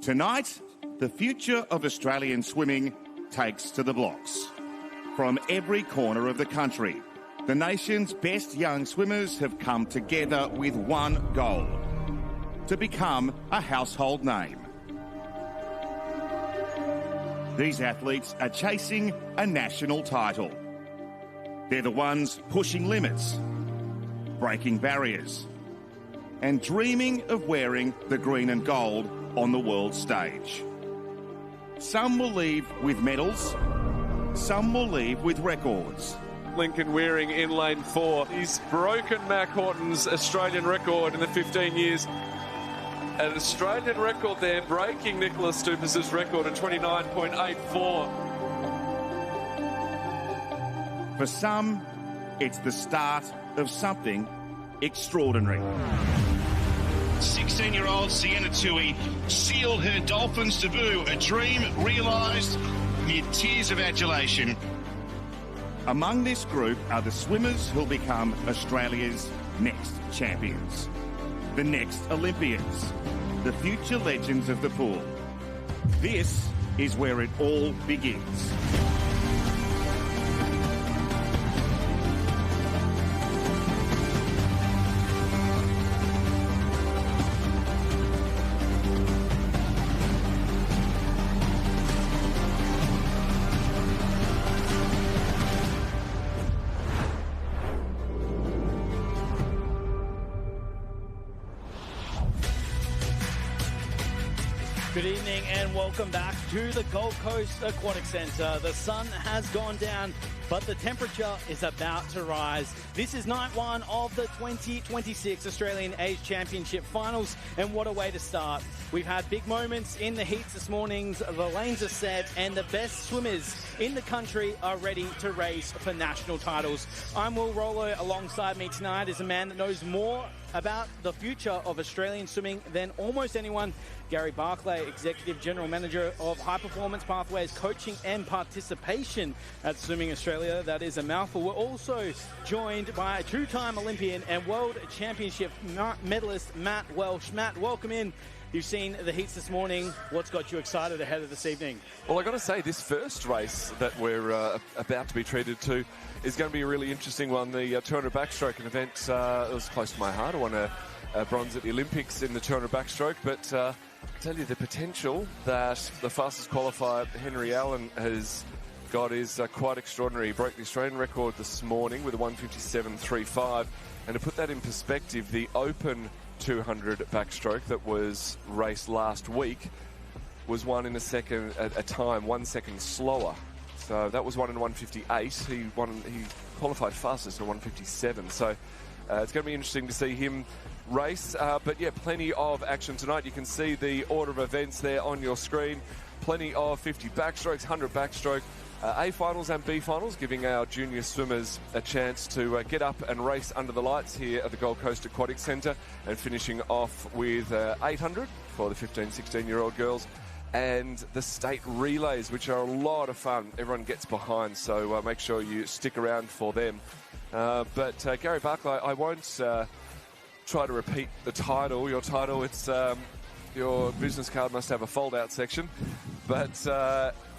Tonight, the future of Australian swimming takes to the blocks. From every corner of the country, the nation's best young swimmers have come together with one goal: to become a household name. These athletes are chasing a national title. They're the ones pushing limits, breaking barriers, and dreaming of wearing the green and gold on the world stage. Some will leave with medals, some will leave with records. Lincoln Wearing in lane 4. He's broken Mac Horton's Australian record in the 15 years. An Australian record there, breaking Nicholas Stupas' record at 29.84. For some, it's the start of something extraordinary. 16-year-old Sienna Tui sealed her Dolphins debut, a dream realised amid tears of adulation. Among this group are the swimmers who'll become Australia's next champions, the next Olympians, the future legends of the pool. This is where it all begins. Good evening and welcome back to the Gold Coast Aquatic Centre. The sun has gone down, but the temperature is about to rise. This is night one of the 2026 Australian Age Championship Finals, and what a way to start. We've had big moments in the heats this morning, the lanes are set, and the best swimmers in the country are ready to race for national titles. I'm Will Rollo. Alongside me tonight is a man that knows more about the future of Australian swimming than almost anyone. Gary Barclay, Executive General Manager of High Performance Pathways Coaching and Participation at Swimming Australia. That is a mouthful. We're also joined by a two-time Olympian and World Championship medalist, Matt Welsh. Matt, welcome in. You've seen the heats this morning. What's got you excited ahead of this evening? Well, I've got to say, this first race that we're about to be treated to is going to be a really interesting one. The 200 backstroke, an event that was close to my heart. I won a bronze at the Olympics in the 200 backstroke, but I tell you, the potential that the fastest qualifier, Henry Allen, has got is quite extraordinary. He broke the Australian record this morning with a 1:57.35. And to put that in perspective, the Open 200 backstroke that was raced last week was won in a time 1 second slower. So that was won in 1:58. He qualified fastest in 1:57. So it's going to be interesting to see him race. But yeah, plenty of action tonight. You can see the order of events there on your screen. Plenty of 50 backstrokes, 100 backstroke, A finals and B finals, giving our junior swimmers a chance to get up and race under the lights here at the Gold Coast Aquatic Centre, and finishing off with 800 for the 15, 16-year-old girls, and the state relays, which are a lot of fun. Everyone gets behind, so make sure you stick around for them. But Gary Barclay, I won't try to repeat the title. Your title, it's your business card must have a fold-out section, but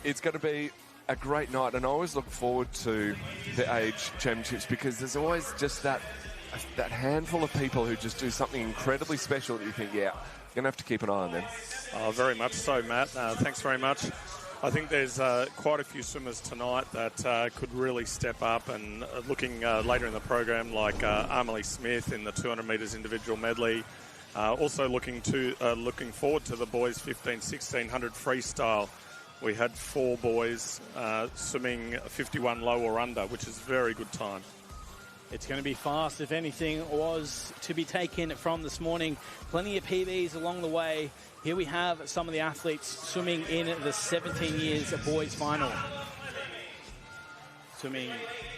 it's going to be a great night, and I always look forward to the Age Championships because there's always just that handful of people who just do something incredibly special that you think, yeah, you're going to have to keep an eye on them. Oh, very much so, Matt. Thanks very much. I think there's quite a few swimmers tonight that could really step up, and looking later in the program, like Amelie Smith in the 200 metres individual medley. Also looking forward to the boys 15-1600 freestyle. We had 4 boys swimming 51 low or under, which is a very good time. It's going to be fast, if anything was to be taken from this morning. Plenty of PBs along the way. Here we have some of the athletes swimming in the 17 years boys final. Swimming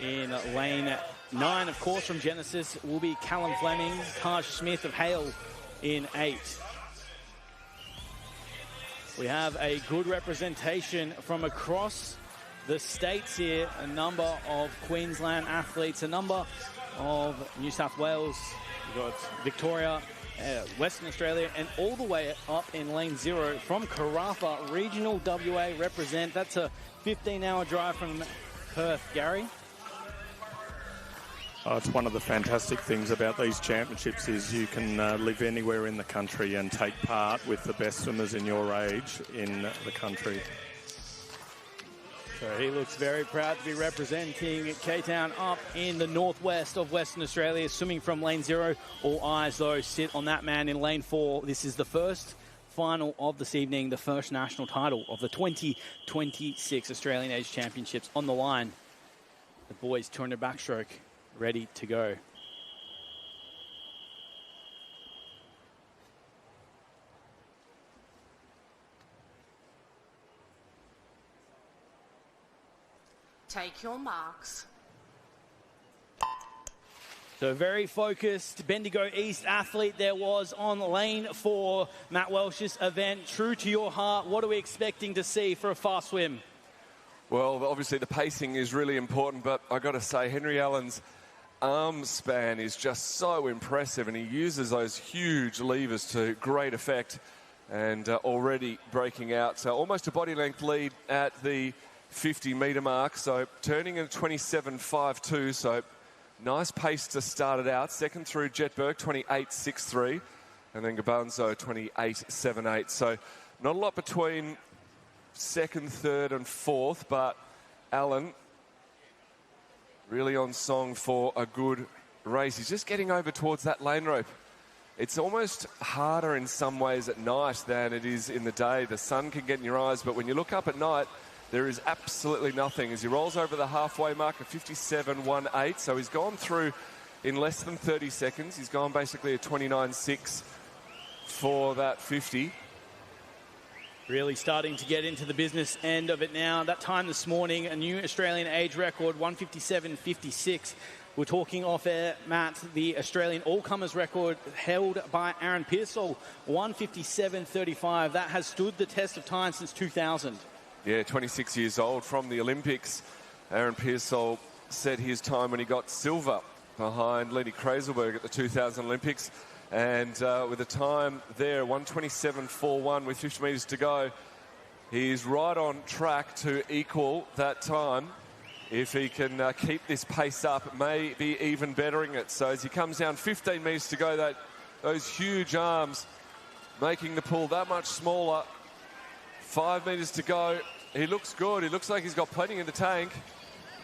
in lane 9, of course, from Genesis will be Callum Fleming, Taj Smith of Hale in 8. We have a good representation from across the states here. A number of Queensland athletes, a number of New South Wales. We've got Victoria Western Australia, and all the way up in lane 0 from Karratha, Regional WA represent. That's a 15-hour drive from Perth. Gary? It's one of the fantastic things about these championships is you can live anywhere in the country and take part with the best swimmers in your age in the country. So he looks very proud to be representing K-Town up in the northwest of Western Australia, swimming from lane 0. All eyes, though, sit on that man in lane 4. This is the first final of this evening, the first national title of the 2026 Australian Age Championships on the line. The boys 200 backstroke ready to go. Take your marks. So very focused Bendigo East athlete there was on lane 4. Matt Welsh's event, true to your heart. What are we expecting to see for a fast swim? Well, obviously the pacing is really important, but I got to say Henry Allen's arm span is just so impressive, and he uses those huge levers to great effect, and already breaking out. So almost a body length lead at the 50-metre mark, so turning in 27.52, so nice pace to start it out. Second through Jetberg, 28.63, and then Gabanzo, 28.78. So not a lot between second, third and fourth, but Allen really on song for a good race. He's just getting over towards that lane rope. It's almost harder in some ways at night than it is in the day. The sun can get in your eyes, but when you look up at night, there is absolutely nothing as he rolls over the halfway mark of 57.18. So he's gone through in less than 30 seconds. He's gone basically a 29.6 for that 50. Really starting to get into the business end of it now. That time this morning, a new Australian age record, 157.56. We're talking off air, Matt, the Australian all-comers record held by Aaron Pearsall, 157.35. That has stood the test of time since 2000. Yeah, 26 years old from the Olympics. Aaron Pearsall set his time when he got silver behind Lenny Kraselberg at the 2000 Olympics. And with a time there, 127.41 with 50 metres to go, he's right on track to equal that time. If he can keep this pace up, maybe even bettering it. So as he comes down 15 metres to go, those huge arms making the pool that much smaller. 5 metres to go. He looks good. He looks like he's got plenty in the tank.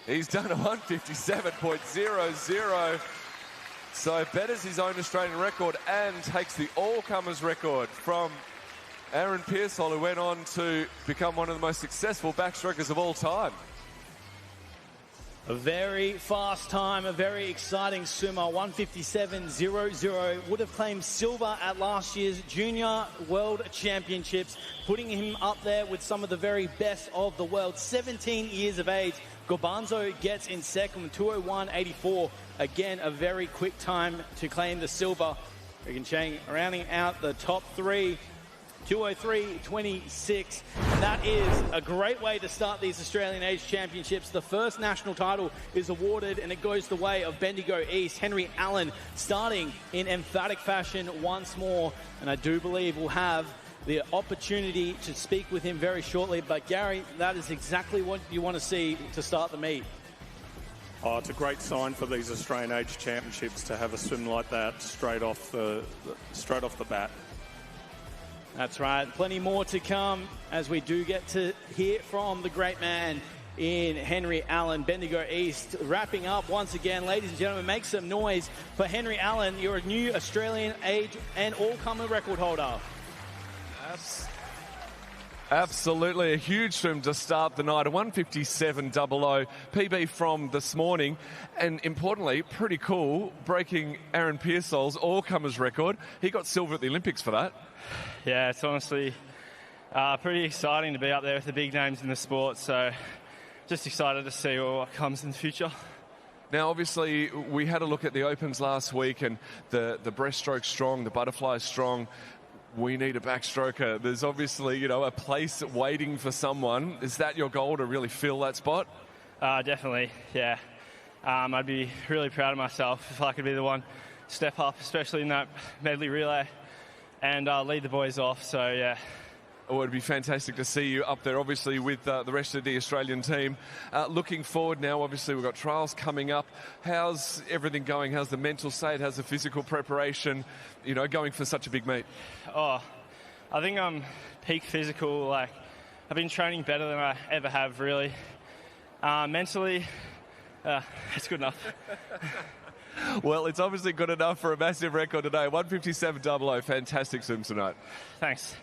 He's done a 157.00. So betters his own Australian record and takes the all-comers record from Aaron Pearsall, who went on to become one of the most successful backstrokers of all time. A very fast time, a very exciting swimmer, 157.00. Would have claimed silver at last year's Junior World Championships, putting him up there with some of the very best of the world. 17 years of age. Gabanzo gets in second, 201.84. Again, a very quick time to claim the silver. Regan Chang rounding out the top three. 203.26. That is a great way to start these Australian Age Championships. The first national title is awarded, and it goes the way of Bendigo East. Henry Allen starting in emphatic fashion once more, and I do believe we'll have the opportunity to speak with him very shortly. But Gary, that is exactly what you want to see to start the meet. Oh, it's a great sign for these Australian Age Championships to have a swim like that straight off the bat. That's right. Plenty more to come as we do get to hear from the great man in Henry Allen. Bendigo East wrapping up once again. Ladies and gentlemen, make some noise for Henry Allen. You're a new Australian age and all-comer record holder. Absolutely. A huge swim to start the night. A 157.00 PB from this morning. And importantly, pretty cool, breaking Aaron Pearsall's all-comers record. He got silver at the Olympics for that. Yeah, it's honestly pretty exciting to be up there with the big names in the sport. So just excited to see what comes in the future. Now, obviously, we had a look at the Opens last week, and the breaststroke strong, the butterfly strong. We need a backstroker. There's obviously, a place waiting for someone. Is that your goal, to really fill that spot? Definitely, yeah. I'd be really proud of myself if I could be the one step up, especially in that medley relay, and lead the boys off. So, yeah. Oh, it'd be fantastic to see you up there, obviously, with the rest of the Australian team. Looking forward now, obviously, we've got trials coming up. How's everything going? How's the mental state? How's the physical preparation, going for such a big meet? Oh, I think I'm peak physical. Like, I've been training better than I ever have, really. Mentally, it's good enough. Well, it's obviously good enough for a massive record today. 157.00. Fantastic swim tonight. Thanks.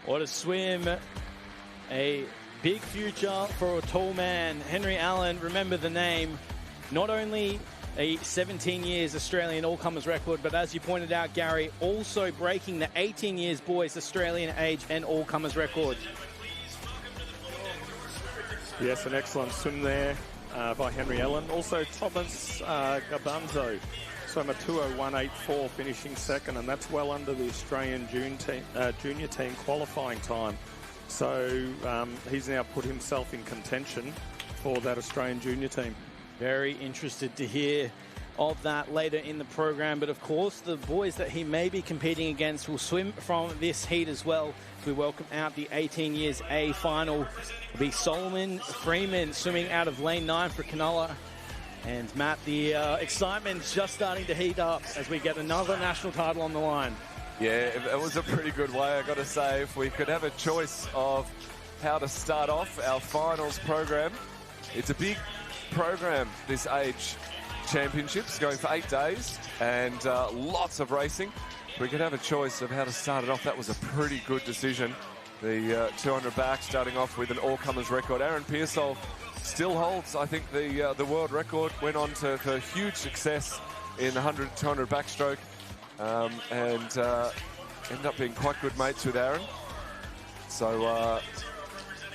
What a swim. A big future for a tall man. Henry Allen, remember the name. Not only a 17 years Australian all-comers record, but as you pointed out, Gary, also breaking the 18 years boys Australian age and all-comers record. Yes, an excellent swim there by Henry Allen. Also, Thomas Gabanzo swam a 2:01.84, finishing second, and that's well under the Australian junior team qualifying time. So he's now put himself in contention for that Australian junior team. Very interested to hear of that later in the program. But of course, the boys that he may be competing against will swim from this heat as well. We welcome out the 18 years A final. It'll be Solomon Freeman swimming out of lane 9 for Cronulla. And Matt, the excitement's just starting to heat up as we get another national title on the line. Yeah, it was a pretty good way, I got to say. If we could have a choice of how to start off our finals program, it's a big program, this age championships, going for 8 days and lots of racing. If we could have a choice of how to start it off, that was a pretty good decision. The 200 back starting off with an all-comers record. Aaron Pearsall still holds, I think, the world record. Went on to huge success in the 100, 200 backstroke and ended up being quite good mates with Aaron. So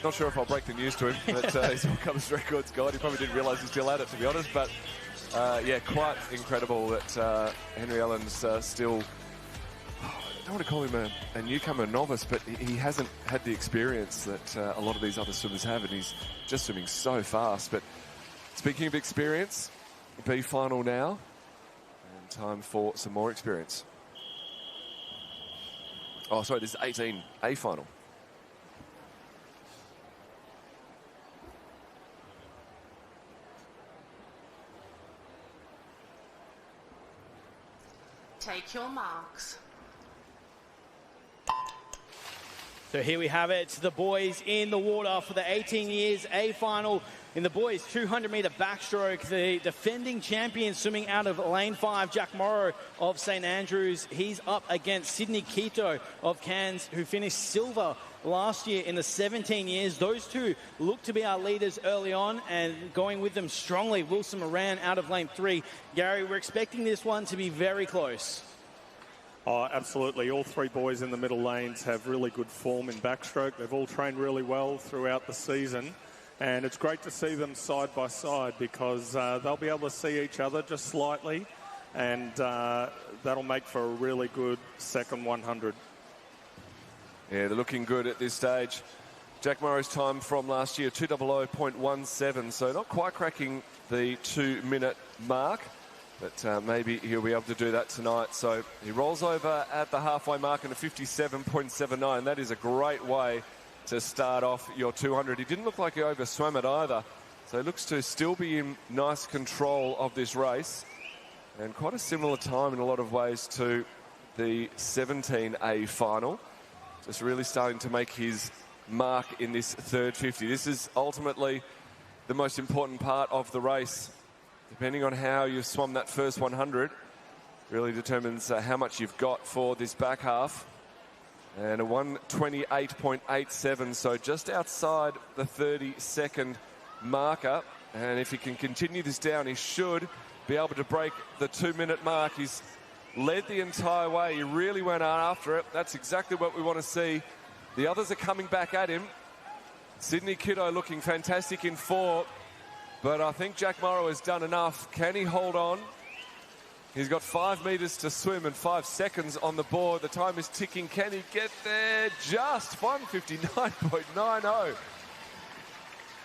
not sure if I'll break the news to him that his all-comers record's gone. He probably didn't realise he still had it, to be honest. But yeah, quite incredible that Henry Allen's still... I don't want to call him a newcomer novice, but he hasn't had the experience that a lot of these other swimmers have, and he's just swimming so fast. But speaking of experience, B final now, and time for some more experience. Oh, sorry, this is 18 A final. Take your marks. So here we have it, the boys in the water for the 18 years A final in the boys 200-metre backstroke. The defending champion swimming out of lane 5, Jack Morrow of St Andrews. He's up against Sydney Quito of Cairns, who finished silver last year in the 17 years. Those two look to be our leaders early on, and going with them strongly, Wilson Moran out of lane 3. Gary, we're expecting this one to be very close. Oh, absolutely. All three boys in the middle lanes have really good form in backstroke. They've all trained really well throughout the season. And it's great to see them side by side because they'll be able to see each other just slightly. And that'll make for a really good second 100. Yeah, they're looking good at this stage. Jack Morrow's time from last year, 2:00.17. So not quite cracking the 2-minute mark. But maybe he'll be able to do that tonight. So he rolls over at the halfway mark in a 57.79. That is a great way to start off your 200. He didn't look like he overswam it either. So he looks to still be in nice control of this race. And quite a similar time in a lot of ways to the 17A final. Just really starting to make his mark in this third 50. This is ultimately the most important part of the race. Depending on how you've swum that first 100, really determines how much you've got for this back half. And a 1:28.87, so just outside the 30-second marker. And if he can continue this down, he should be able to break the 2-minute mark. He's led the entire way. He really went after it. That's exactly what we want to see. The others are coming back at him. Sydney Kiddo looking fantastic in 4. But I think Jack Morrow has done enough. Can he hold on? He's got 5 metres to swim and 5 seconds on the board. The time is ticking. Can he get there? Just 1:59.90.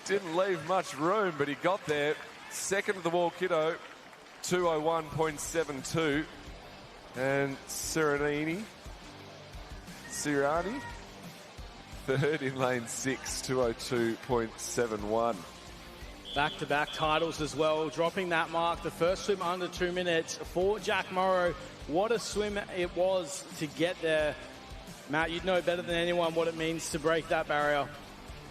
Didn't leave much room, but he got there. Second of the wall, Kiddo. 201.72. And Sirani, third in lane 6, 202.71. Back-to-back titles as well, dropping that mark. The first swim under 2 minutes for Jack Morrow. What a swim it was to get there. Matt, you'd know better than anyone what it means to break that barrier.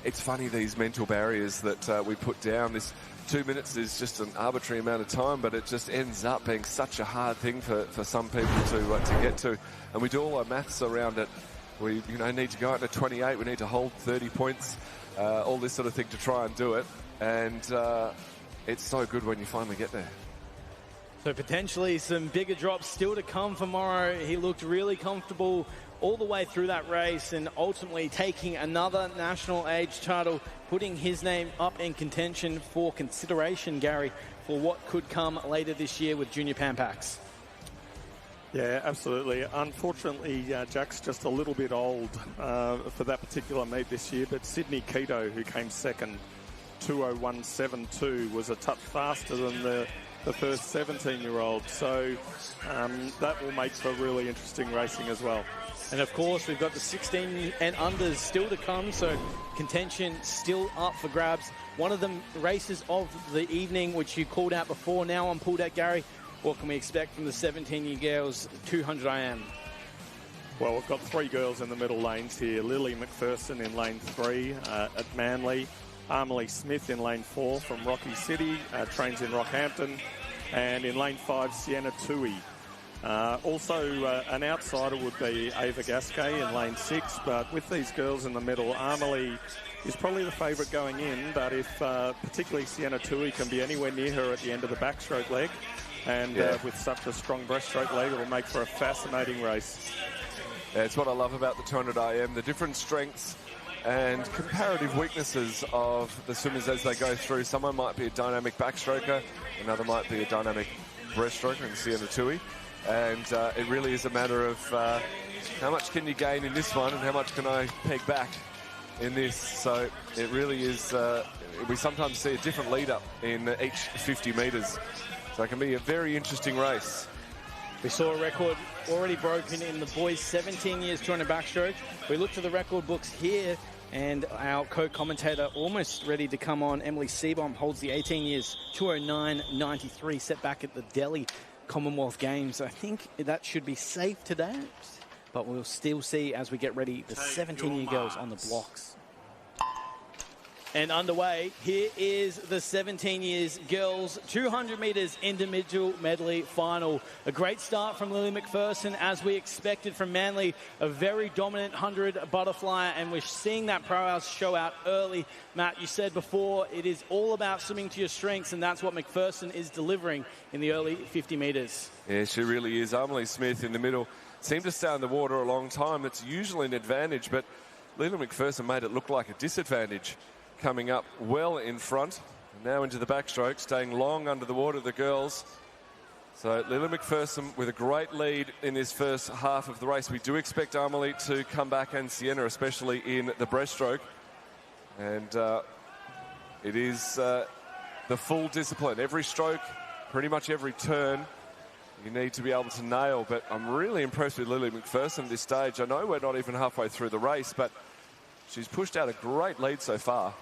It's funny, these mental barriers that we put down. This 2 minutes is just an arbitrary amount of time, but it just ends up being such a hard thing for some people to get to. And we do all our maths around it. We need to go out to 28. We need to hold 30 points, all this sort of thing to try and do it. And it's so good when you finally get there. So potentially some bigger drops still to come for Morrow. He looked really comfortable all the way through that race and ultimately taking another national age title, putting his name up in contention for consideration, Gary, for what could come later this year with Junior Pan Packs. Yeah, absolutely. Unfortunately, Jack's just a little bit old for that particular meet this year, but Sydney Keto, who came second, 201.72, was a touch faster than the first 17-year-old. So that will make for really interesting racing as well. And of course, we've got the 16 and unders still to come, so contention still up for grabs. One of the races of the evening, which you called out before, now on pulled out, Gary. What can we expect from the 17-year girls, 200 IM? Well, we've got 3 girls in the middle lanes here. Lily McPherson in lane 3 at Manly. Emily Smith in lane 4 from Rocky City, trains in Rockhampton. And in lane 5, Sienna Tui. Also, an outsider would be Ava Gasquet in lane 6, but with these girls in the middle, Amelie is probably the favourite going in, but if particularly Sienna Tui can be anywhere near her at the end of the backstroke leg, and with such a strong breaststroke leg, it'll make for a fascinating race. Yeah, it's what I love about the 200 IM, the different strengths and comparative weaknesses of the swimmers as they go through. Someone might be a dynamic backstroker, another might be a dynamic breaststroker in Sienna Tui. And it really is a matter of how much can you gain in this one and how much can I peg back in this. So it really is, we sometimes see a different lead up in each 50 metres. So it can be a very interesting race. We saw a record already broken in the boys' 17 years 200 backstroke. We looked at the record books here, and our co-commentator almost ready to come on. Emily Seabom holds the 18 years 209.93 set back at the Delhi Commonwealth Games. I think that should be safe today, but we'll still see as we get ready the 17-year girls on the blocks. And underway, here is the 17 years girls 200 metres individual medley final. A great start from Lily McPherson, as we expected from Manly. A very dominant 100 butterfly, and we're seeing that prowess show out early. Matt, you said before, it is all about swimming to your strengths, and that's what McPherson is delivering in the early 50 metres. Yeah, she really is. Emily Smith in the middle seemed to stay in the water a long time. It's usually an advantage, but Lily McPherson made it look like a disadvantage. Coming up well in front, now into the backstroke, staying long under the water, the girls. So Lily McPherson with a great lead in this first half of the race. We do expect Amelie to come back, and Sienna, especially in the breaststroke. And it is the full discipline. Every stroke, pretty much every turn, you need to be able to nail. But I'm really impressed with Lily McPherson at this stage. I know we're not even halfway through the race, but she's pushed out a great lead so far.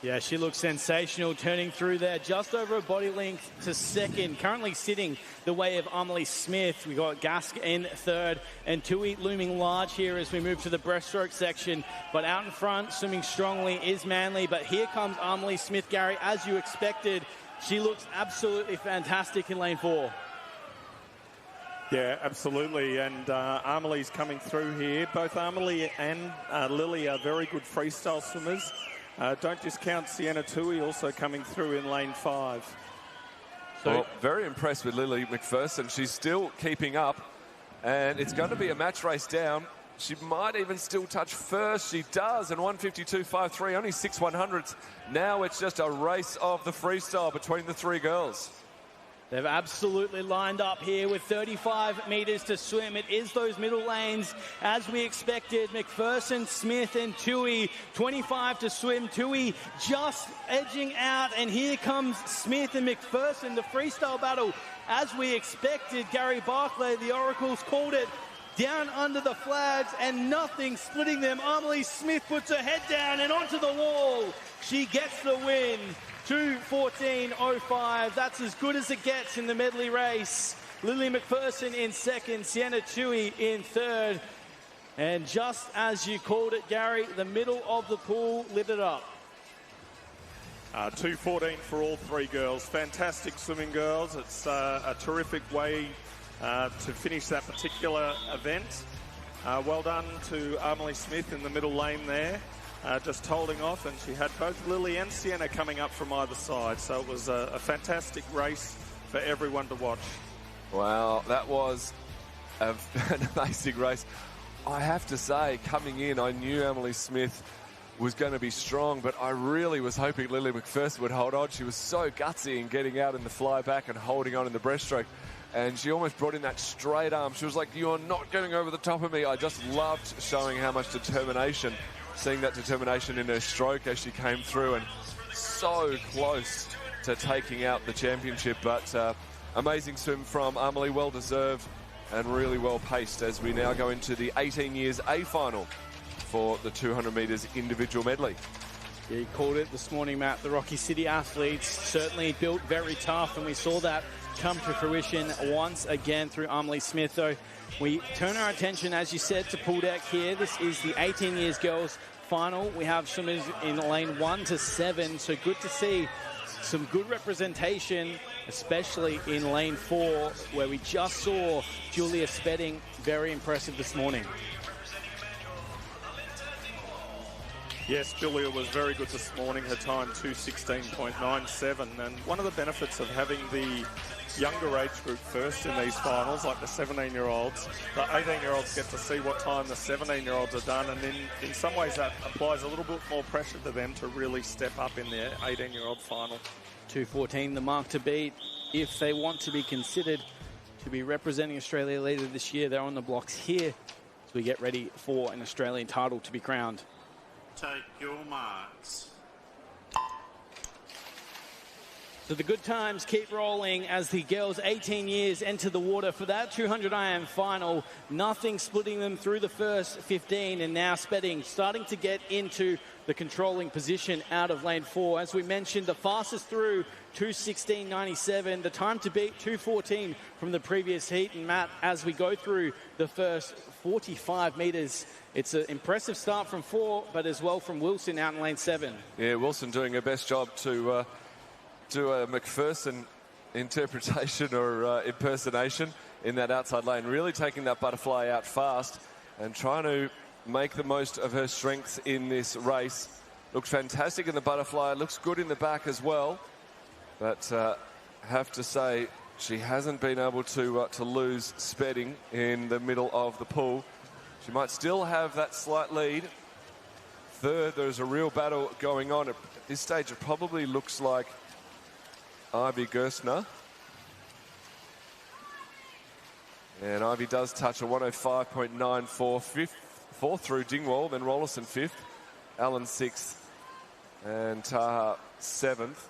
Yeah, she looks sensational, turning through there just over a body length to second. Currently sitting the way of Emily Smith. We got Gask in third, and Tui looming large here as we move to the breaststroke section. But out in front, swimming strongly, is Manly. But here comes Emily Smith, Gary, as you expected. She looks absolutely fantastic in lane 4. Yeah, absolutely. And Amelie's coming through here. Both Amelie and Lily are very good freestyle swimmers. Don't discount Sienna Tui also coming through in lane 5. Well, very impressed with Lily McPherson. She's still keeping up, and it's going to be a match race down. She might even still touch first. She does, and 152.53, only 6 100ths. Now it's just a race of the freestyle between the 3 girls. They've absolutely lined up here with 35 metres to swim. It is those middle lanes as we expected. McPherson, Smith and Toohey, 25 to swim. Toohey just edging out, and here comes Smith and McPherson, the freestyle battle. As we expected, Gary Barclay, the Oracles, called it down under the flags and nothing splitting them. Emily Smith puts her head down and onto the wall. She gets the win. 2:14.05. That's as good as it gets in the medley race. Lily McPherson in second, Sienna Toohey in third. And just as you called it, Gary, the middle of the pool lit it up. 2:14 for all three girls. Fantastic swimming, girls. It's a terrific way to finish that particular event. Well done to Emily Smith in the middle lane there. Just holding off, and she had both Lily and Sienna coming up from either side. So it was a fantastic race for everyone to watch. Wow, that was an amazing race. I have to say, coming in, I knew Emily Smith was going to be strong, but I really was hoping Lily McPherson would hold on. She was so gutsy in getting out in the flyback and holding on in the breaststroke. And she almost brought in that straight arm. She was like, "You're not getting over the top of me." I just loved showing how much determination, seeing that determination in her stroke as she came through, and so close to taking out the championship. But amazing swim from Emily, well deserved and really well paced as we now go into the 18 years A final for the 200 metres individual medley. Yeah, you called it this morning, Matt. The Rocky City athletes certainly built very tough, and we saw that come to fruition once again through Emily Smith. Though we turn our attention, as you said, to pool deck here. This is the 18 years girls final. We have swimmers in lane 1 to 7, so good to see some good representation, especially in lane 4, where we just saw Julia Spedding, very impressive this morning. Yes, Julia was very good this morning. Her time 2:16.97, and one of the benefits of having the younger age group first in these finals, like the 17-year-olds, the 18-year-olds get to see what time the 17-year-olds are done, and then in some ways that applies a little bit more pressure to them to really step up in their 18-year-old final. 2:14, the mark to beat if they want to be considered to be representing Australia later this year. They're on the blocks here as we get ready for an Australian title to be crowned. Take your marks. So the good times keep rolling as the girls 18 years enter the water for that 200 IM final. Nothing splitting them through the first 15, and now Spedding starting to get into the controlling position out of lane 4. As we mentioned, the fastest through 2:16.97, the time to beat 2:14 from the previous heat. And Matt, as we go through the first 45 metres, it's an impressive start from 4, but as well from Wilson out in lane 7. Yeah, Wilson doing her best job to do a McPherson interpretation or impersonation in that outside lane, really taking that butterfly out fast and trying to make the most of her strengths in this race. Looks fantastic in the butterfly, looks good in the back as well, but have to say she hasn't been able to lose Spedding in the middle of the pool. She might still have that slight lead. Third, there's a real battle going on. At this stage, it probably looks like Ivy Gerstner. And Ivy does touch a 105.94, fourth through Dingwall, then Rollerson 5th, Allen 6th, and Taha 7th.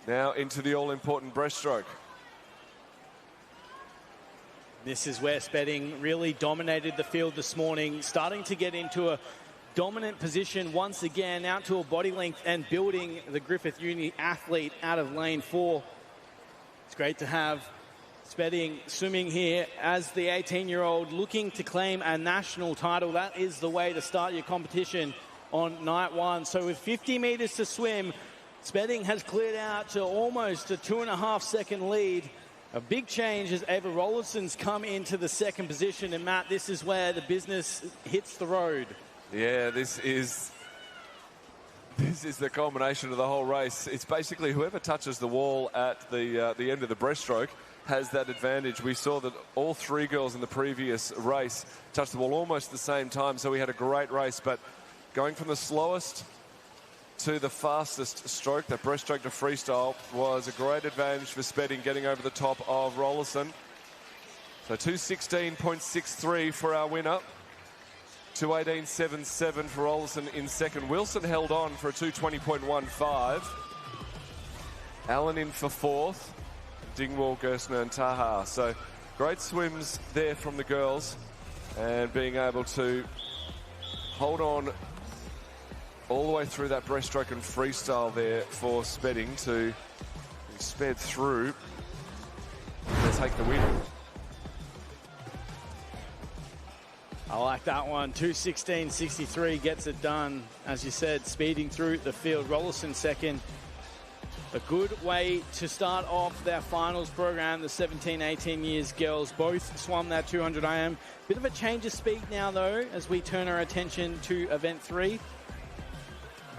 Now into the all-important breaststroke. This is where Spedding really dominated the field this morning, starting to get into a dominant position once again, out to a body length and building the Griffith Uni athlete out of lane 4. It's great to have Spedding swimming here as the 18-year-old looking to claim a national title. That is the way to start your competition on night 1. So with 50 metres to swim, Spedding has cleared out to almost a 2.5-second lead. A big change as Ava Rollinson's come into the second position. And Matt, this is where the business hits the road. Yeah, this is the culmination of the whole race. It's basically whoever touches the wall at the end of the breaststroke has that advantage. We saw that all 3 girls in the previous race touched the wall almost at the same time, so we had a great race. But going from the slowest to the fastest stroke. That breaststroke to freestyle was a great advantage for Spedding, getting over the top of Rollerson. So 2:16.63 for our winner. 2:18.77 for Rollerson in second. Wilson held on for a 2:20.15. Allen in for fourth. Dingwall, Gerstner and Taha. So great swims there from the girls, and being able to hold on all the way through that breaststroke and freestyle there for Spedding to be sped through and take the win. I like that one. 2:16.63 gets it done. As you said, speeding through the field. Rollerson second. A good way to start off their finals program. The 17-18 years girls both swum that 200 IM. Bit of a change of speed now, though, as we turn our attention to event 3.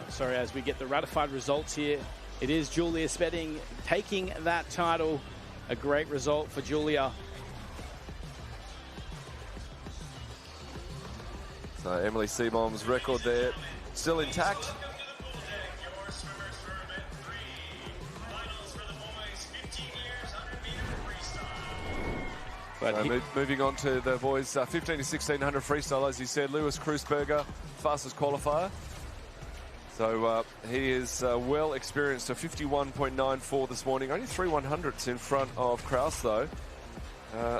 Sorry, as we get the ratified results here. It is Julia Spedding taking that title. A great result for Julia. So Emily Seebohm's record there still intact. But moving on to the boys 15 to 1600 freestyle, as you said, Lewis Kreuzberger, fastest qualifier. So he is well experienced, a 51.94 this morning. Only 3 100ths in front of Kraus, though,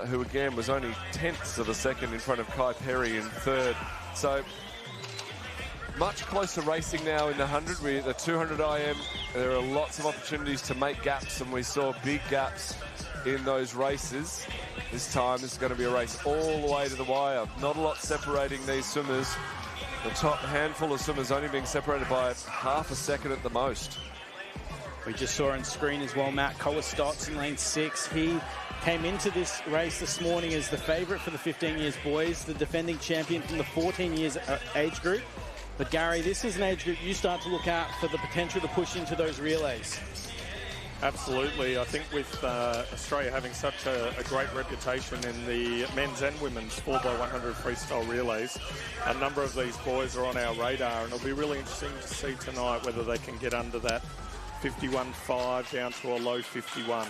who again was only tenths of a second in front of Kai Perry in third. So much closer racing now in the 100. With the 200 IM, there are lots of opportunities to make gaps, and we saw big gaps in those races. This time, this is going to be a race all the way to the wire. Not a lot separating these swimmers. The top handful of swimmers only being separated by half a second at the most. We just saw on screen as well, Matt Koa-Stotts in lane 6. He came into this race this morning as the favourite for the 15 years boys, the defending champion from the 14 years age group. But Gary, this is an age group you start to look at for the potential to push into those relays. Absolutely. I think with Australia having such a great reputation in the men's and women's 4x100 freestyle relays, a number of these boys are on our radar, and it'll be really interesting to see tonight whether they can get under that 51.5 down to a low 51.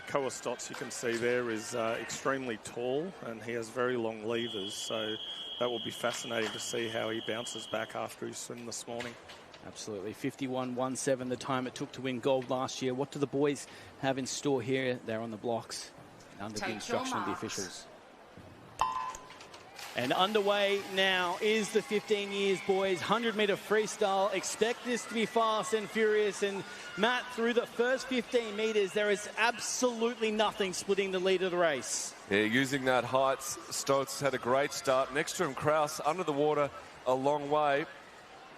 Koa-Stotts, you can see there, is extremely tall, and he has very long levers, so that will be fascinating to see how he bounces back after his swim this morning. Absolutely. 51.17 the time it took to win gold last year. What do the boys have in store here? They're on the blocks under the instruction of the officials. And underway now is the 15 years boys 100-meter freestyle. Expect this to be fast and furious. And Matt, through the first 15 meters, there is absolutely nothing splitting the lead of the race. Yeah, using that height, Stotts had a great start. Next to him, Kraus under the water a long way.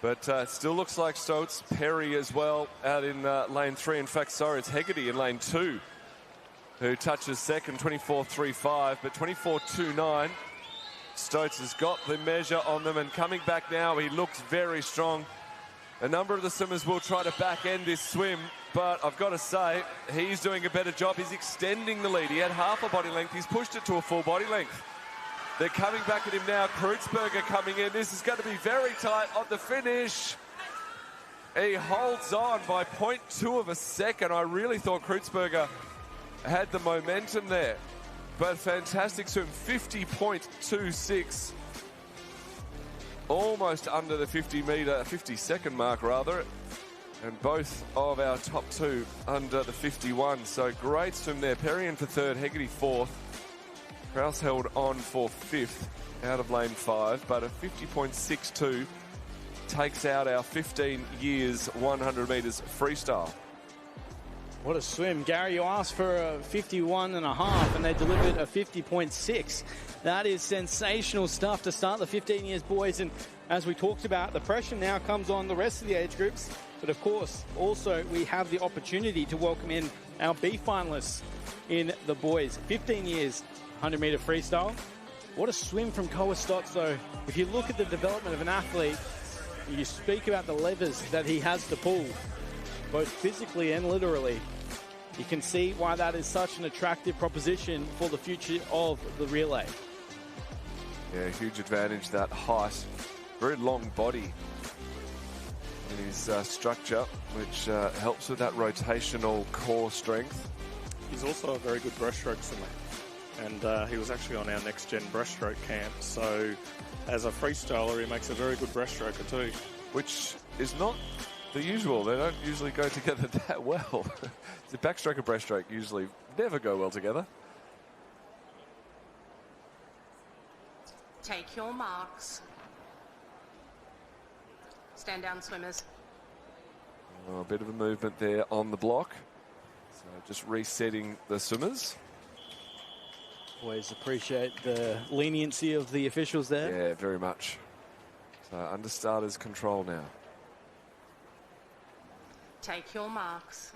But it still looks like Stotts, Perry as well out in lane 3. In fact, sorry, it's Hegarty in lane 2 who touches second, 24.35, but 24.29. Stotts has got the measure on them, and coming back now, he looks very strong. A number of the swimmers will try to back end this swim, but I've got to say, he's doing a better job. He's extending the lead. He had half a body length. He's pushed it to a full body length. They're coming back at him now. Kreuzberger coming in. This is going to be very tight on the finish. He holds on by 0.2 of a second. I really thought Kreuzberger had the momentum there. But fantastic swim, 50.26. Almost under the 50-second mark, rather. And both of our top two under the 51. So great swim there. Perry in for third, Hegarty fourth. Kraus held on for fifth out of lane 5, but a 50.62 takes out our 15 years 100 metres freestyle. What a swim. Gary, you asked for a 51.5 and they delivered a 50.6. That is sensational stuff to start the 15 years boys. And as we talked about, the pressure now comes on the rest of the age groups. But of course, also we have the opportunity to welcome in our B finalists in the boys. 15 years 100-meter freestyle. What a swim from Koa-Stotts, though. If you look at the development of an athlete, you speak about the levers that he has to pull, both physically and literally. You can see why that is such an attractive proposition for the future of the relay. Yeah, huge advantage, that height. Very long body. in his structure, which helps with that rotational core strength. He's also a very good breaststroke swimmer. And he was actually on our next-gen breaststroke camp. So as a freestyler, he makes a very good breaststroker too. Which is not the usual. They don't usually go together that well. The backstroke and breaststroke usually never go well together. Take your marks. Stand down, swimmers. Oh, a bit of a movement there on the block. So just resetting the swimmers. Always appreciate the leniency of the officials there. Yeah, very much. So under starters control now. Take your marks.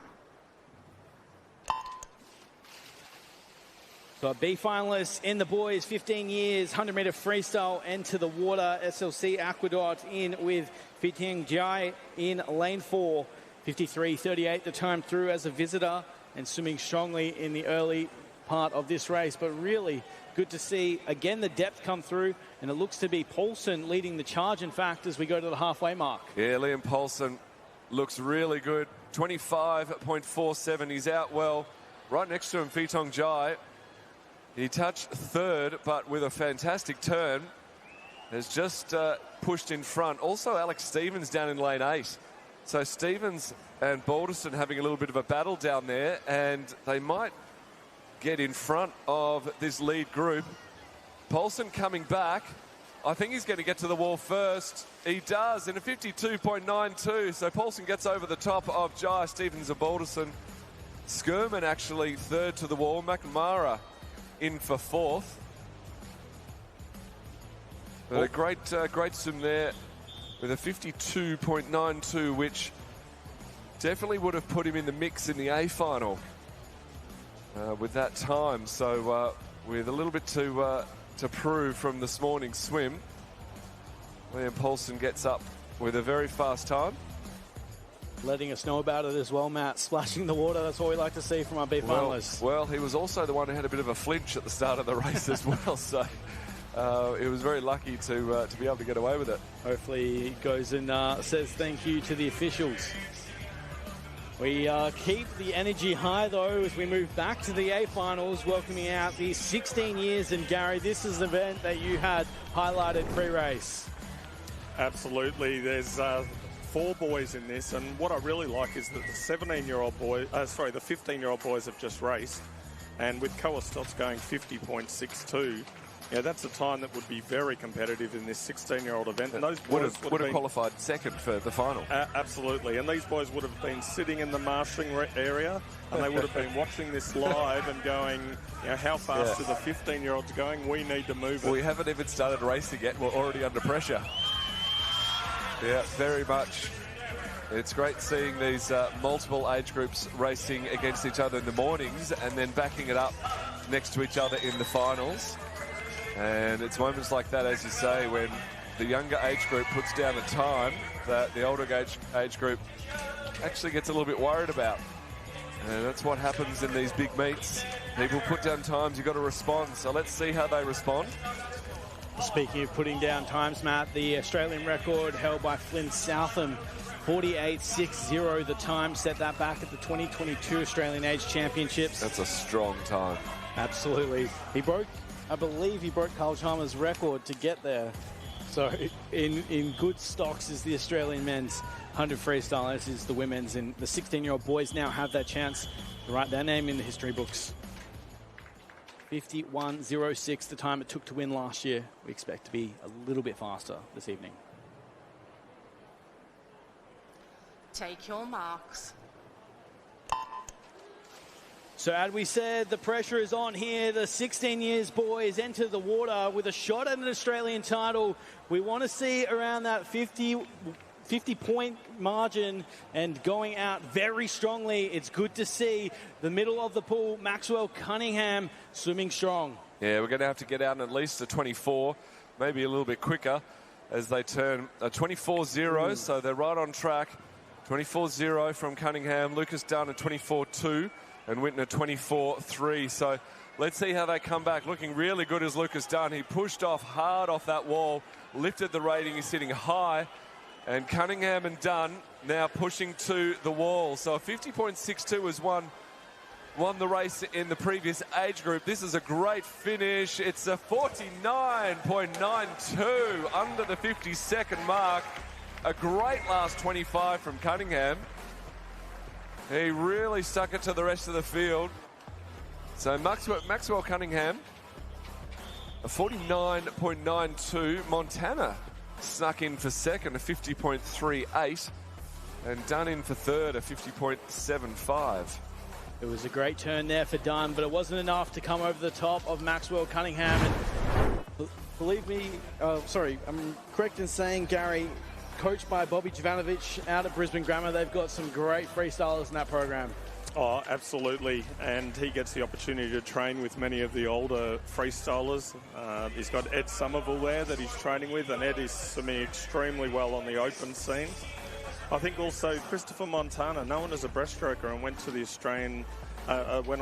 So a B finalist in the boys, 15 years, 100-meter freestyle, enter the water. SLC Aquadot in with Fitiang Jai in lane 4. 53.38 the time through as a visitor, and swimming strongly in the early part of this race. But really good to see, again, the depth come through, and it looks to be Paulson leading the charge, in fact, as we go to the halfway mark. Yeah, Liam Paulson looks really good. 25.47. He's out well. Right next to him, Fitiang Jai. He touched third, but with a fantastic turn, has just pushed in front. Also, Alex Stevens down in lane 8. So Stevens and Balderson having a little bit of a battle down there, and they might get in front of this lead group. Paulson coming back. I think he's going to get to the wall first. He does in a 52.92. So Paulson gets over the top of Jai, Stevens and Balderson. Skirman actually third to the wall. McNamara in for fourth. But a great swim there with a 52.92, which definitely would have put him in the mix in the A final with that time. So with a little bit to prove from this morning's swim, Liam Paulson gets up with a very fast time. Letting us know about it as well, Matt. Splashing the water, that's what we like to see from our B finalists. Well, he was also the one who had a bit of a flinch at the start of the race as well. So he was very lucky to be able to get away with it. Hopefully he goes and says thank you to the officials. We keep the energy high, though, as we move back to the A finals, welcoming out the 16 years. And Gary, this is an event that you had highlighted pre-race. Absolutely. There's 4 boys in this, and what I really like is that the 15-year-old boys have just raced, and with Koa Stotts going 50.62, yeah, that's a time that would be very competitive in this 16-year-old event. And those boys would have qualified second for the final. Absolutely, and these boys would have been sitting in the marshalling area, and they would have been watching this live and going, you know, how fast are the 15-year-olds going? We need to move it. We haven't even started racing yet. We're already under pressure. Yeah, very much. It's great seeing these multiple age groups racing against each other in the mornings and then backing it up next to each other in the finals. And it's moments like that, as you say, when the younger age group puts down a time that the older age group actually gets a little bit worried about. And that's what happens in these big meets. People put down times, you've got to respond. So let's see how they respond. Speaking of putting down times, Matt, the Australian record held by Flynn Southam, 48.60 the time, set that back at the 2022 Australian Age Championships. That's a strong time. Absolutely. I believe he broke Carl Chalmers' record to get there. So in good stocks is the Australian men's 100 freestyle, as is the women's, and the 16-year-old boys now have that chance to write their name in the history books. 51.06 the time it took to win last year. We expect to be a little bit faster this evening. Take your marks. So as we said, the pressure is on here. The 16 years boys enter the water with a shot at an Australian title. We want to see around that 50-point margin and going out very strongly. It's good to see the middle of the pool, Maxwell Cunningham, swimming strong. Yeah, we're going to have to get out in at least a 24, maybe a little bit quicker as they turn a 24.0, so they're right on track. 24.0 from Cunningham, Lucas Dunn at 24.2 and Winton at 24.3. So let's see how they come back. Looking really good as Lucas Dunn. He pushed off hard off that wall, lifted the rating. He's sitting high. And Cunningham and Dunn now pushing to the wall. So a 50.62 has won the race in the previous age group. This is a great finish. It's a 49.92 under the 50-second mark. A great last 25 from Cunningham. He really stuck it to the rest of the field. So Maxwell Cunningham, a 49.92. Montana snuck in for second, a 50.38. And Dunn in for third, a 50.75. It was a great turn there for Dunn, but it wasn't enough to come over the top of Maxwell Cunningham. And believe me, I'm correct in saying, Gary, coached by Bobby Jovanovic out at Brisbane Grammar, they've got some great freestylers in that program. Oh, absolutely. And he gets the opportunity to train with many of the older freestylers. He's got Ed Somerville there that he's training with, and Ed is swimming extremely well on the open scene. I think also Christopher Montana, known as a breaststroker, and went on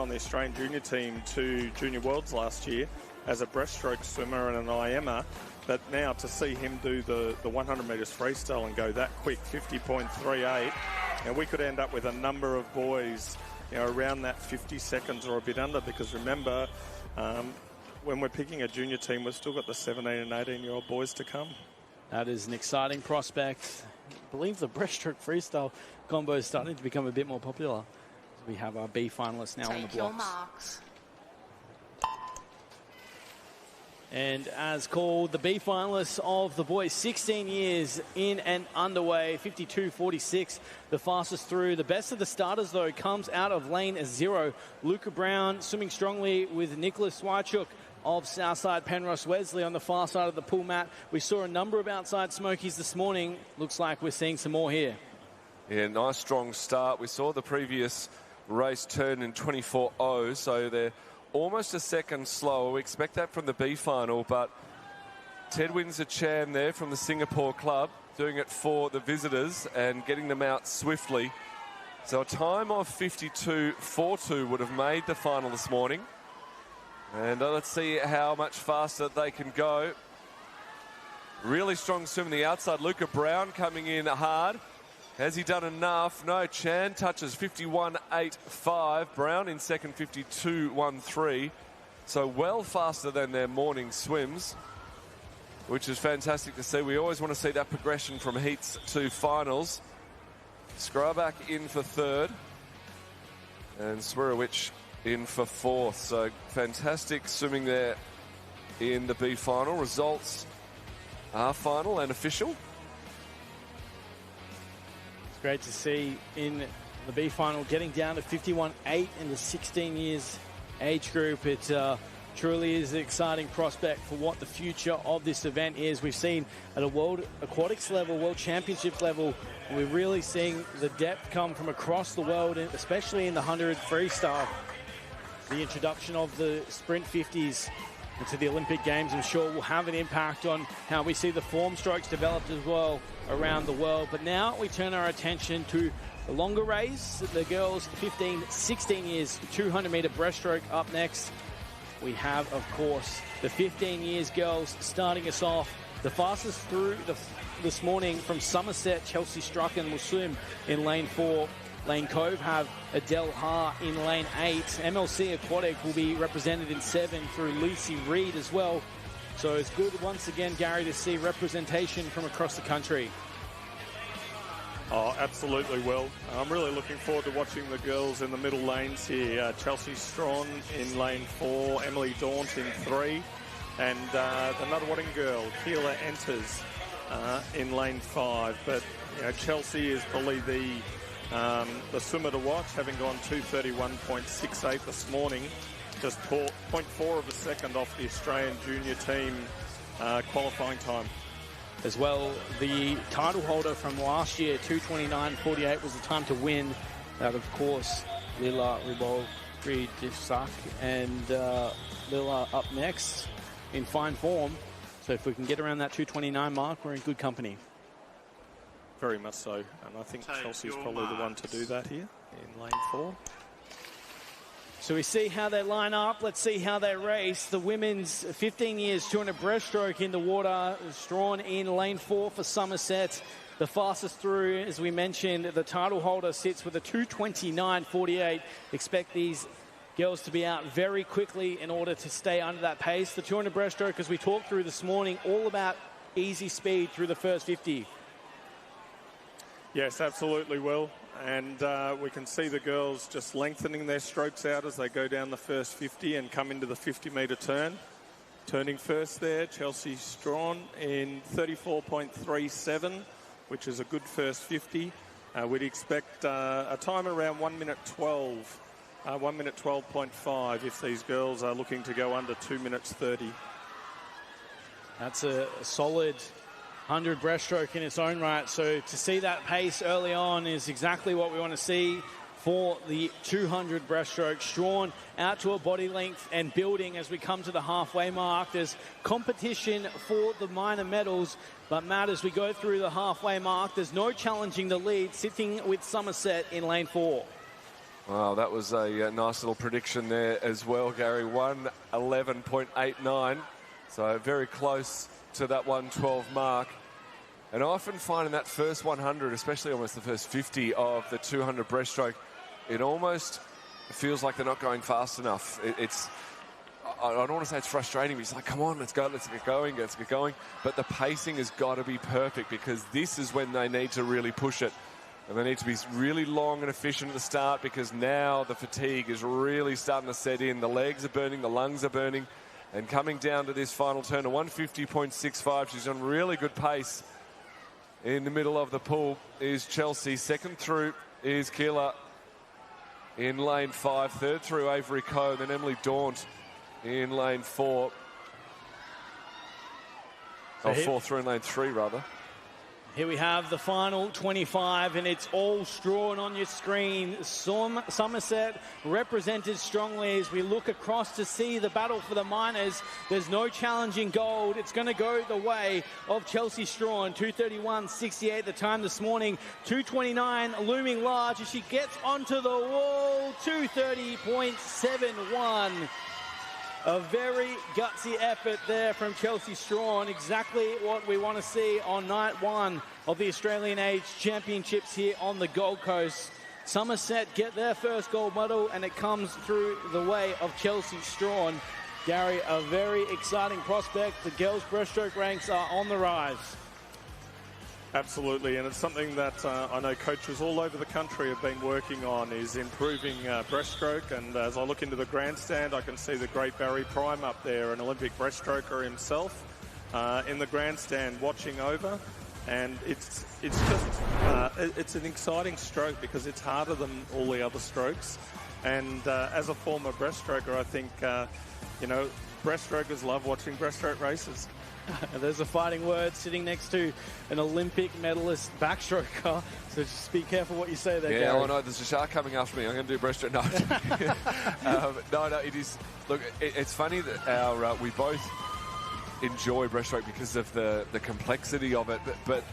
the Australian junior team to Junior Worlds last year as a breaststroke swimmer and an IMer. But now to see him do the 100 metres freestyle and go that quick, 50.38, and we could end up with a number of boys, around that 50 seconds or a bit under, because remember, when we're picking a junior team, we've still got the 17 and 18-year-old boys to come. That is an exciting prospect. I believe the breaststroke freestyle combo is starting to become a bit more popular. We have our B finalists now on the blocks. Take your marks. And as called, the B finalists of the boys, 16 years in and underway, 52.46, the fastest through. The best of the starters, though, comes out of lane 0. Luca Brown swimming strongly with Nicholas Wychuk of Southside Penrose Wesley on the far side of the pool mat. We saw a number of outside smokies this morning. Looks like we're seeing some more here. Yeah, nice strong start. We saw the previous race turn in 24.0, so they're almost a second slower. We expect that from the B final, but Ted Windsor-Chan there from the Singapore club doing it for the visitors and getting them out swiftly. So a time of 52.42 would have made the final this morning. And let's see how much faster they can go. Really strong swim on the outside. Luca Brown coming in hard. Has he done enough? No, Chan touches 51.85. Brown in second, 52.13. So well faster than their morning swims, which is fantastic to see. We always want to see that progression from heats to finals. Skrabak in for third. And Swearowicz in for fourth. So fantastic swimming there in the B final. Results are final and official. Great to see in the B final getting down to 51.8 in the 16 years age group. It truly is an exciting prospect for what the future of this event is. We've seen at a World Aquatics level, World Championships level, we're really seeing the depth come from across the world, especially in the 100 freestyle. The introduction of the sprint 50s into the Olympic Games, I'm sure, will have an impact on how we see the form strokes developed as well around the world. But now we turn our attention to the longer race. The girls 15, 16 years, 200-meter breaststroke up next. We have, of course, the 15 years girls starting us off. The fastest through this morning from Somerset, Chelsea Strachan will swim in lane 4. Lane Cove have Adele Ha in lane 8. MLC Aquatic will be represented in 7 through Lucy Reed as well. So it's good once again, Gary, to see representation from across the country. Oh, absolutely will. I'm really looking forward to watching the girls in the middle lanes here. Chelsea Strawn in lane 4, Emily Daunt in 3, and the Nuttawading girl, Keela Enters, in lane 5. But Chelsea is probably the swimmer to watch, having gone 2:31.68 this morning, just 0.4 of a second off the Australian junior team qualifying time. As well, the title holder from last year, 2:29.48, was the time to win. That, of course, Lila Ribol-Friedrichsak, and Lila up next in fine form. So if we can get around that 2:29 mark, we're in good company. Very much so, and I think Chelsea's probably the one to do that here in lane 4. So we see how they line up. Let's see how they race. The women's 15 years 200 breaststroke in the water. Strawn in lane 4 for Somerset. the fastest through. As we mentioned, the title holder sits with a 2:29.48. Expect these girls to be out very quickly in order to stay under that pace. The 200 breaststroke, as we talked through this morning, all about easy speed through the first 50. Yes, absolutely, Will. And we can see the girls just lengthening their strokes out as they go down the first 50 and come into the 50-metre turn. Turning first there, Chelsea Strawn in 34.37, which is a good first 50. We'd expect a time around 1 minute 12, 1 minute 12.5 if these girls are looking to go under 2 minutes 30. That's a solid 100 breaststroke in its own right. So to see that pace early on is exactly what we want to see for the 200 breaststroke. Strawn out to a body length and building as we come to the halfway mark. There's competition for the minor medals, but Matt, as we go through the halfway mark, there's no challenging the lead, sitting with Somerset in lane 4. Wow, that was a nice little prediction there as well, Gary. 1:11.89, so very close to that 1:12 mark. And I often find in that first 100, especially almost the first 50 of the 200 breaststroke, it almost feels like they're not going fast enough. I don't want to say it's frustrating, but it's like, come on, let's go, let's get going. But the pacing has got to be perfect, because this is when they need to really push it. And they need to be really long and efficient at the start, because now the fatigue is really starting to set in. The legs are burning, the lungs are burning. And coming down to this final turn, a 150.65, she's on really good pace. In the middle of the pool is Chelsea. Second through is Keela in lane 5. Third through, Avery Coe. Then Emily Daunt in lane 4. Fourth through in lane 3, rather. Here we have the final 25, and it's all Strawn on your screen. Somerset represented strongly as we look across to see the battle for the minors. There's no challenging gold. It's going to go the way of Chelsea Strawn. 2:31.68 the time this morning. 2:29 looming large as she gets onto the wall. 2:30.71. A very gutsy effort there from Chelsea Strawn. Exactly what we want to see on night 1 of the Australian Age Championships here on the Gold Coast. Somerset get their first gold medal, and it comes through the way of Chelsea Strawn. Gary, a very exciting prospect. The girls' breaststroke ranks are on the rise. Absolutely, and it's something that I know coaches all over the country have been working on, is improving breaststroke. And as I look into the grandstand, I can see the great Barry Prime up there, an Olympic breaststroker himself, in the grandstand watching over. And it's an exciting stroke because it's harder than all the other strokes. And as a former breaststroker, I think breaststrokers love watching breaststroke races. There's a fighting word sitting next to an Olympic medalist backstroker. So just be careful what you say there, Gary. Yeah, no, there's a shark coming after me. I'm going to do breaststroke. No, it is. Look, it's funny that we both enjoy breaststroke because of the complexity of it. But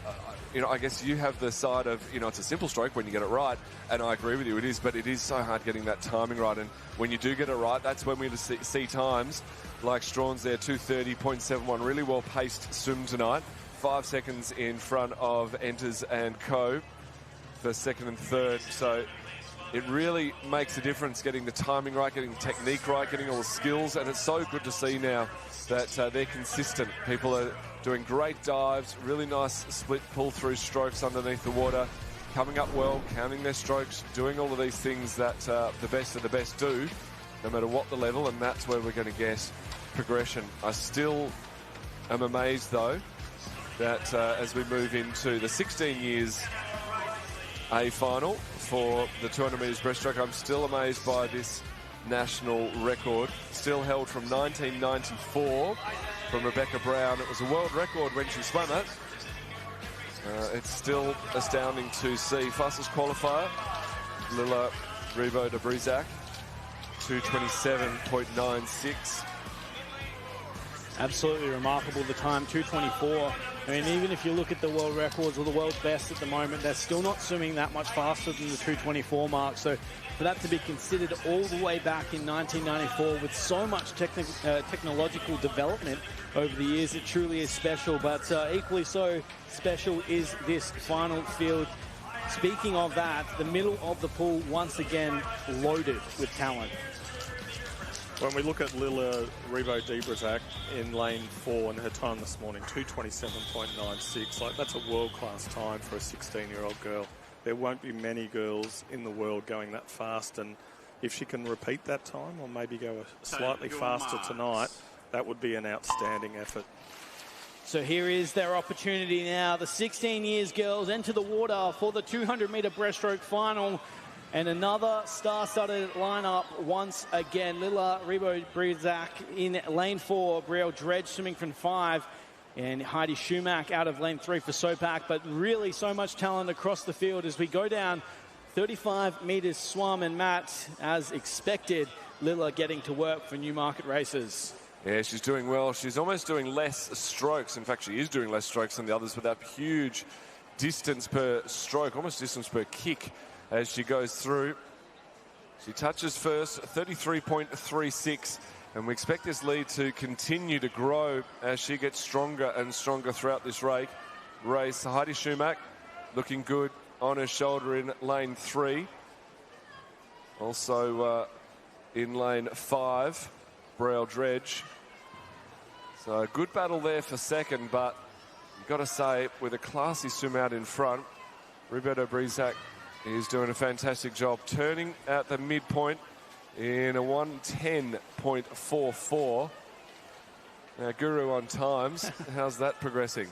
I guess you have the side of, it's a simple stroke when you get it right. And I agree with you, it is. But it is so hard getting that timing right. And when you do get it right, that's when we see times like Strawn's there, 2:30.71. Really well-paced swim tonight. 5 seconds in front of Enters and Co. for second and third. So it really makes a difference getting the timing right, getting the technique right, getting all the skills. And it's so good to see now that they're consistent. People are doing great dives, really nice split pull-through strokes underneath the water, coming up well, counting their strokes, doing all of these things that the best of the best do, no matter what the level, and that's where we're going to get progression. I still am amazed, though, that as we move into the 16 years A final for the 200 metres breaststroke, I'm still amazed by this national record, still held from 1994 from Rebecca Brown. It was a world record when she swam it. It's still astounding to see. Fastest qualifier, Lila Rebo de Brizac, 2:27.96. Absolutely remarkable, the time, 2:24. I mean, even if you look at the world records or the world's best at the moment, they're still not swimming that much faster than the 2:24 mark. So for that to be considered all the way back in 1994 with so much technological development over the years, it truly is special. But equally so special is this final field. Speaking of that, the middle of the pool once again loaded with talent. When we look at Lila Rebo-Debrazak in lane 4 and her time this morning, 2:27.96, like that's a world-class time for a 16-year-old girl. There won't be many girls in the world going that fast, and if she can repeat that time or maybe go slightly faster tonight, that would be an outstanding effort. So here is their opportunity now. The 16 years girls enter the water for the 200-metre breaststroke final. And another star-studded lineup once again. Lila Rebo-Debrazak in lane 4. Brielle Dredge swimming from 5. And Heidi Schumack out of lane 3 for Sopak. But really so much talent across the field as we go down 35 metres swum. And Matt, as expected, Lila getting to work for Newmarket Races. Yeah, she's doing well. She's almost doing less strokes. In fact, she is doing less strokes than the others with that huge distance per stroke, almost distance per kick as she goes through. She touches first, 33.36, and we expect this lead to continue to grow as she gets stronger and stronger throughout this race. Heidi Schumack looking good on her shoulder in lane 3. Also in lane 5, Brielle Dredge. So a good battle there for second, but you've got to say, with a classy swim out in front, Rebo-Debrazak is doing a fantastic job turning at the midpoint in a 1:10.44. Now, Guru on times. How's that progressing?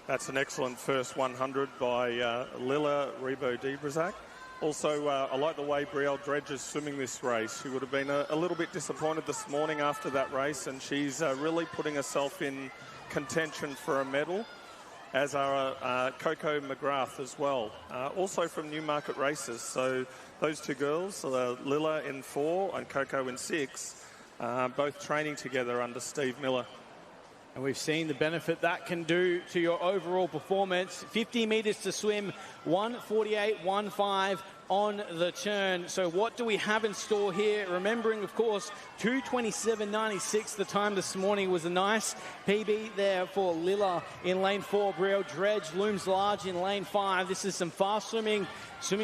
That's an excellent first 100 by Lila Rebo-Debrazak. Also, I like the way Brielle Dredge is swimming this race. She would have been a little bit disappointed this morning after that race, and she's really putting herself in contention for a medal, as are Coco McGrath as well, also from Newmarket Races. So those two girls, Lila in 4 and Coco in 6, both training together under Steve Miller. And we've seen the benefit that can do to your overall performance. 50 metres to swim, 1:48.15 on the turn. So what do we have in store here? Remembering, of course, 2:27.96. The time this morning was a nice PB there for Lila in lane 4. Brielle Dredge looms large in lane 5. This is some fast swimming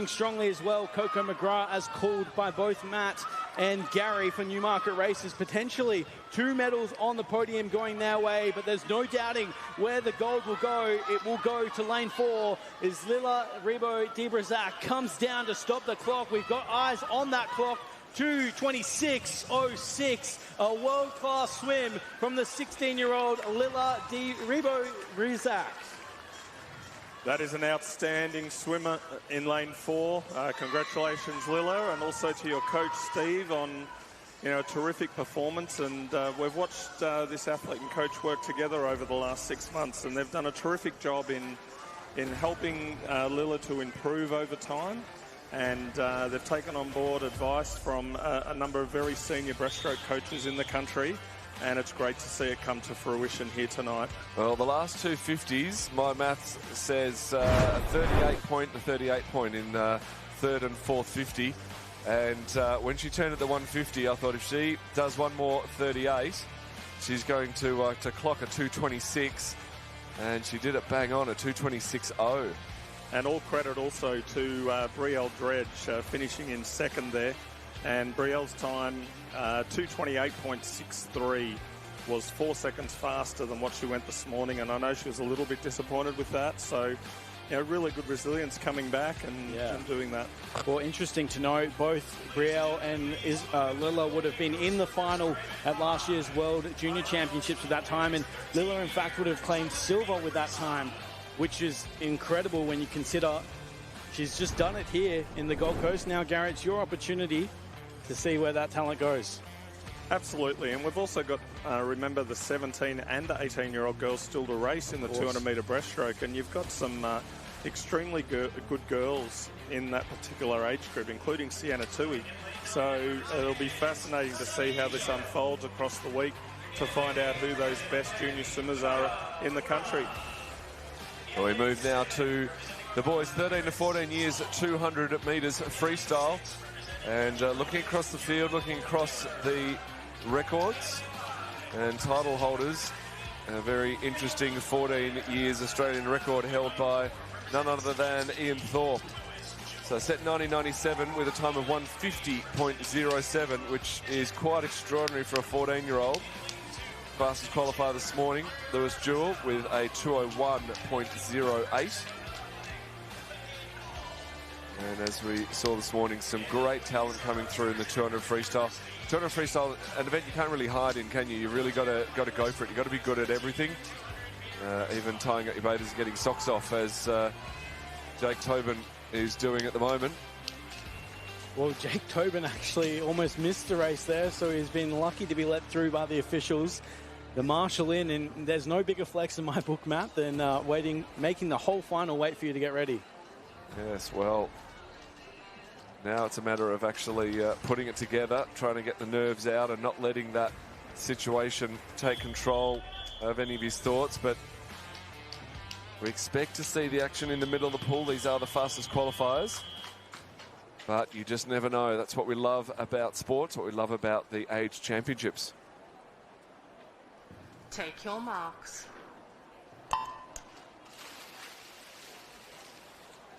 strongly as well. Coco McGrath, as called by both Matt and Gary for Newmarket Races. Potentially 2 medals on the podium going their way, but there's no doubting where the gold will go. It will go to lane 4 as Lila Rebo-Debrazak comes down to stop the clock. We've got eyes on that clock. 2:26.06, a world-class swim from the 16-year-old Lila Rebo-Debrazak. That is an outstanding swimmer in lane 4. Congratulations, Lila, and also to your coach, Steve, on a terrific performance. And we've watched this athlete and coach work together over the last 6 months, and they've done a terrific job in helping Lila to improve over time. And they've taken on board advice from a number of very senior breaststroke coaches in the country. And it's great to see it come to fruition here tonight. Well, the last 250s, my maths says a 38 point in third and fourth 50. And when she turned at the 150, I thought if she does one more 38, she's going to clock a 2:26. And she did it bang on, a 2:26.0. And all credit also to Brielle Dredge finishing in second there. And Brielle's time, 2:28.63, was 4 seconds faster than what she went this morning. And I know she was a little bit disappointed with that. So, really good resilience coming back and doing that. Well, interesting to note, both Brielle and Lila would have been in the final at last year's World Junior Championships at that time. And Lila, in fact, would have claimed silver with that time, which is incredible when you consider she's just done it here in the Gold Coast. Now, Garrett, it's your opportunity to see where that talent goes. Absolutely, and we've also got, remember, the 17 and 18-year-old girls still to race in the 200-metre breaststroke, and you've got some extremely good girls in that particular age group, including Sienna Tui. So it'll be fascinating to see how this unfolds across the week. to find out who those best junior swimmers are in the country. Well, we move now to the boys 13 to 14 years at 200 metres freestyle. And looking across the field, looking across the records and title holders, a very interesting 14 years Australian record held by none other than Ian Thorpe. So set 1997 with a time of 150.07, which is quite extraordinary for a 14-year-old. Fastest qualifier this morning, Lewis Jewell with a 201.08. And as we saw this morning, some great talent coming through in the 200 freestyle. 200 freestyle, an event you can't really hide in, can you? You really got to go for it. You've got to be good at everything. Even tying up your baiters and getting socks off, as Jake Tobin is doing at the moment. Well, Jake Tobin actually almost missed the race there, so he's been lucky to be let through by the officials. The marshal in, and there's no bigger flex in my book, Matt, than making the whole final wait for you to get ready. Yes, well, now it's a matter of actually putting it together, trying to get the nerves out and not letting that situation take control of any of his thoughts. But we expect to see the action in the middle of the pool. These are the fastest qualifiers. But you just never know. That's what we love about sports, what we love about the age championships. Take your marks.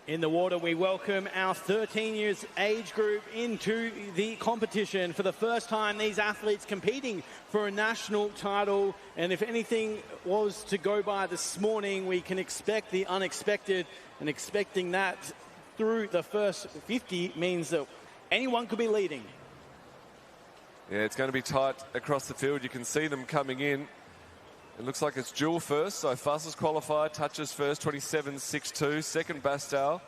In the water, we welcome our 13 years age group into the competition. For the first time, these athletes competing for a national title. And if anything was to go by this morning, we can expect the unexpected. And expecting that through the first 50 means that anyone could be leading. Yeah, it's going to be tight across the field. You can see them coming in. It looks like it's Jewell first, so fastest qualifier, touches first, 27.62. Second, Bastow.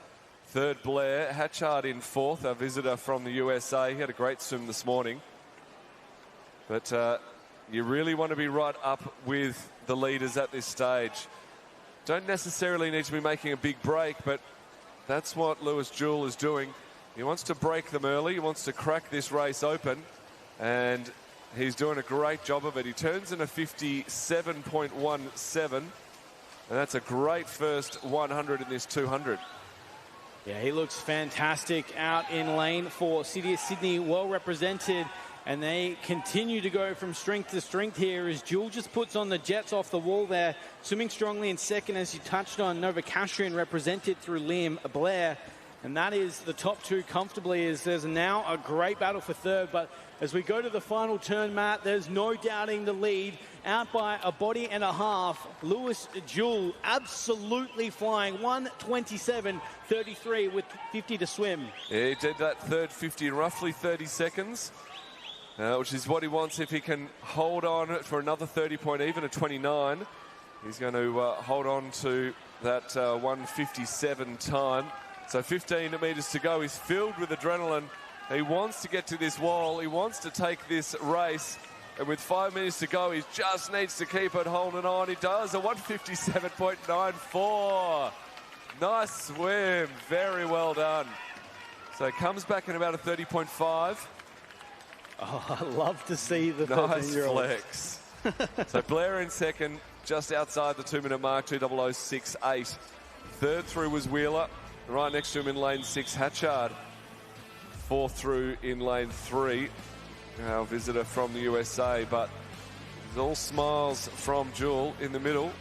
Third, Blair. Hatchard in fourth, our visitor from the USA. He had a great swim this morning. But you really want to be right up with the leaders at this stage. Don't necessarily need to be making a big break, but that's what Lewis Jewell is doing. He wants to break them early. He wants to crack this race open. And he's doing a great job of it. He turns in a 57.17, and that's a great first 100 in this 200. Yeah, he looks fantastic out in lane 4. City of Sydney well represented, and they continue to go from strength to strength here as Jewell just puts on the jets off the wall there. Swimming strongly in second, as you touched on. Novocastrian represented through Liam Blair. And that is the top two comfortably, as there's now a great battle for third. But as we go to the final turn, Matt, there's no doubting the lead. Out by a body and a half, Lewis Jewell absolutely flying. 1:27.33 with 50 to swim. Yeah, he did that third 50 in roughly 30 seconds, which is what he wants. If he can hold on for another 30 point, even a 29, he's going to hold on to that 1:57 time. So 15 metres to go. He's filled with adrenaline. He wants to get to this wall. He wants to take this race. And with 5 minutes to go, he just needs to keep it holding on. He does. A 1:57.94. Nice swim. Very well done. So it comes back in about a 30.5. Oh, I love to see the nice 13-year-old. flex. So Blair in second, just outside the 2-minute mark, 2:00.68. Third through was Wheeler. Right next to him in lane 6, Hatchard. Fourth through in lane 3, our visitor from the USA. But it's all smiles from Jewell in the middle.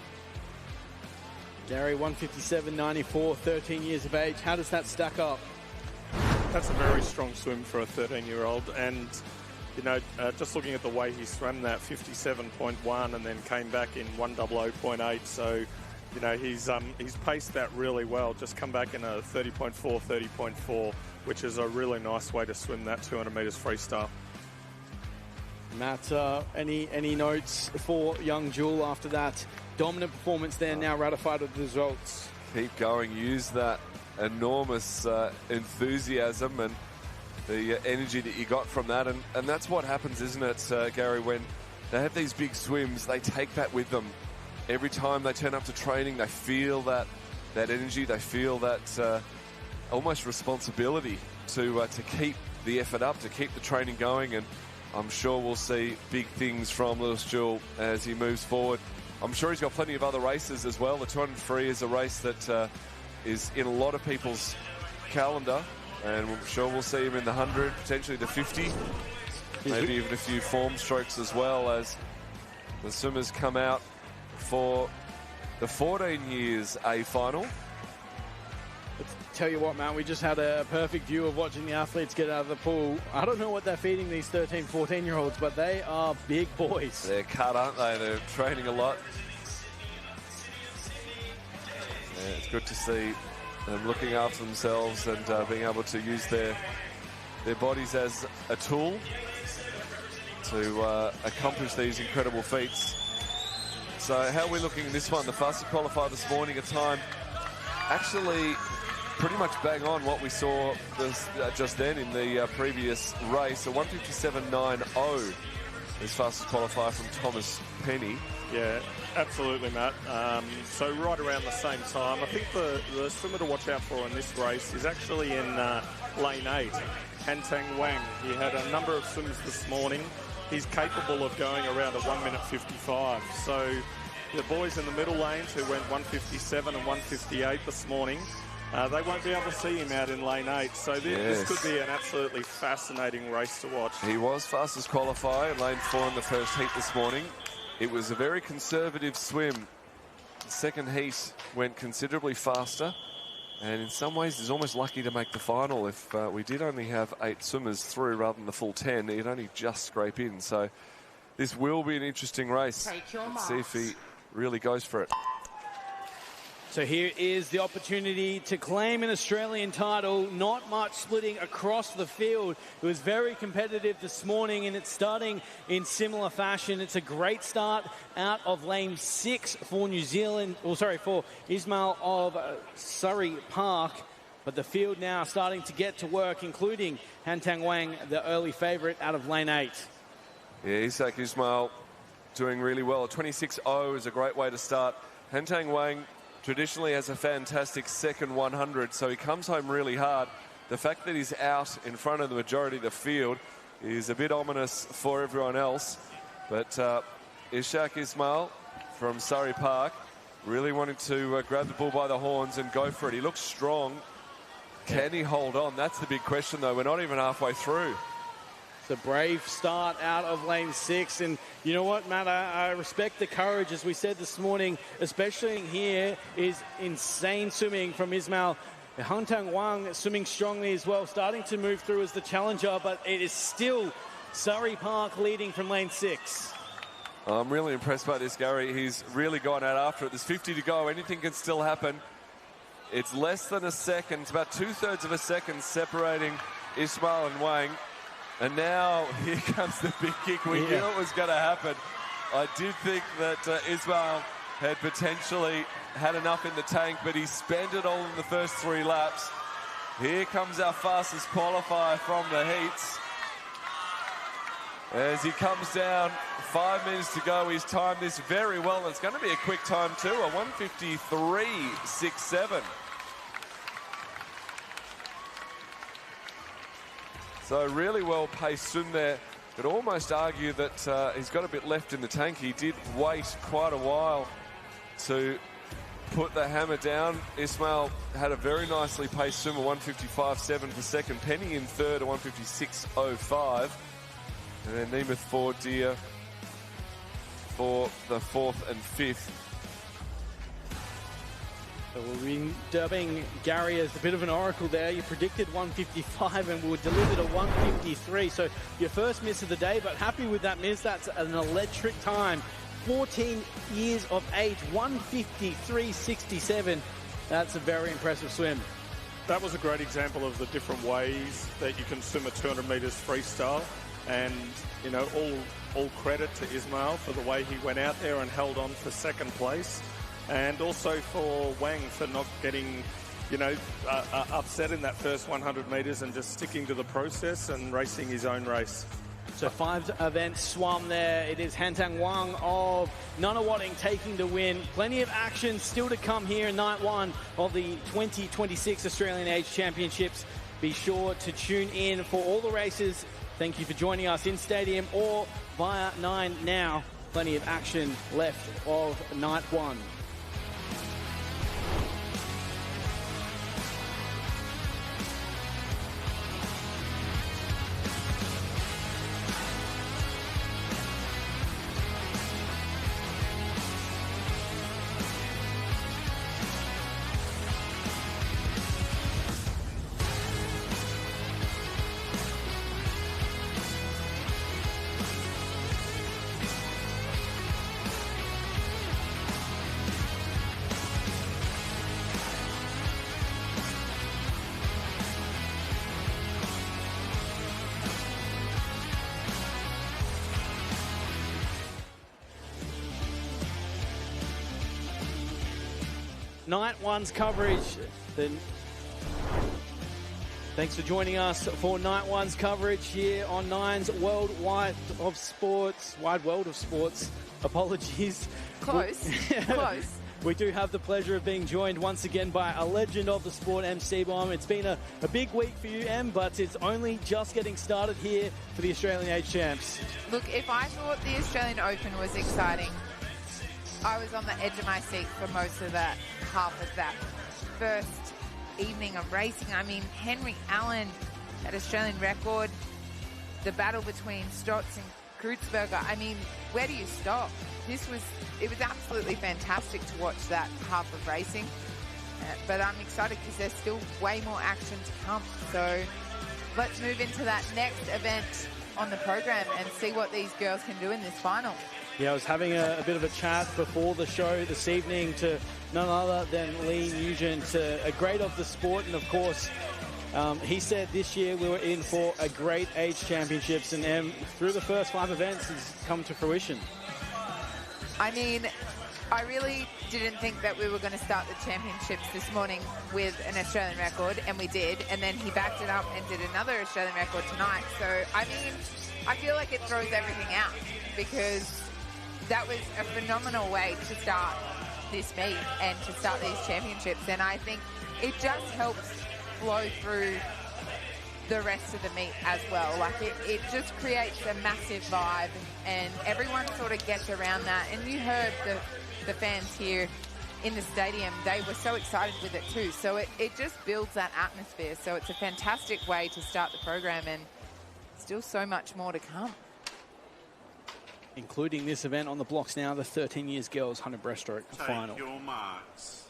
Gary, 1:57.94, 13 years of age. How does that stack up? That's a very strong swim for a 13-year-old. And, you know, just looking at the way he swam that 57.1 and then came back in 1:00.8. So, you know, he's paced that really well. Just come back in a 30.4, which is a really nice way to swim that 200 metres freestyle. Matt, any notes for young Jewell after that dominant performance there, now ratified with the results? Keep going. Use that enormous enthusiasm and the energy that you got from that. And that's what happens, isn't it, Gary, when they have these big swims, they take that with them. Every time they turn up to training, they feel that energy, they feel that almost responsibility to keep the effort up, to keep the training going. And I'm sure we'll see big things from Lewis Jewell as he moves forward. I'm sure he's got plenty of other races as well. The 200 free is a race that is in a lot of people's calendar, and I'm sure we'll see him in the 100, potentially the 50, maybe even a few form strokes as well, as the swimmers come out for the 14 years A final. Tell you what, man, we just had a perfect view of watching the athletes get out of the pool. I don't know what they're feeding these 13, 14-year-olds, but they are big boys. They're cut, aren't they? They're training a lot. Yeah, it's good to see them looking after themselves and being able to use their bodies as a tool to accomplish these incredible feats. So how are we looking in this one? The fastest qualifier this morning, a time actually pretty much bang on what we saw just then in the previous race. A 1:57.90 is fastest qualifier from Thomas Penny. Yeah, absolutely, Matt. So right around the same time. I think the swimmer to watch out for in this race is actually in lane 8, Hantang Wang. He had a number of swims this morning. He's capable of going around a 1:55. So the boys in the middle lanes who went 1:57 and 1:58 this morning, they won't be able to see him out in lane 8. So this could be an absolutely fascinating race to watch. He was fastest qualifier in lane 4 in the first heat this morning. It was a very conservative swim. The second heat went considerably faster, and in some ways he's almost lucky to make the final. If we did only have 8 swimmers through rather than the full 10, he'd only just scrape in. So this will be an interesting race. Let's see if he really goes for it. So here is the opportunity to claim an Australian title. Not much splitting across the field. It was very competitive this morning, and it's starting in similar fashion. It's a great start out of lane 6 for New Zealand, for Ismail of Surrey Park. But the field now starting to get to work, including Hantang Wang, the early favourite, out of lane 8. Yeah, Isak Ismail doing really well. A 26.0 is a great way to start. Hantang Wang traditionally has a fantastic second 100, so he comes home really hard. The fact that he's out in front of the majority of the field is a bit ominous for everyone else. But Ishak Ismail from Surrey Park really wanted to grab the bull by the horns and go for it. He looks strong. Can he hold on? That's the big question, though. We're not even halfway through. It's a brave start out of lane 6, and you know what, Matt, I respect the courage, as we said this morning, especially here is insane swimming from Ismail. Hantang Wang swimming strongly as well, starting to move through as the challenger, but it is still Surrey Park leading from lane 6. I'm really impressed by this, Gary. He's really gone out after it. There's 50 to go. Anything can still happen. It's less than a second. It's about 2/3 of a second separating Ismail and Wang. And now here comes the big kick. We knew it was going to happen. I did think that Ismail had potentially had enough in the tank, but he spent it all in the first 3 laps. Here comes our fastest qualifier from the heats. As he comes down, 5 minutes to go, he's timed this very well. And it's going to be a quick time too, a 1:53.67. So really well-paced swim there. Could almost argue that he's got a bit left in the tank. He did wait quite a while to put the hammer down. Ismail had a very nicely paced swim, a 1:55.7 for second. Penny in third, a 1:56.05. And then Nemeth Fordeer for the 4th and 5th. So we'll be dubbing Gary as a bit of an oracle there. You predicted 1:55 and we delivered a 1:53. So your first miss of the day, but happy with that miss. That's an electric time. 14 years of age, 1:53.67. That's a very impressive swim. That was a great example of the different ways that you can swim a 200 metres freestyle. And, you know, all credit to Ismail for the way he went out there and held on for second place. And also for Wang for not getting, you know, upset in that first 100 metres and just sticking to the process and racing his own race. So 5 events swum there. It is Hantang Wang of Nunawading taking the win. Plenty of action still to come here in night 1 of the 2026 Australian Age Championships. Be sure to tune in for all the races Thank you for joining us in stadium or via 9 Now. Plenty of action left of night 1. Night 1's coverage. Thanks for joining us for Night 1's coverage here on Nine's Wide World of Sports. Apologies. Close. Close. We do have the pleasure of being joined once again by a legend of the sport, M. Seabohm. It's been a big week for you, Em, but it's only just getting started here for the Australian Age Champs. Look, if I thought the Australian Open was exciting, I was on the edge of my seat for most of that half of that first evening of racing. I mean, Henry Allen, that Australian record, the battle between Stotts and Kreutzberger. I mean, where do you stop? It was absolutely fantastic to watch that half of racing. But I'm excited because there's still way more action to come. So let's move into that next event on the program and see what these girls can do in this final. Yeah, I was having a bit of a chat before the show this evening to none other than Lee Nugent, a great of the sport. And, of course, he said this year we were in for a great age championships. And through the first 5 events, it's come to fruition. I mean, I really didn't think that we were going to start the championships this morning with an Australian record, and we did. And then he backed it up and did another Australian record tonight. So, I mean, I feel like it throws everything out because that was a phenomenal way to start this meet and to start these championships. And I think it just helps flow through the rest of the meet as well. Like it just creates a massive vibe and everyone sort of gets around that. And you heard the fans here in the stadium, they were so excited with it too. So it just builds that atmosphere. So it's a fantastic way to start the program and still so much more to come. Including this event on the blocks now, the 13 years girls 100 breaststroke final. Take your marks.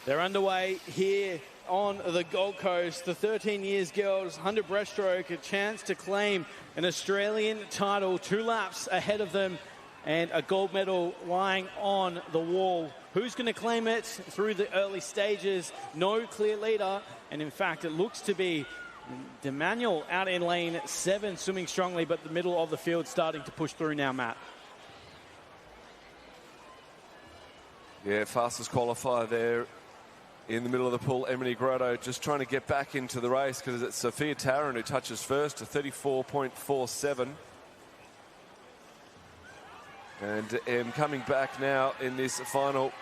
They're underway here on the Gold Coast. The 13 years girls 100 breaststroke, a chance to claim an Australian title, 2 laps ahead of them, and a gold medal lying on the wall. Who's going to claim it through the early stages? No clear leader, and in fact, it looks to be D'Emanuel out in lane 7, swimming strongly, but the middle of the field starting to push through now, Matt. Yeah, fastest qualifier there in the middle of the pool. Emily Grotto just trying to get back into the race because it's Sophia Tarrant who touches first to 34.47. And coming back now in this final,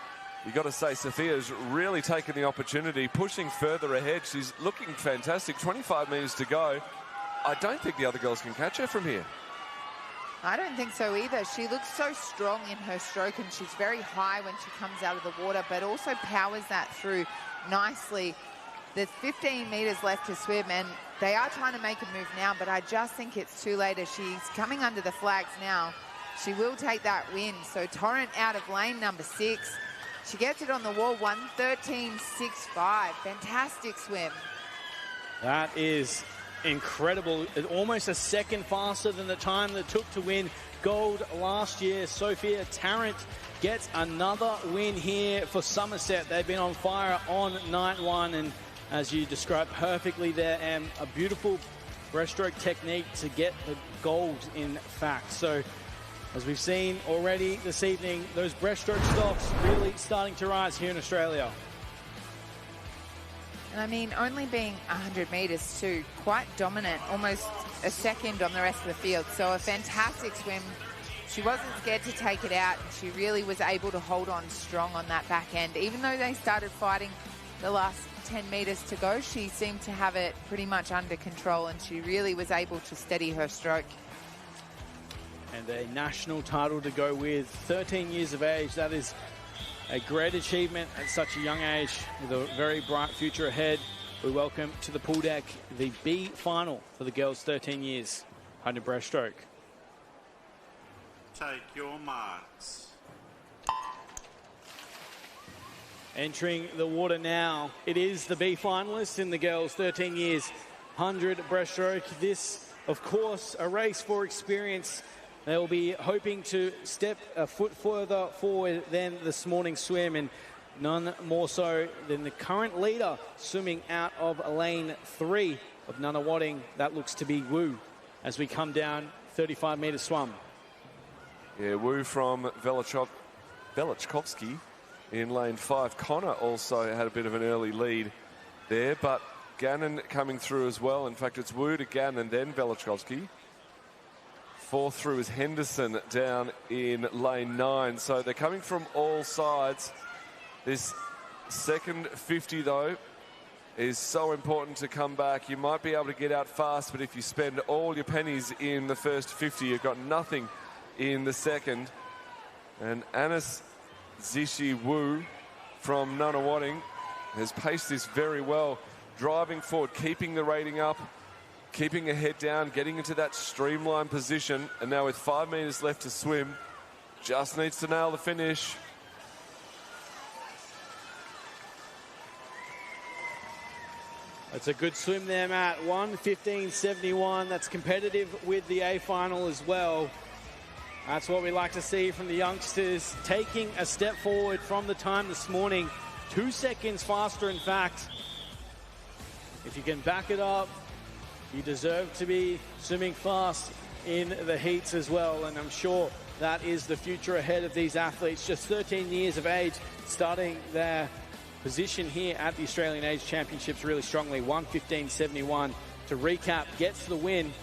you've got to say Sophia's really taken the opportunity, pushing further ahead. She's looking fantastic. 25 metres to go. I don't think the other girls can catch her from here. I don't think so either. She looks so strong in her stroke and she's very high when she comes out of the water, but also powers that through nicely. There's 15 metres left to swim and they are trying to make a move now, but I just think it's too late as she's coming under the flags now. She will take that win. So Torrent out of lane number 6. She gets it on the wall, 1:13.65. Fantastic swim. That is incredible. Almost a second faster than the time that took to win gold last year. Sophia Tarrant gets another win here for Somerset. They've been on fire on night 1, and as you described perfectly there, and a beautiful breaststroke technique to get the gold, in fact. So as we've seen already this evening, those breaststroke stocks really starting to rise here in Australia. And I mean, only being 100 metres too, quite dominant, almost a second on the rest of the field. So a fantastic swim. She wasn't scared to take it out, and she really was able to hold on strong on that back end. Even though they started fighting the last 10 metres to go, she seemed to have it pretty much under control, and she really was able to steady her stroke. And a national title to go with. 13 years of age, that is a great achievement at such a young age with a very bright future ahead. We welcome to the pool deck the B final for the girls 13 years, 100 breaststroke. Take your marks. Entering the water now, it is the B finalists in the girls 13 years, 100 breaststroke. This, of course, a race for experience. They will be hoping to step a foot further forward than this morning's swim, and none more so than the current leader swimming out of lane 3 of Nunawading. That looks to be Wu as we come down 35-metre swum. Yeah, Wu from Velichkovsky in lane 5. Connor also had a bit of an early lead there, but Gannon coming through as well. In fact, it's Wu to Gannon, then Velichkovsky. 4th through is Henderson down in lane 9. So they're coming from all sides. This second 50, though, is so important to come back. You might be able to get out fast, but if you spend all your pennies in the first 50, you've got nothing in the second. And Anis Zishi Wu from Nunawading has paced this very well, driving forward, keeping the rating up, keeping her head down, getting into that streamlined position. And now with 5 metres left to swim, just needs to nail the finish. That's a good swim there, Matt. 1:15.71. That's competitive with the A final as well. That's what we like to see from the youngsters, taking a step forward from the time this morning. 2 seconds faster, in fact. If you can back it up, you deserve to be swimming fast in the heats as well. And I'm sure that is the future ahead of these athletes. Just 13 years of age, starting their position here at the Australian Age Championships really strongly. 1:15.71 to recap, gets the win.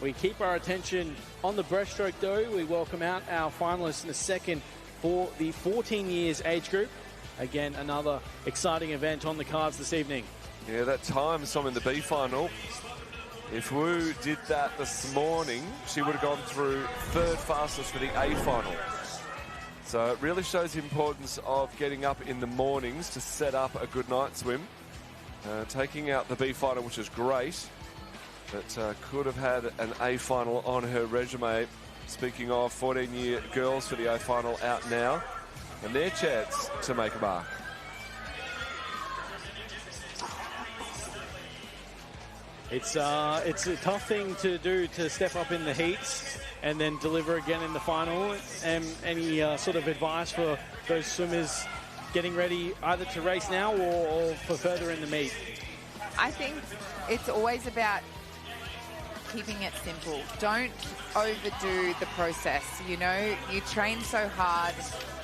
We keep our attention on the breaststroke, though. We welcome out our finalists in a second for the 14 years age group. Again, another exciting event on the cards this evening. Yeah, that time, some in the B final. If Wu did that this morning, she would have gone through 3rd fastest for the A final. So it really shows the importance of getting up in the mornings to set up a good night swim. Taking out the B final, which is great, but could have had an A final on her resume. Speaking of 14-year girls for the A final out now, and their chance to make a mark. It's a tough thing to do, to step up in the heats and then deliver again in the final. And any sort of advice for those swimmers getting ready either to race now or for further in the meet? I think it's always about keeping it simple. Don't overdo the process. You know, you train so hard,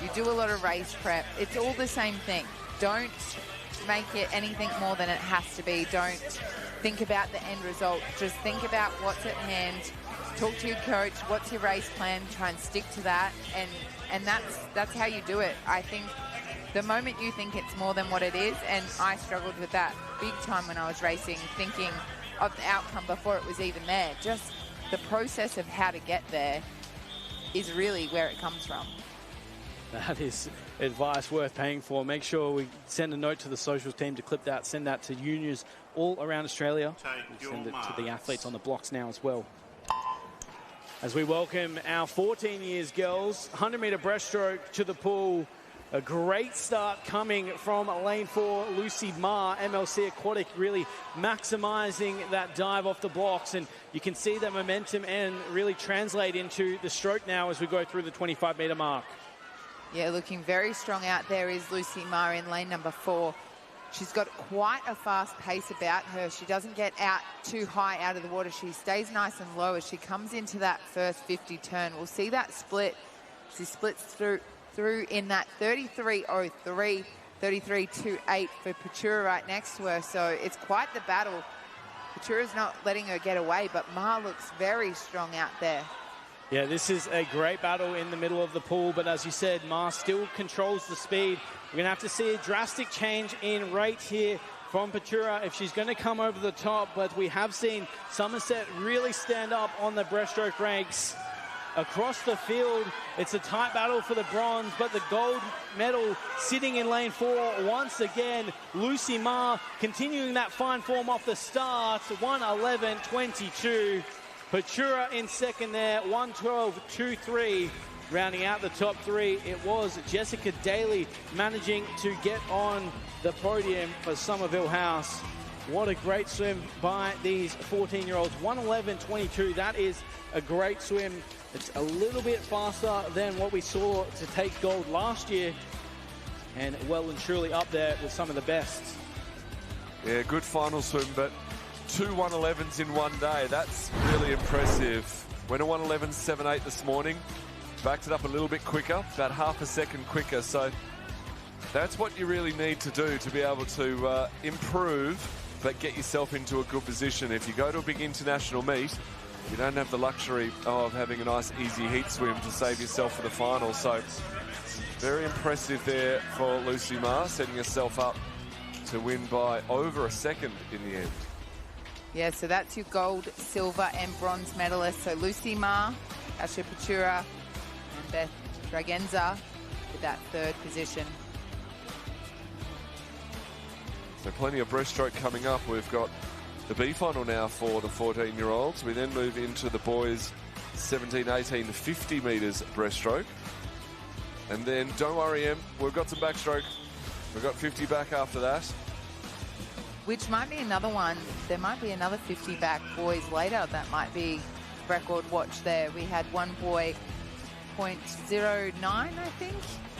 you do a lot of race prep. It's all the same thing. Don't make it anything more than it has to be. Don't think about the end result. Just think about what's at hand. Talk to your coach. What's your race plan? Try and stick to that. And that's how you do it. I think the moment you think it's more than what it is, and I struggled with that big time when I was racing, thinking of the outcome before it was even there. Just the process of how to get there is really where it comes from. That is advice worth paying for. Make sure we send a note to the socials team to clip that, send that to juniors all around Australia. We'll send it to the athletes on the blocks now as well. As we welcome our 14 years girls, 100-metre breaststroke to the pool. A great start coming from lane 4, Lucy Ma, MLC Aquatic, really maximising that dive off the blocks. And you can see the momentum and really translate into the stroke now as we go through the 25-metre mark. Yeah, looking very strong out there is Lucy Ma in lane number 4. She's got quite a fast pace about her. She doesn't get out too high out of the water. She stays nice and low as she comes into that first 50 turn. We'll see that split. She splits through in that 33.03, 33.28 for Patura right next to her. So it's quite the battle. Patura's not letting her get away, but Ma looks very strong out there. Yeah, this is a great battle in the middle of the pool, but as you said, Ma still controls the speed. We're going to have to see a drastic change in rate here from Patura if she's going to come over the top, but we have seen Somerset really stand up on the breaststroke ranks. Across the field, it's a tight battle for the bronze, but the gold medal sitting in lane 4 once again. Lucy Ma continuing that fine form off the start, 1:11.22. Patura in second there, 1:12.23. Rounding out the top 3, it was Jessica Daly managing to get on the podium for Somerville House. What a great swim by these 14-year-olds. 1:11.22, that is a great swim. It's a little bit faster than what we saw to take gold last year, and well and truly up there with some of the best. Yeah, good final swim, but 2 1:11s in one day. That's really impressive. Went a 1:11.78 this morning. Backed it up a little bit quicker, about half a second quicker. So that's what you really need to do to be able to improve, but get yourself into a good position. If you go to a big international meet, you don't have the luxury of having a nice easy heat swim to save yourself for the final. So very impressive there for Lucy Ma, setting herself up to win by over a second in the end. Yeah, so that's your gold, silver and bronze medalists. So Lucy Ma, Asha Patura and Beth Dragenza with that third position. So plenty of breaststroke coming up. We've got the B final now for the 14-year-olds. We then move into the boys 17, 18, 50 metres breaststroke. And then, don't worry, Em, we've got some backstroke. We've got 50 back after that. Which might be another one. There might be another 50 back boys later. That might be record watch there. We had one boy 0.09, I think,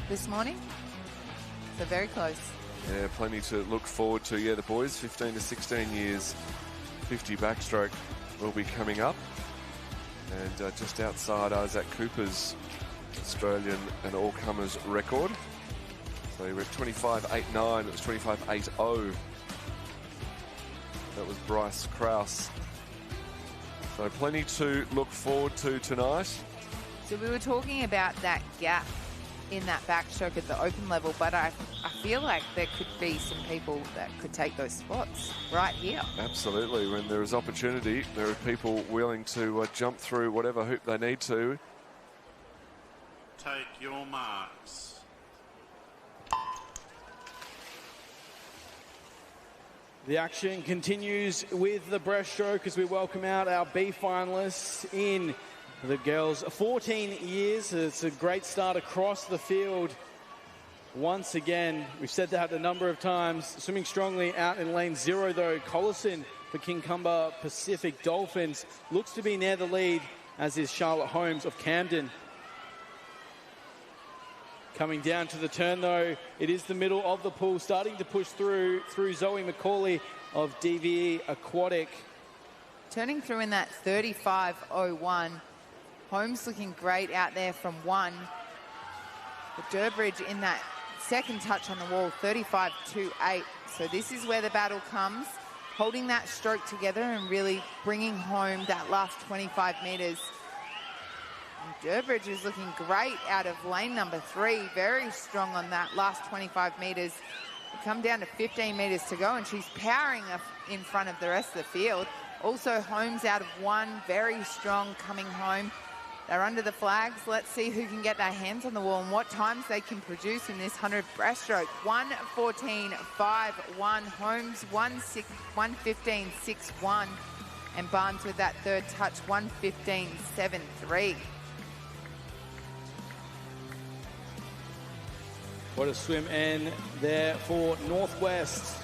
this morning. So very close. Yeah, plenty to look forward to. Yeah, the boys, 15 to 16 years, 50 backstroke will be coming up. And just outside Isaac Cooper's Australian and all-comers record. So we're 25.89, it was 25.80. That was Bryce Krause. So plenty to look forward to tonight. So we were talking about that gap in that backstroke at the open level, but I feel like there could be some people that could take those spots right here. Absolutely. When there is opportunity, there are people willing to jump through whatever hoop they need to. Take your marks. The action continues with the breaststroke as we welcome out our B finalists in the girls. 14 years. It's a great start across the field. Once again, we've said that a number of times. Swimming strongly out in lane 0, though. Collison for Kincumber Pacific Dolphins looks to be near the lead, as is Charlotte Holmes of Camden. Coming down to the turn, though, it is the middle of the pool, starting to push through Zoe McCauley of DVE Aquatic. Turning through in that 35.01. Holmes looking great out there from 1. But Durbridge in that second touch on the wall, 35.28. So this is where the battle comes. Holding that stroke together and really bringing home that last 25 metres. Durbridge is looking great out of lane number 3. Very strong on that last 25 metres. We come down to 15 metres to go, and she's powering in front of the rest of the field. Also, Holmes out of 1. Very strong coming home. They're under the flags. Let's see who can get their hands on the wall and what times they can produce in this 100 breaststroke. 1:14.51. Holmes 1:15.61. And Barnes with that third touch, 1:15.73. What a swim end there for Northwest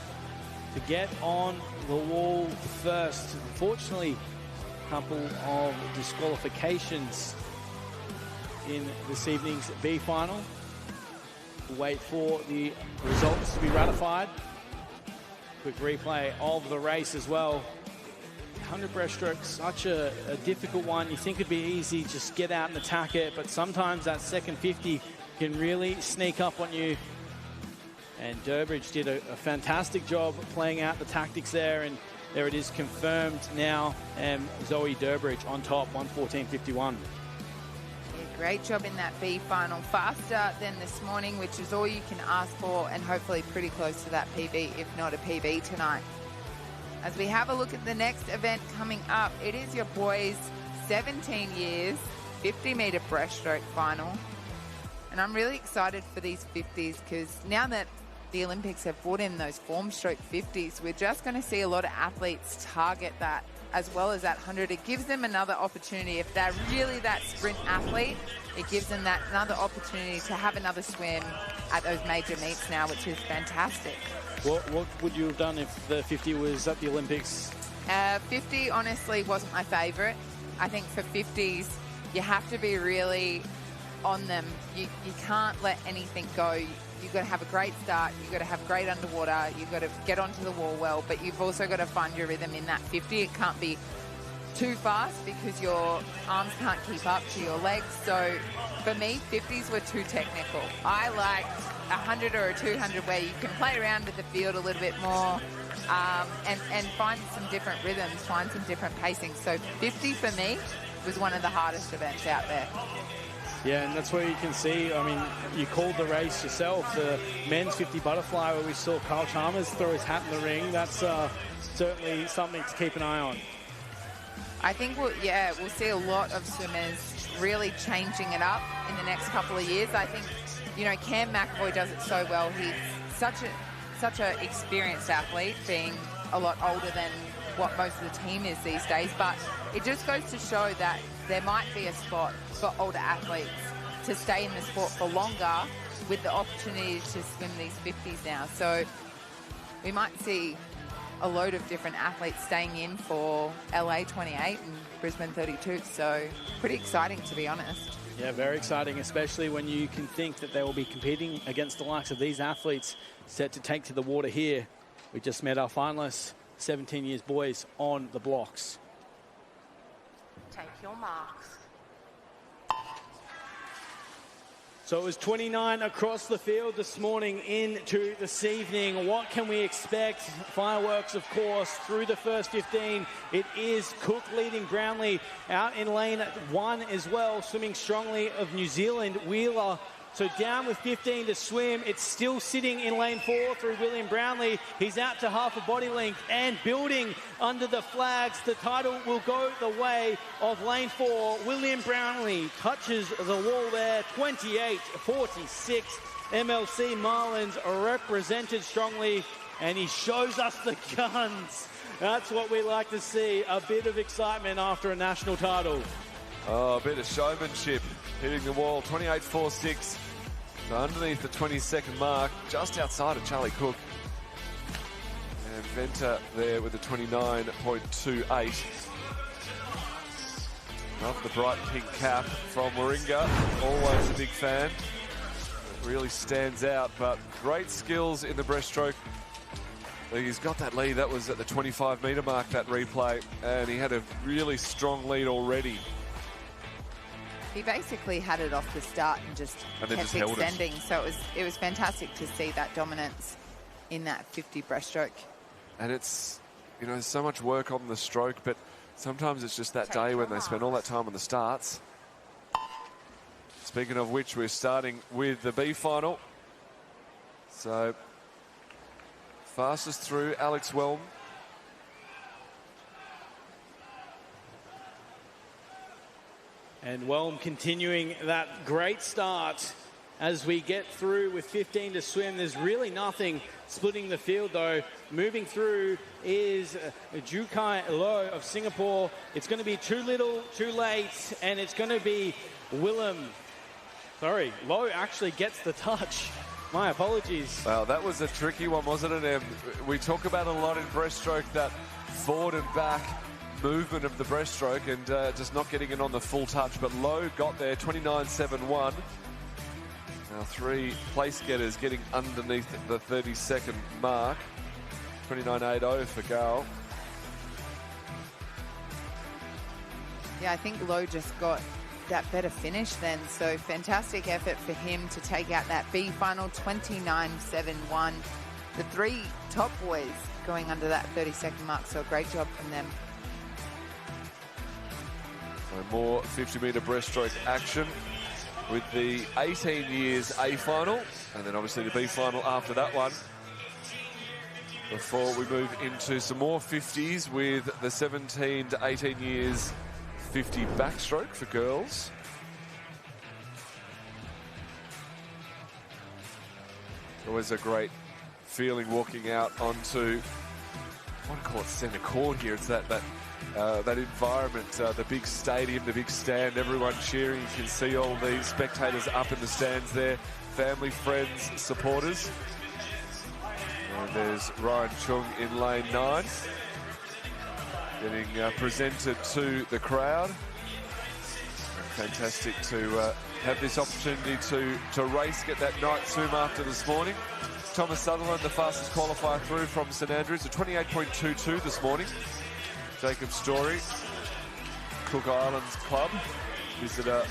to get on the wall first. Unfortunately, a couple of disqualifications in this evening's B final. We'll wait for the results to be ratified. Quick replay of the race as well. 100 breaststroke, such a difficult one. You think it'd be easy, just get out and attack it, but sometimes that second 50 can really sneak up on you. And Durbridge did a fantastic job playing out the tactics there, and there it is confirmed now. Zoe Durbridge on top, 1:14.51. Great job in that B final. Faster than this morning, which is all you can ask for, and hopefully pretty close to that PB, if not a PB tonight. As we have a look at the next event coming up, it is your boys' 17 years, 50-metre breaststroke final. And I'm really excited for these 50s because now that the Olympics have brought in those form stroke 50s, we're just going to see a lot of athletes target that as well as that 100. It gives them another opportunity. If they're really that sprint athlete, it gives them that another opportunity to have another swim at those major meets now, which is fantastic. What would you have done if the 50 was at the Olympics? 50 honestly wasn't my favourite. I think for 50s, you have to be really on them. You can't let anything go. You've got to have a great start. You've got to have great underwater. You've got to get onto the wall well, but you've also got to find your rhythm in that 50. It can't be too fast because your arms can't keep up to your legs. So for me, 50s were too technical. I liked 100 or a 200 where you can play around with the field a little bit more and find some different rhythms, find some different pacing. So 50 for me was one of the hardest events out there. Yeah, and that's where you can see, I mean, you called the race yourself, the men's 50 butterfly where we saw Kyle Chalmers throw his hat in the ring. That's certainly something to keep an eye on. I think we'll see a lot of swimmers really changing it up in the next couple of years. I think, you know, Cam McAvoy does it so well. He's such a experienced athlete, being a lot older than what most of the team is these days. But it just goes to show that there might be a spot for older athletes to stay in the sport for longer with the opportunity to swim these 50s now. So we might see a load of different athletes staying in for LA 28 and Brisbane 32. So pretty exciting, to be honest. Yeah, very exciting, especially when you can think that they will be competing against the likes of these athletes set to take to the water here. We just met our finalists, 17 years boys, on the blocks. Take your marks. So it was 29 across the field this morning into this evening. What can we expect? Fireworks, of course, through the first 15. It is Cook leading Brownlee out in lane 1 as well, swimming strongly of New Zealand. Wheeler, so down with 15 to swim. It's still sitting in lane 4 through William Brownlee. He's out to half a body length and building under the flags. The title will go the way of lane 4. William Brownlee touches the wall there, 28-46. MLC Marlins represented strongly, and he shows us the guns. That's what we like to see, a bit of excitement after a national title. Oh, a bit of showmanship, hitting the wall, 28-46. So underneath the 22nd mark, just outside of Charlie Cook. And Venter there with a 29.28. Love the bright pink cap from Warringah, always a big fan. It really stands out, but great skills in the breaststroke. He's got that lead, that was at the 25-metre mark, that replay, and he had a really strong lead already. He basically had it off the start and just kept extending. So it was fantastic to see that dominance in that 50 breaststroke. And it's, you know, so much work on the stroke, but sometimes it's just that day when they spend all that time on the starts. Speaking of which, we're starting with the B final. So fastest through, Alex Whelm. And Whelm continuing that great start as we get through with 15 to swim. There's really nothing splitting the field, though. Moving through is Jukai Lo of Singapore. It's going to be too little, too late, and it's going to be Willem. Sorry, Lo actually gets the touch. My apologies. Well, that was a tricky one, wasn't it, Em? We talk about a lot in breaststroke, that forward and back movement of the breaststroke and just not getting it on the full touch, but Lowe got there, 29.71. Now 3 place getters getting underneath the 32nd mark, 29.80 for Gal. Yeah, I think Lowe just got that better finish then, so fantastic effort for him to take out that B final, 29.71. The 3 top boys going under that 32nd mark, so a great job from them. So more 50-metre breaststroke action. with the 18 years A final, and then obviously the B final after that one. Before we move into some more 50s with the 17 to 18 years 50 backstroke for girls. Always a great feeling walking out onto, I want to call it centre court here. It's that environment, the big stadium, the big stand, everyone cheering. You can see all the spectators up in the stands there, family, friends, supporters. And there's Ryan Chung in lane 9, getting presented to the crowd. And fantastic to have this opportunity to race, get that night swim after this morning. Thomas Sutherland, the fastest qualifier through from St Andrews, a 28.22 this morning. Jacob Story, Cook Islands Club, visitor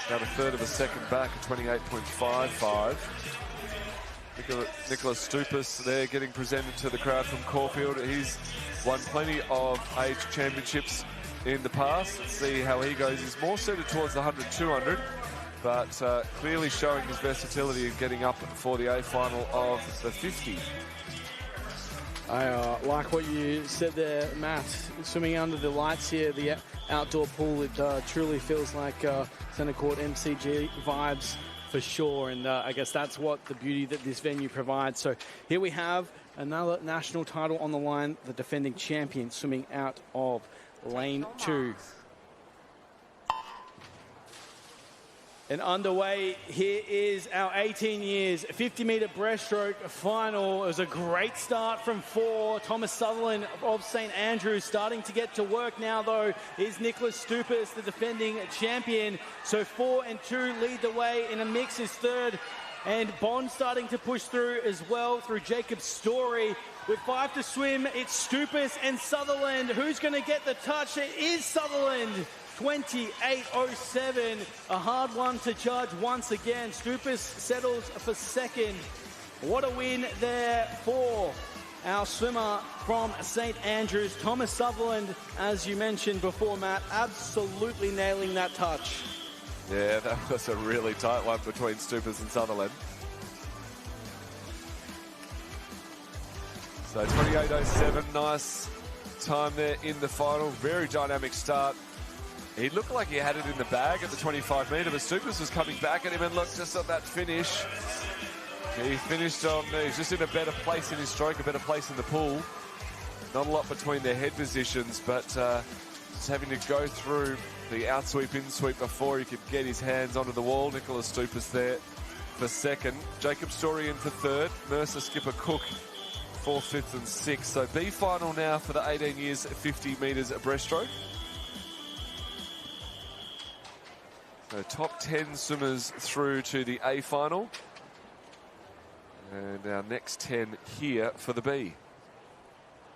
about a third of a second back, a 28.55. Nicholas Stupas there getting presented to the crowd from Caulfield. He's won plenty of age championships in the past. Let's see how he goes. He's more suited towards the 100-200, but clearly showing his versatility and getting up for the A final of the 50. I like what you said there, Matt. Swimming under the lights here, the outdoor pool, it truly feels like centre court MCG vibes for sure. And I guess that's what the beauty that this venue provides. So here we have another national title on the line, the defending champion swimming out of lane 2. And underway, here is our 18 years 50-metre breaststroke final. It was a great start from 4. Thomas Sutherland of St Andrews starting to get to work now, though, is Nicholas Stupas, the defending champion. So 4 and 2 lead the way. In a mix is third. And Bond starting to push through as well through Jacob Story. With 5 to swim, it's Stupas and Sutherland. Who's going to get the touch? It is Sutherland. 28.07, a hard one to judge once again. Stupas settles for second. What a win there for our swimmer from St Andrews. Thomas Sutherland, as you mentioned before, Matt, absolutely nailing that touch. Yeah, that was a really tight one between Stupas and Sutherland. So 28.07, nice time there in the final. Very dynamic start. He looked like he had it in the bag at the 25 metre, but Stupas was coming back at him, and look, just at that finish, he finished on, he's just in a better place in his stroke, a better place in the pool. Not a lot between their head positions, but just having to go through the outsweep, in-sweep before he could get his hands onto the wall. Nicholas Stupas there for second. Jacob Story in for third. Mercer, Skipper, Cook, 4th, 5th and 6th. So B final now for the 18 years 50 metres breaststroke. So top 10 swimmers through to the A final. And our next 10 here for the B.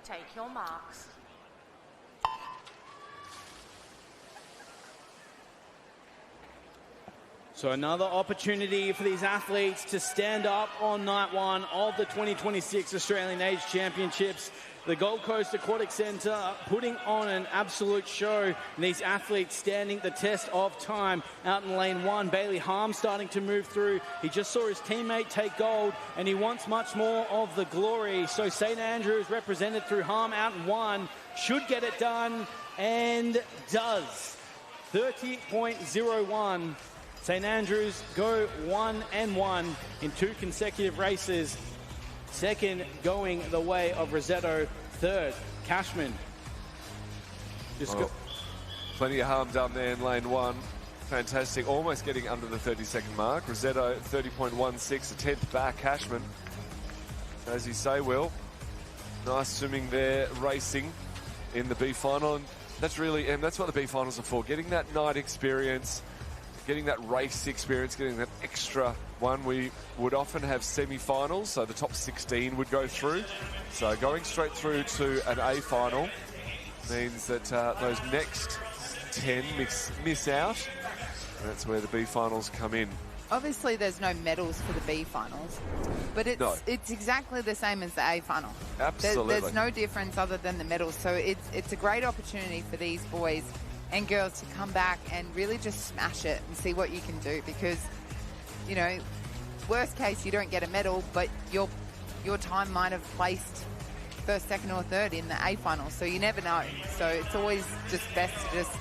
Take your marks. So another opportunity for these athletes to stand up on night 1 of the 2026 Australian Age Championships. The Gold Coast Aquatic Centre putting on an absolute show. And these athletes standing the test of time. Out in lane 1, Bailey Harm starting to move through. He just saw his teammate take gold, and he wants much more of the glory. So St Andrews represented through Harm out in 1. Should get it done, and does. 30.01. St Andrews go 1 and 1 in 2 consecutive races. Second going the way of Rosetto. Third, Cashman. Plenty of harm done there in lane 1. Fantastic, almost getting under the 30-second mark. Rosetto 30.16, a 10th back. Cashman, as you say, Will, nice swimming there, racing in the B final. And that's really, and that's what the B finals are for, getting that night experience, getting that race experience, getting that extra one. We would often have semi-finals, so the top 16 would go through. So going straight through to an A final means that those next 10 miss out. And that's where the B finals come in. Obviously, there's no medals for the B finals, but it's exactly the same as the A final. Absolutely. There's no difference other than the medals. So it's a great opportunity for these boys and girls to come back and really just smash it and see what you can do, because, you know, worst case, you don't get a medal, but your time might have placed first, second or third in the A final, so you never know. So it's always just best to just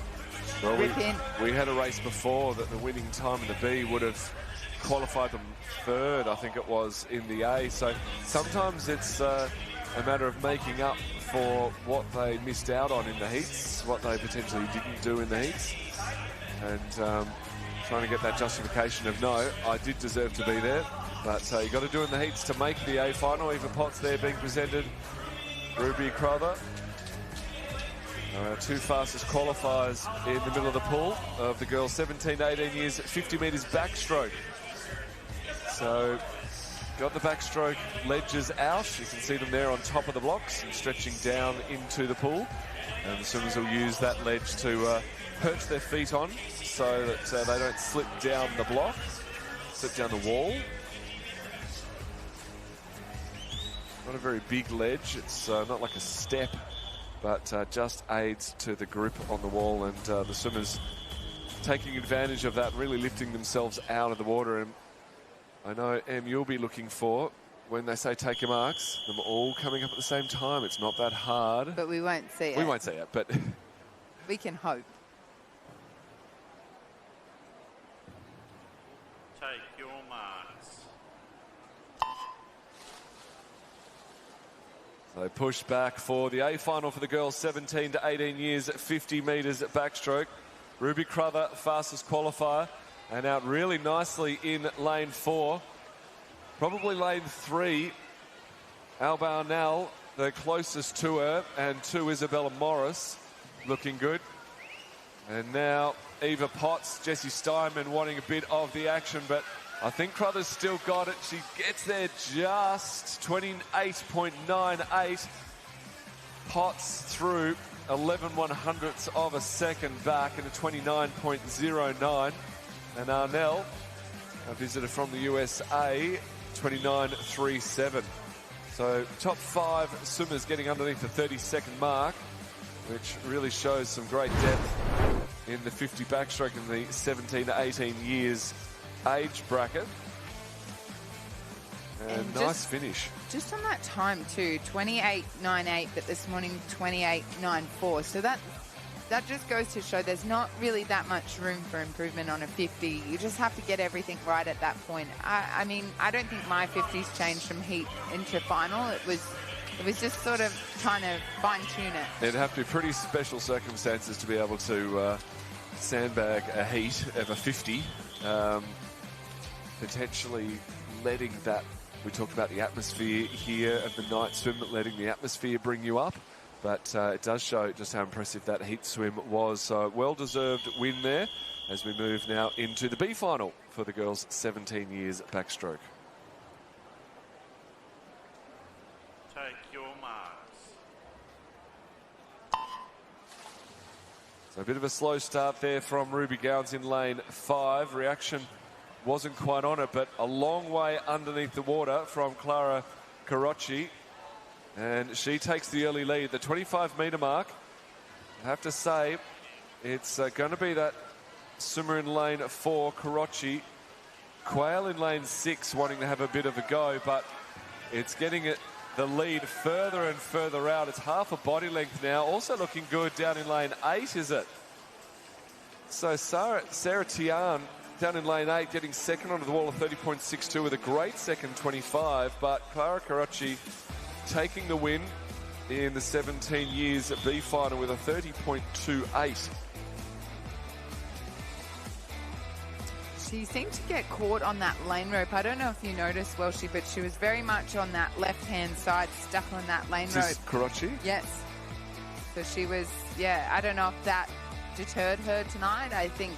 rip in. We had a race before that the winning time in the B would have qualified them third, I think it was, in the A. So sometimes it's a matter of making up for what they missed out on in the heats, what they potentially didn't do in the heats, and trying to get that justification of, no, I did deserve to be there. But you got to do in the heats to make the A final. Eva Potts there being presented. Ruby Crowther. Two fastest qualifiers in the middle of the pool of the girls 17 to 18 years, 50 metres backstroke. So got the backstroke ledges out. You can see them there on top of the blocks and stretching down into the pool. And the swimmers will use that ledge to perch their feet on so that they don't slip down the block, slip down the wall. Not a very big ledge. It's not like a step, but just aids to the grip on the wall, and the swimmers taking advantage of that, really lifting themselves out of the water. And I know, Em, you'll be looking for, when they say take your marks, them all coming up at the same time. It's not that hard. But we won't see it. We won't see it, but we can hope. Take your marks. They push back for the A final for the girls 17 to 18 years, 50 metres backstroke. Ruby Crowther, fastest qualifier, and out really nicely in lane 4. Probably lane 3. Alba Arnell, the closest to her, and to Isabella Morris, looking good. And now Eva Potts, Jessie Steinman wanting a bit of the action, but I think Crowther's still got it. She gets there just 28.98. Potts through 11/100ths of a second back into 29.09. And Arnell, a visitor from the USA, 29.37. So top 5 swimmers getting underneath the 30-second mark, which really shows some great depth in the 50 backstroke in the 17 to 18 years age bracket. And nice finish. Just on that time too, 28.98, but this morning 28.94. So that just goes to show there's not really that much room for improvement on a 50. You just have to get everything right at that point. I mean, I don't think my 50's changed from heat into final. It was just sort of trying to fine-tune it. It'd have to be pretty special circumstances to be able to sandbag a heat of a 50. Potentially letting that, we talked about the atmosphere here of the night swim, letting the atmosphere bring you up. But it does show just how impressive that heat swim was. So well-deserved win there as we move now into the B final for the girls 17 years backstroke. Take your marks. So a bit of a slow start there from Ruby Gowns in lane 5. Reaction wasn't quite on it, but a long way underneath the water from Clara Carocci. And she takes the early lead, the 25-metre mark. I have to say, it's going to be that swimmer in lane 4, Carocci. Quayle in lane 6 wanting to have a bit of a go, but it's getting it the lead further and further out. It's half a body length now. Also looking good down in lane 8, is it? So Sarah Tian down in lane 8, getting second onto the wall of 30.62 with a great second 25, but Clara Carocci taking the win in the 17 years B final with a 30.28. She seemed to get caught on that lane rope. I don't know if you noticed, Welshie, but she was very much on that left-hand side, stuck on that lane rope. Is this Carocci? Yes. So she was, yeah, I don't know if that deterred her tonight. I think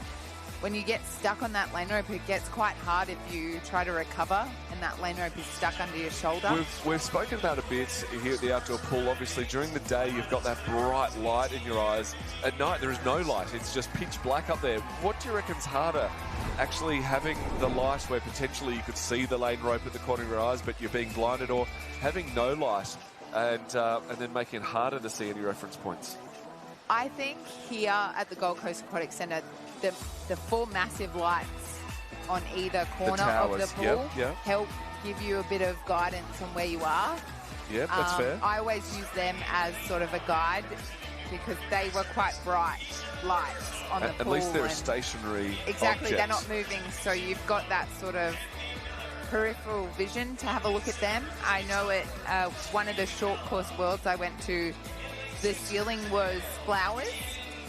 when you get stuck on that lane rope, it gets quite hard if you try to recover and that lane rope is stuck under your shoulder. We've spoken about a bit here at the outdoor pool. Obviously, during the day, you've got that bright light in your eyes. At night, there is no light. It's just pitch black up there. What do you reckon's harder? Actually having the light where potentially you could see the lane rope at the corner of your eyes, but you're being blinded, or having no light and then making it harder to see any reference points? I think here at the Gold Coast Aquatic Centre, the 4 massive lights on either corner of the pool help give you a bit of guidance on where you are. Yep, that's fair. I always use them as sort of a guide because they were quite bright lights on the pool. At least they're a stationary Exactly, object. they're not moving, so you've got that sort of peripheral vision to have a look at them. I know at one of the short course worlds I went to, the ceiling was flowers,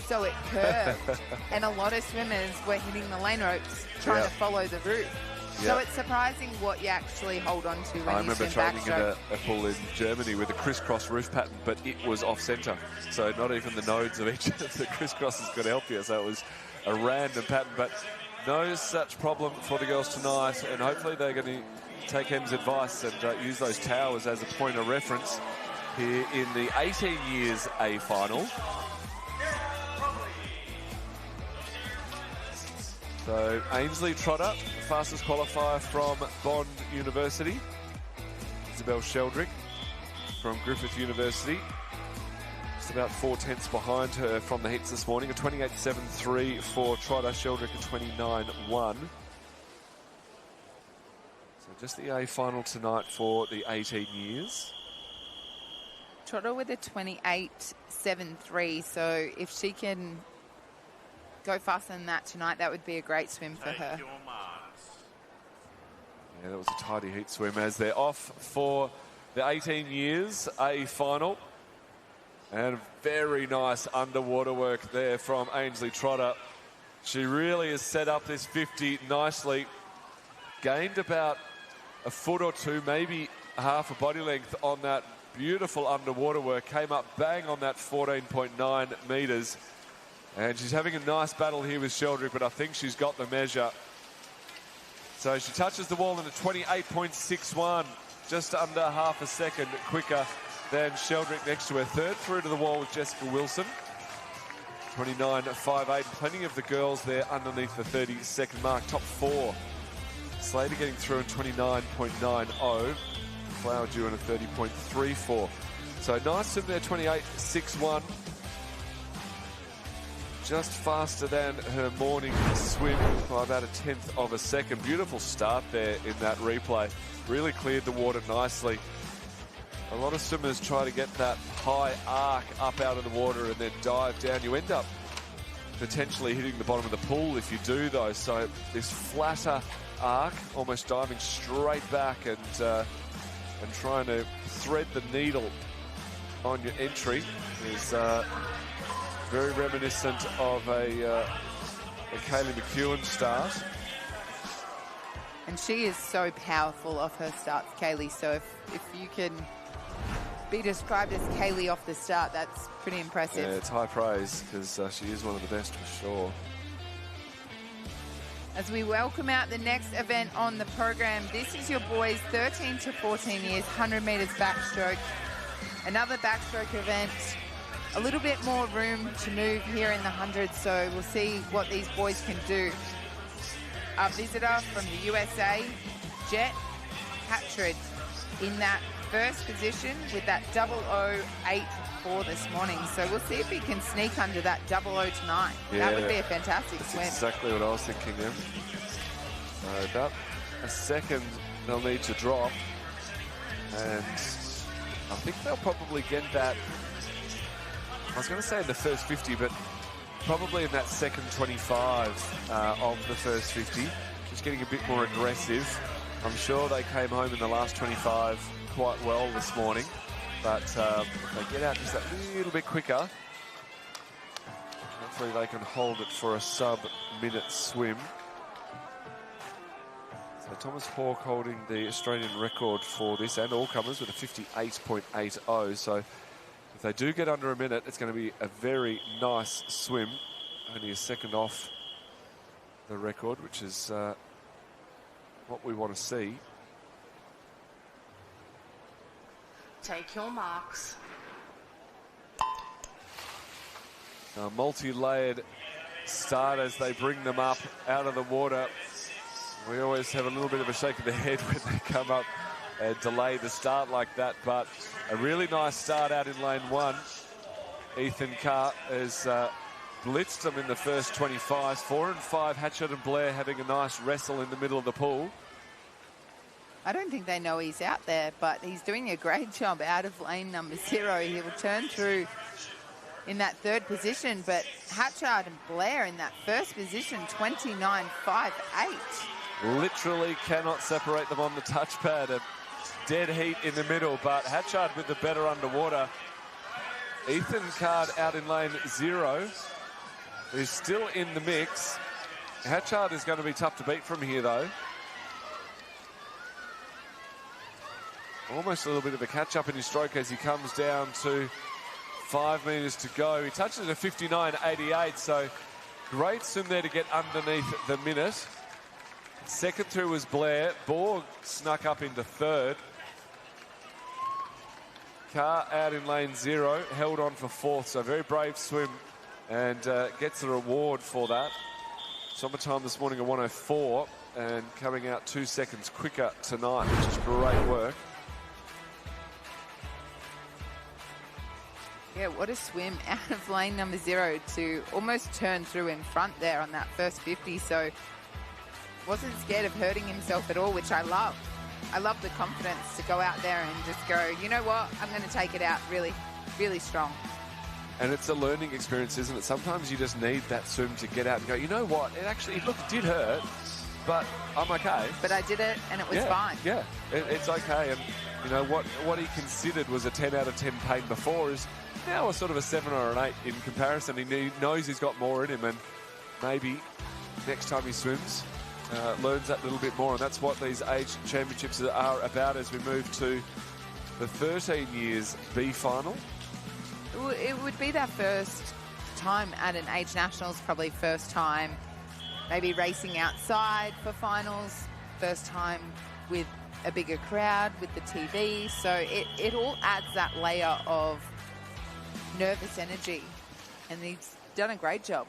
so it curved, and a lot of swimmers were hitting the lane ropes trying to follow the roof. So it's surprising what you actually hold on to when you swim backstroke. I remember training in a pool in Germany with a crisscross roof pattern, but it was off-centre. So not even the nodes of each of the crisscrosses could help you. So it was a random pattern, but no such problem for the girls tonight. And hopefully they're going to take Em's advice and use those towers as a point of reference here in the 18 years A final. So Ainsley Trotter, fastest qualifier from Bond University. Isabel Sheldrick from Griffith University. Just about 4 tenths behind her from the heats this morning. A 28.73 for Trotter, Sheldrick a 29.1. So just the A final tonight for the 18 years. Trotter with a 28.73, so if she can go faster than that tonight, that would be a great swim for her. Yeah, that was a tidy heat swim as they're off for the 18 years A final. And very nice underwater work there from Ainsley Trotter. She really has set up this 50 nicely. Gained about a foot or two, maybe half a body length on that beautiful underwater work. Came up bang on that 14.9 metres. And she's having a nice battle here with Sheldrick, but I think she's got the measure. So she touches the wall in a 28.61, just under half a second quicker than Sheldrick next to her. Third through to the wall with Jessica Wilson. 29.58. Plenty of the girls there underneath the 30-second mark. Top 4. Slater getting through in 29.90. Flower due in a 30.34. So nice swim there, 28.61. Just faster than her morning swim by about a tenth of a second. Beautiful start there in that replay. Really cleared the water nicely. A lot of swimmers try to get that high arc up out of the water and then dive down. You end up potentially hitting the bottom of the pool if you do, though. So this flatter arc, almost diving straight back and trying to thread the needle on your entry is very reminiscent of a Kaylee McEwen start. And she is so powerful off her starts, Kaylee. So if you can be described as Kaylee off the start, that's pretty impressive. Yeah, it's high praise because she is one of the best for sure. As we welcome out the next event on the program, this is your boys 13 to 14 years, 100 metres backstroke. Another backstroke event. A little bit more room to move here in the 100, so we'll see what these boys can do. Our visitor from the USA, Jet Hatchard, in that first position with that 008.4 this morning. So we'll see if he can sneak under that 00 tonight. Yeah, that would be a fantastic swim. Exactly what I was thinking, Em. So about a second they'll need to drop. And I think they'll probably get that. I was going to say in the first 50, but probably in that second 25 of the first 50. Just getting a bit more aggressive. I'm sure they came home in the last 25 quite well this morning, but if they get out just that little bit quicker, hopefully they can hold it for a sub-minute swim. So Thomas Hawke holding the Australian record for this and all comers with a 58.80. So if they do get under a minute, it's going to be a very nice swim. Only a second off the record, which is what we want to see. Take your marks. A multi-layered start as they bring them up out of the water. We always have a little bit of a shake of the head when they come up and delay the start like that, but a really nice start out in lane 1. Ethan Carr has blitzed them in the first 25. 4 and 5, Hatchard and Blair having a nice wrestle in the middle of the pool. I don't think they know he's out there, but he's doing a great job out of lane number 0. He will turn through in that third position, but Hatchard and Blair in that first position, 29.58. Literally cannot separate them on the touchpad. A dead heat in the middle, but Hatchard with the better underwater. Ethan Card out in lane 0 is still in the mix. Hatchard is going to be tough to beat from here, though. Almost a little bit of a catch-up in his stroke as he comes down to 5 metres to go. He touches a 59.88, so great swim there to get underneath the minute. Second through was Blair. Borg snuck up into third. Carr out in lane 0, held on for fourth, so very brave swim and gets the reward for that. Summertime this morning, a 104, and coming out 2 seconds quicker tonight, which is great work. Yeah, what a swim out of lane number 0 to almost turn through in front there on that first 50. So wasn't scared of hurting himself at all, which I love. I love the confidence to go out there and just go, you know what, I'm going to take it out really, really strong. And it's a learning experience, isn't it? Sometimes you just need that swim to get out and go, you know what, it did hurt, but I'm okay. But I did it and it was fine. Yeah, it's okay. And, you know, what he considered was a 10 out of 10 pain before is now a sort of a 7 or an 8 in comparison. He knows he's got more in him, and maybe next time he swims, learns that little bit more. And that's what these age championships are about as we move to the 13 years B final. It would be their first time at an age nationals, probably first time maybe racing outside for finals, first time with a bigger crowd, with the TV. So it all adds that layer of nervous energy, and he's done a great job.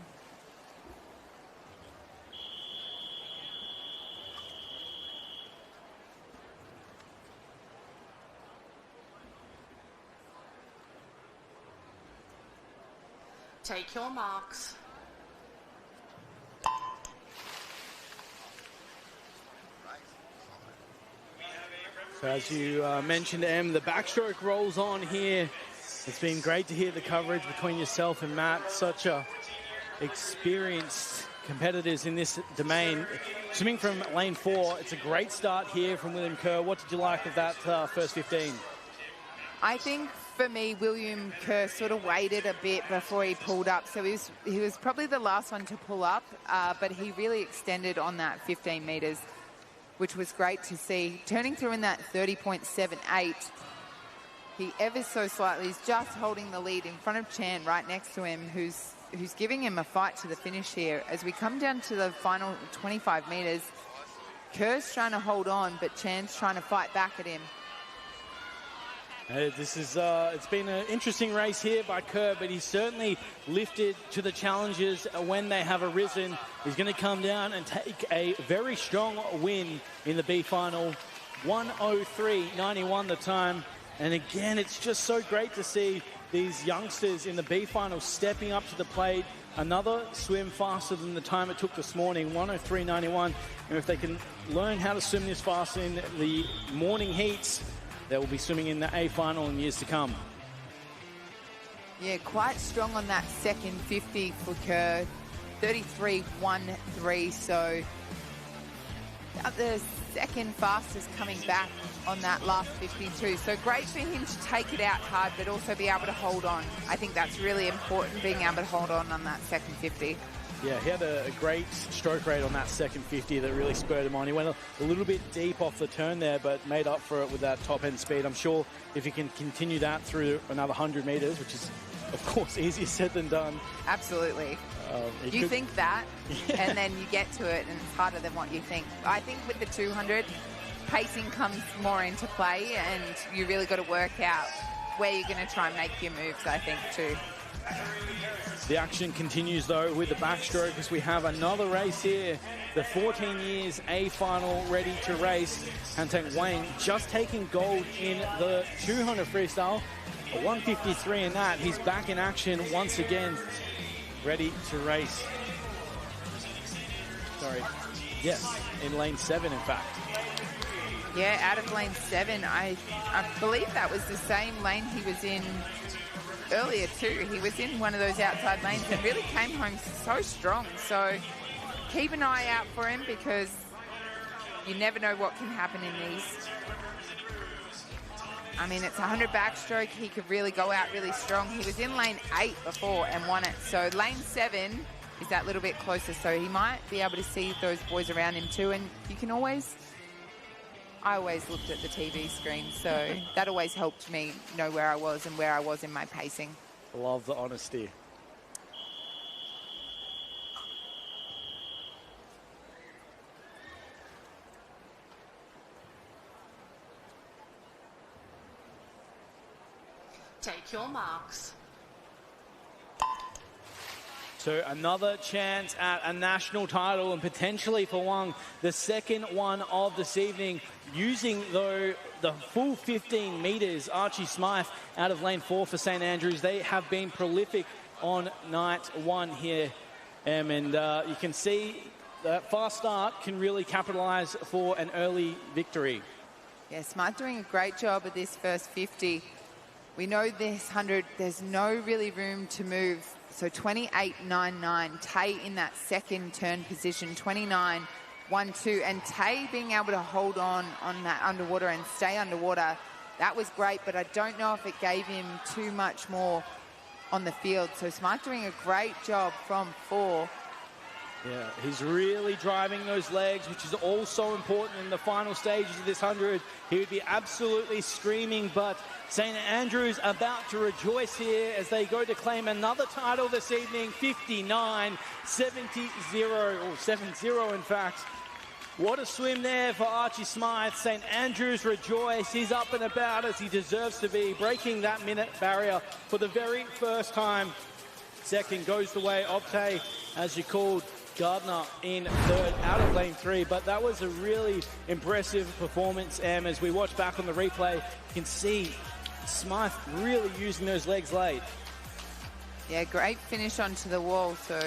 Take your marks. So as you mentioned, Em, the backstroke rolls on here. It's been great to hear the coverage between yourself and Matt. Such experienced competitors in this domain. Swimming from lane 4, it's a great start here from William Kerr. What did you like of that first 15? I think for me, William Kerr sort of waited a bit before he pulled up. So he was probably the last one to pull up, but he really extended on that 15 metres, which was great to see. Turning through in that 30.78, he ever so slightly is just holding the lead in front of Chan right next to him, who's giving him a fight to the finish here. As we come down to the final 25 metres, Kerr's trying to hold on, but Chan's trying to fight back at him. This is it's been an interesting race here by Kerr, but he's certainly lifted to the challenges when they have arisen. He's going to come down and take a very strong win in the B final. 1:03.91 the time. And again, it's just so great to see these youngsters in the B final stepping up to the plate. Another swim faster than the time it took this morning, 1:03.91. And if they can learn how to swim this fast in the morning heats, they will be swimming in the A final in years to come. Yeah, quite strong on that second 50 for Kerr, 33.13. So the second fastest coming back on that last 52. So great for him to take it out hard, but also be able to hold on. I think that's really important, being able to hold on that second 50. Yeah, he had a great stroke rate on that second 50 that really spurred him on. He went a little bit deep off the turn there, but made up for it with that top-end speed. I'm sure if he can continue that through another 100 metres, which is, of course, easier said than done. Absolutely. You think that, and then you get to it, and it's harder than what you think. I think with the 200, pacing comes more into play, and you really got to work out where you're going to try and make your moves, I think, too. The action continues, though, with the backstroke as we have another race here. The 14 years A final ready to race. Hanteng Wang just taking gold in the 200 freestyle. A 1:53 in that. He's back in action once again, ready to race. Sorry. Yes, in lane 7, in fact. Yeah, out of lane 7. I believe that was the same lane he was in earlier too. He was in one of those outside lanes and really came home so strong. So keep an eye out for him, because you never know what can happen in these. I mean, it's 100 backstroke. He could really go out really strong. He was in lane 8 before and won it. So lane 7 is that little bit closer. So he might be able to see those boys around him too. And you can always, I always looked at the TV screen. So that always helped me know where I was and where I was in my pacing. Love the honesty. Take your marks. So another chance at a national title, and potentially for Wang, the second one of this evening, using though the full 15 meters. Archie Smythe out of lane 4 for St Andrews. They have been prolific on night 1 here, and you can see that fast start can really capitalize for an early victory. Yeah, Smythe doing a great job of this first 50. We know this 100, there's no really room to move. So 28.99, Tay in that second turn position, 29.12. And Tay being able to hold on that underwater and stay underwater, that was great, but I don't know if it gave him too much more on the field. So Smythe doing a great job from 4. Yeah, he's really driving those legs, which is also important in the final stages of this 100. He would be absolutely screaming, but St Andrews about to rejoice here as they go to claim another title this evening, 59-70, or 7-0 in fact. What a swim there for Archie Smythe. St Andrews rejoice. He's up and about as he deserves to be, breaking that minute barrier for the very first time. Second goes the way of Tay, as you called. Gardner in third out of lane 3, but that was a really impressive performance. As we watch back on the replay, you can see Smythe really using those legs late. Yeah, great finish onto the wall. So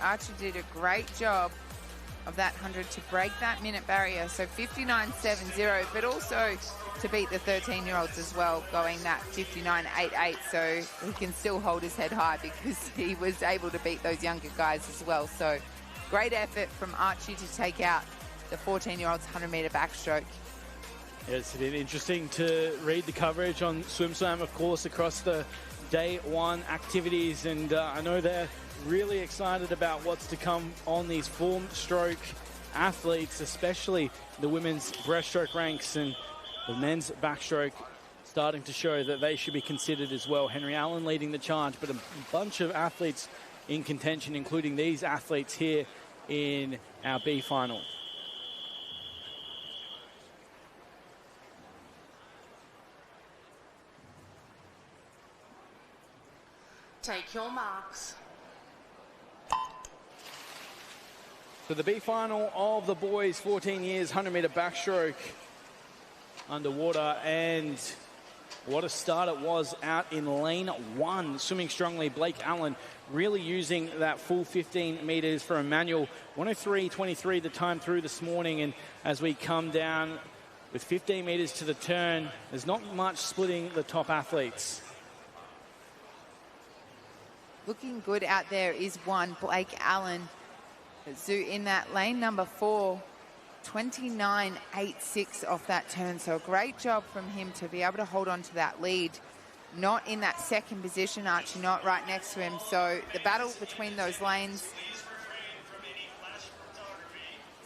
Archie did a great job of that 100 to break that minute barrier. So 59.70, but also to beat the 13-year-olds as well, going that 59.88. So he can still hold his head high because he was able to beat those younger guys as well. So great effort from Archie to take out the 14-year-olds 100-meter backstroke. It's been interesting to read the coverage on SwimSlam, of course, across the day 1 activities, and I know they're really excited about what's to come on these form stroke athletes, especially the women's breaststroke ranks, and the men's backstroke starting to show that they should be considered as well. Henry Allen leading the charge, but a bunch of athletes in contention, including these athletes here in our B final. Take your marks. So the B final of the boys, 14 years, 100-meter backstroke underwater, and what a start it was out in lane 1. Swimming strongly, Blake Allen really using that full 15 meters for Emmanuel. 103.23 the time through this morning, and as we come down with 15 meters to the turn, there's not much splitting the top athletes. Looking good out there is one, Blake Allen. Zoo in that lane number 4, 29.86 off that turn. So a great job from him to be able to hold on to that lead. Not in that second position, Archie not right next to him. So the battle between those lanes,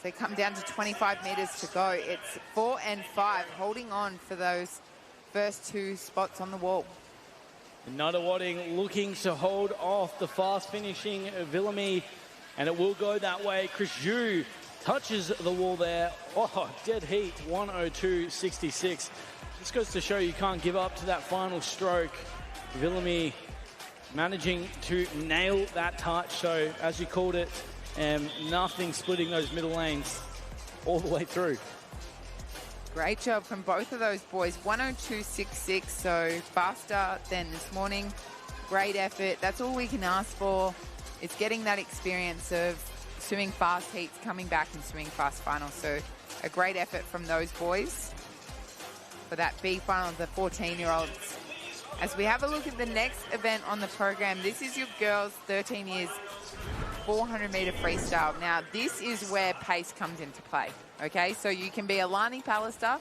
they come down to 25 meters to go. It's 4 and 5 holding on for those first 2 spots on the wall. Nunawading looking to hold off the fast finishing Villamy, and it will go that way. Chris Zhu touches the wall there. Oh, dead heat, 102.66. This goes to show you can't give up to that final stroke. Villamy managing to nail that touch. So, as you called it, nothing splitting those middle lanes all the way through. Great job from both of those boys. 102.66, so faster than this morning. Great effort. That's all we can ask for. It's getting that experience of swimming fast heats, coming back and swimming fast finals. So a great effort from those boys for that B final, the 14-year-olds. As we have a look at the next event on the program, this is your girls 13 years 400-meter freestyle. Now, this is where pace comes into play, okay? So you can be a Lani Pallister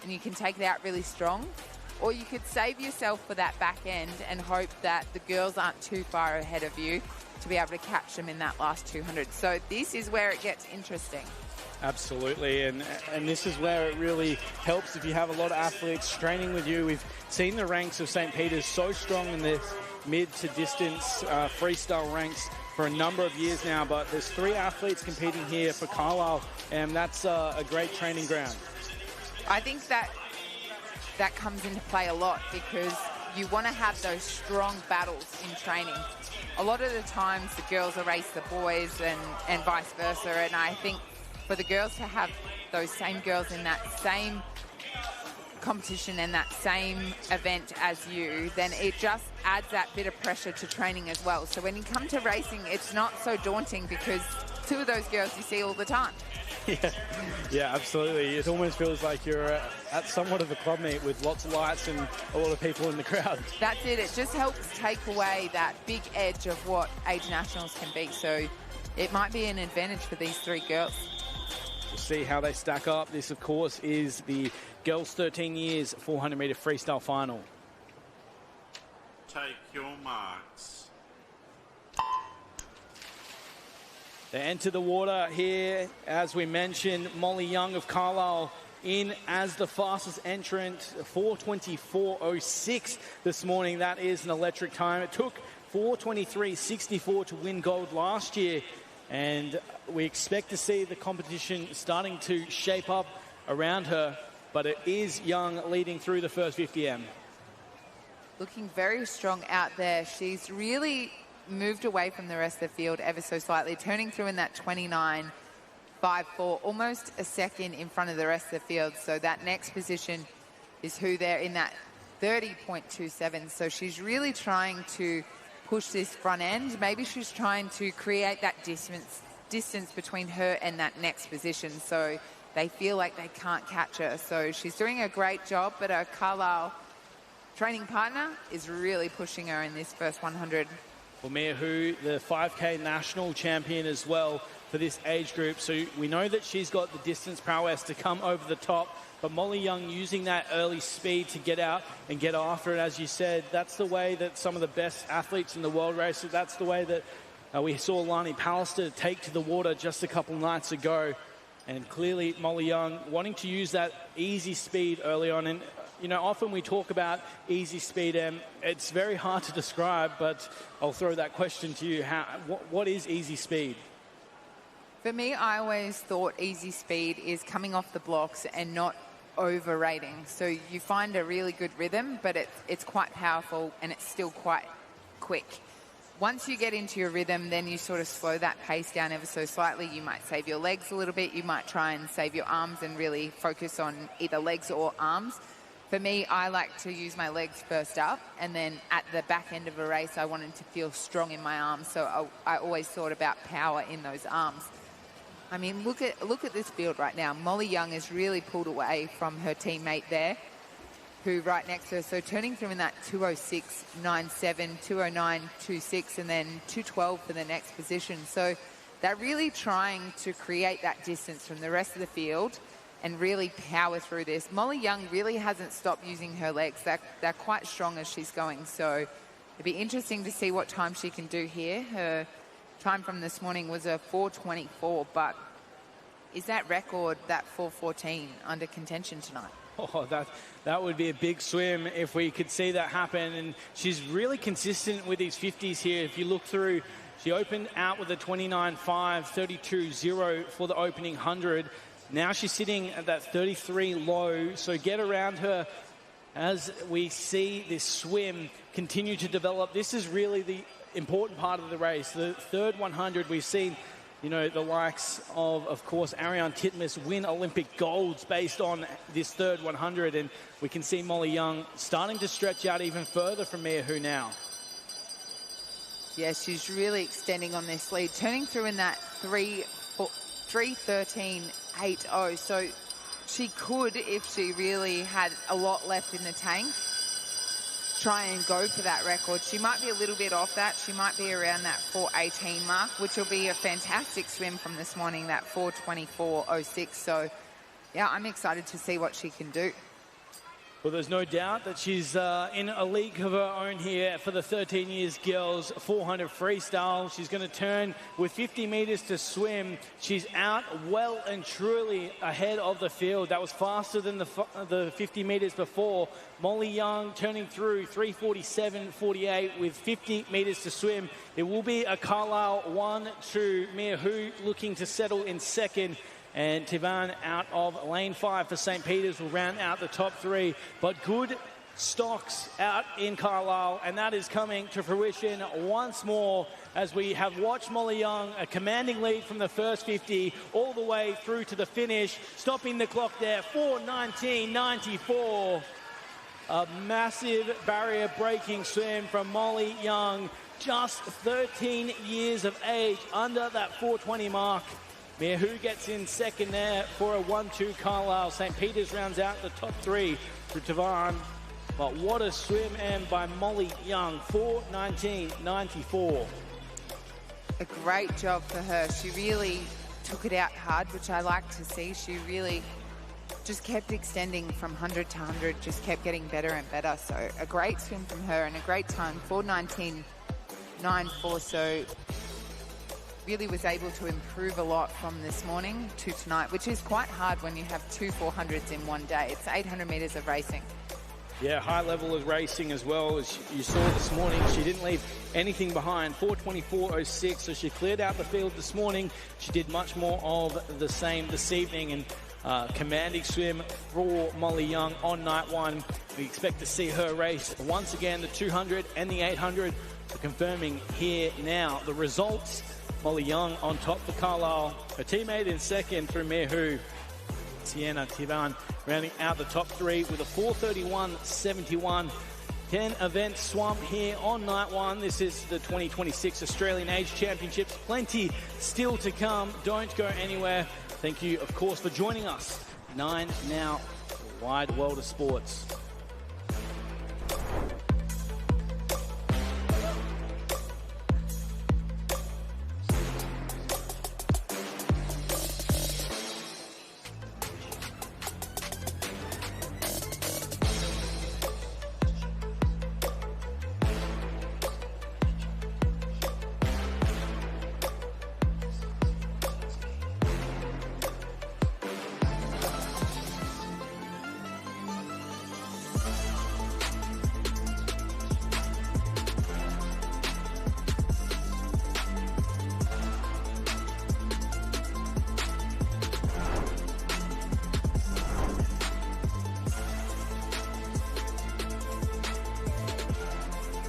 and you can take it out really strong, or you could save yourself for that back end and hope that the girls aren't too far ahead of you to be able to catch them in that last 200. So this is where it gets interesting. Absolutely, and this is where it really helps if you have a lot of athletes training with you. We've seen the ranks of St. Peter's so strong in this mid to distance freestyle ranks for a number of years now, but there's 3 athletes competing here for Carlisle, and that's a great training ground. I think that comes into play a lot because you want to have those strong battles in training. A lot of the times the girls erase the boys and vice versa, and I think for the girls to have those same girls in that same competition and that same event as you, then it just adds that bit of pressure to training as well. So when you come to racing, it's not so daunting because 2 of those girls you see all the time. Yeah, absolutely. It almost feels like you're at somewhat of a club meet with lots of lights and a lot of people in the crowd. That's it. It just helps take away that big edge of what age nationals can be. So it might be an advantage for these 3 girls. We'll see how they stack up. This, of course, is the girls 13 years 400-meter freestyle final. Take your marks. They enter the water here, as we mentioned. Molly Young of Carlisle in as the fastest entrant, 4:24.06 this morning. That is an electric time. It took 4:23.64 to win gold last year, and we expect to see the competition starting to shape up around her, but it is Young leading through the first 50M. Looking very strong out there. She's really moved away from the rest of the field ever so slightly, turning through in that 29.54, almost a second in front of the rest of the field. So that next position is who they're in that 30.27. So she's really trying to push this front end. Maybe she's trying to create that distance between her and that next position, so they feel like they can't catch her. So she's doing a great job, but her Carlisle training partner is really pushing her in this first 100. Well, Mia Hu, the 5K national champion as well for this age group. So we know that she's got the distance prowess to come over the top, but Molly Young using that early speed to get out and get after it. As you said, that's the way that some of the best athletes in the world race, that's the way that we saw Lani Pallister take to the water just a couple nights ago. And clearly Molly Young wanting to use that easy speed early on. And you know, often we talk about easy speed, and it's very hard to describe, but I'll throw that question to you. What is easy speed? For me, I always thought easy speed is coming off the blocks and not overrating. So you find a really good rhythm, but it's quite powerful and it's still quite quick. Once you get into your rhythm, then you sort of slow that pace down ever so slightly. You might save your legs a little bit. You might try and save your arms and really focus on either legs or arms. For me, I like to use my legs first up, and then at the back end of a race, I wanted to feel strong in my arms. So I always thought about power in those arms. I mean, look at this field right now. Molly Young has really pulled away from her teammate there, who right next to her. So turning through in that 2:06.97, 2:09.26, and then 2:12 for the next position. So they're really trying to create that distance from the rest of the field and really power through this. Molly Young really hasn't stopped using her legs. They're quite strong as she's going. So it'd be interesting to see what time she can do here. Her time from this morning was a 4:24, but is that record, that 4:14, under contention tonight? Oh, that would be a big swim if we could see that happen. And she's really consistent with these 50s here. If you look through, she opened out with a 29.5, 32.0 for the opening 100. Now she's sitting at that 33 low, so get around her as we see this swim continue to develop. This is really the important part of the race. The third 100, we've seen you know, the likes of course, Ariane Titmus win Olympic golds based on this third 100. And we can see Molly Young starting to stretch out even further from Mia Hu now. Yeah, she's really extending on this lead, turning through in that 3:13.80. So she could, if she really had a lot left in the tank, try and go for that record. She might be a little bit off that. She might be around that 4:18 mark, which will be a fantastic swim from this morning, that 4:24.06. So, yeah, I'm excited to see what she can do. Well, there's no doubt that she's in a league of her own here for the 13 years girls 400 freestyle. She's going to turn with 50 meters to swim. She's out well and truly ahead of the field. That was faster than the 50 meters before. Molly Young turning through 3:47.48 with 50 meters to swim. It will be a Carlisle 1-2. Mia Hu looking to settle in second. And Tivan out of lane 5 for St. Peter's will round out the top 3. But good stocks out in Carlisle, and that is coming to fruition once more as we have watched Molly Young, a commanding lead from the first 50 all the way through to the finish, stopping the clock there, 4:19.94. A massive barrier breaking swim from Molly Young, just 13 years of age, under that 4:20 mark. Mia Hu gets in second there for a 1-2 Carlisle. St. Peter's rounds out the top 3 for Tavan. But what a swim and by Molly Young, 4:19.94. A great job for her. She really took it out hard, which I like to see. She really just kept extending from 100 to 100, just kept getting better and better. So a great swim from her and a great time, 4:19.94. So really was able to improve a lot from this morning to tonight, which is quite hard when you have 2 400s in one day. It's 800 meters of racing. Yeah, high level of racing as well. As you saw this morning, she didn't leave anything behind, 4:24.06. So she cleared out the field this morning. She did much more of the same this evening, and commanding swim for Molly Young on night 1. We expect to see her race once again the 200 and the 800. We're confirming here now the results. Molly Young on top for Carlisle. Her teammate in second for Mia Hu. Sienna Tivan rounding out the top 3 with a 4:31.71. 10 events swum here on night 1. This is the 2026 Australian Age Championships. Plenty still to come. Don't go anywhere. Thank you, of course, for joining us. 9 now, the wide world of sports.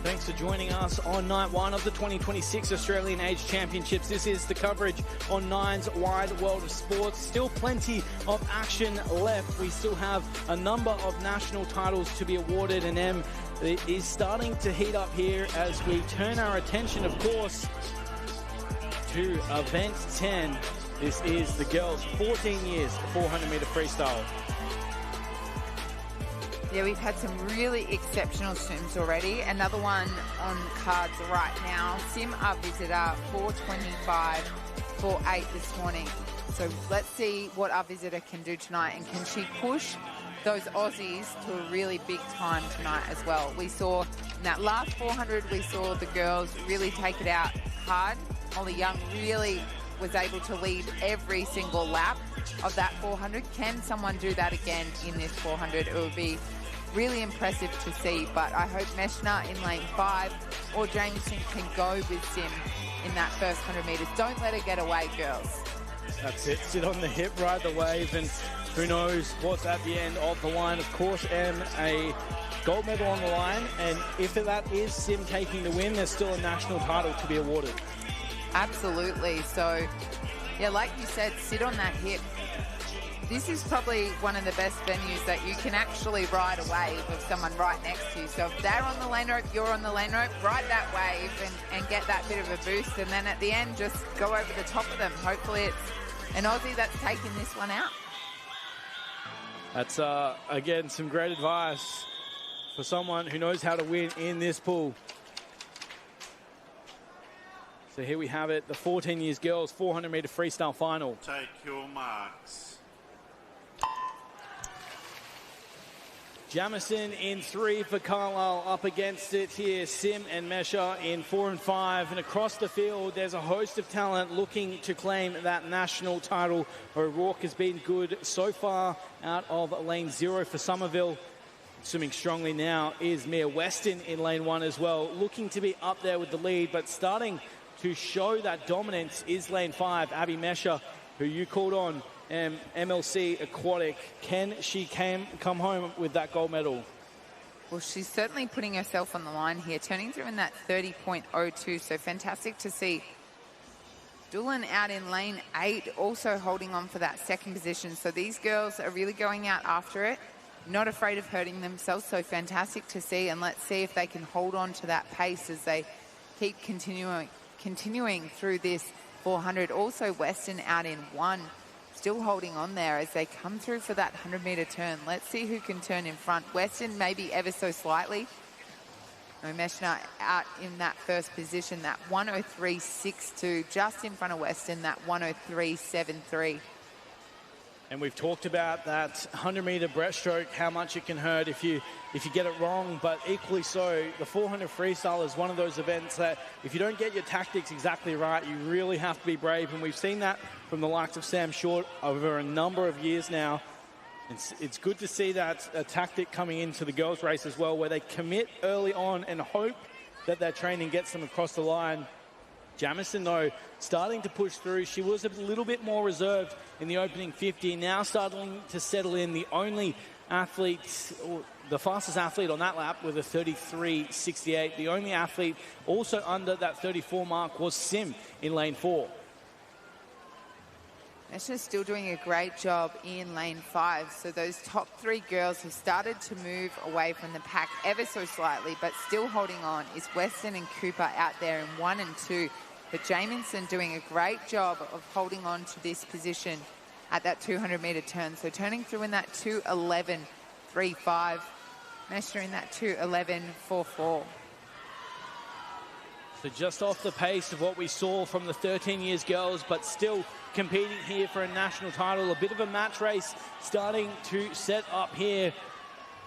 Thanks for joining us on night 1 of the 2026 Australian Age Championships. This is the coverage on Nine's Wide World of Sports. Still plenty of action left. We still have a number of national titles to be awarded, and it is starting to heat up here as we turn our attention, of course, to event 10. This is the girls' 14 years 400-meter freestyle. Yeah, we've had some really exceptional swims already. Another one on cards right now. Sim our visitor, 4:25.48 this morning. So let's see what our visitor can do tonight, and can she push those Aussies to a really big time tonight as well. We saw in that last 400, we saw the girls really take it out hard. Molly Young really was able to lead every single lap of that 400. Can someone do that again in this 400? It would be really impressive to see, but I hope Meshna in lane 5 or Jameson can go with Sim in that first 100 metres. Don't let her get away, girls. That's it. Sit on the hip, ride the wave, and who knows what's at the end of the line. Of course, a gold medal on the line, and if that is Sim taking the win, there's still a national title to be awarded. Absolutely. So, yeah, like you said, sit on that hip. This is probably one of the best venues that you can actually ride a wave of someone right next to you. So if they're on the lane rope, you're on the lane rope, ride that wave and get that bit of a boost. And then at the end, just go over the top of them. Hopefully it's an Aussie that's taking this one out. That's, again, some great advice for someone who knows how to win in this pool. So here we have it, the 14 years girls 400-meter freestyle final. Take your marks. Jamison in 3 for Carlisle, up against it here. Sim and Mesha in 4 and 5. And across the field, there's a host of talent looking to claim that national title. O'Rourke has been good so far out of lane 0 for Somerville. Swimming strongly now is Mia Weston in lane 1 as well. Looking to be up there with the lead, but starting to show that dominance is lane 5, Abby Mesha, who you called on. MLC Aquatic, can she come home with that gold medal? Well, she's certainly putting herself on the line here, turning through in that 30.02, so fantastic to see. Doolan out in lane 8, also holding on for that second position, so these girls are really going out after it, not afraid of hurting themselves, so fantastic to see, and let's see if they can hold on to that pace as they keep continuing through this 400. Also, Weston out in 1. Still holding on there as they come through for that 100-meter turn. Let's see who can turn in front. Weston maybe ever so slightly. Meshna out in that first position, that 103.62, just in front of Weston, that 103.73. And we've talked about that 100-meter breaststroke, how much it can hurt if you get it wrong, but equally so, the 400 freestyle is one of those events that if you don't get your tactics exactly right, you really have to be brave, and we've seen that from the likes of Sam Short over a number of years now. It's good to see that tactic coming into the girls' race as well, where they commit early on and hope that their training gets them across the line. Jamison, though, starting to push through. She was a little bit more reserved in the opening 50, now starting to settle in. The only athlete, or the fastest athlete on that lap with a 33.68. The only athlete also under that 34 mark was Sim in lane 4. Meshna's still doing a great job in lane 5. So those top 3 girls have started to move away from the pack ever so slightly, but still holding on is Weston and Cooper out there in 1 and 2. But Jamieson doing a great job of holding on to this position at that 200-meter turn. So turning through in that 2:11.35. Meshna in that 2:11.44. So just off the pace of what we saw from the 13 years girls, but still competing here for a national title. A bit of a match race starting to set up here.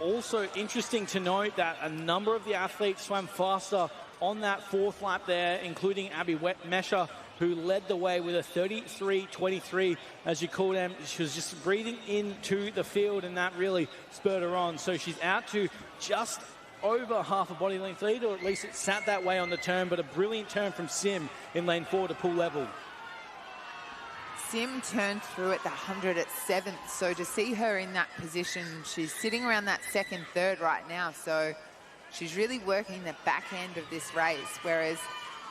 Also interesting to note that a number of the athletes swam faster on that 4th lap there, including Abby Mesha, who led the way with a 33.23, as you call them. She was just breathing into the field, and that really spurred her on. So she's out to just over half a body length lead, or at least it sat that way on the turn, but a brilliant turn from Sim in lane 4 to pull level. Sim turned through at the 100 at 7th, so to see her in that position, she's sitting around that 2nd, 3rd right now, so she's really working the back end of this race, whereas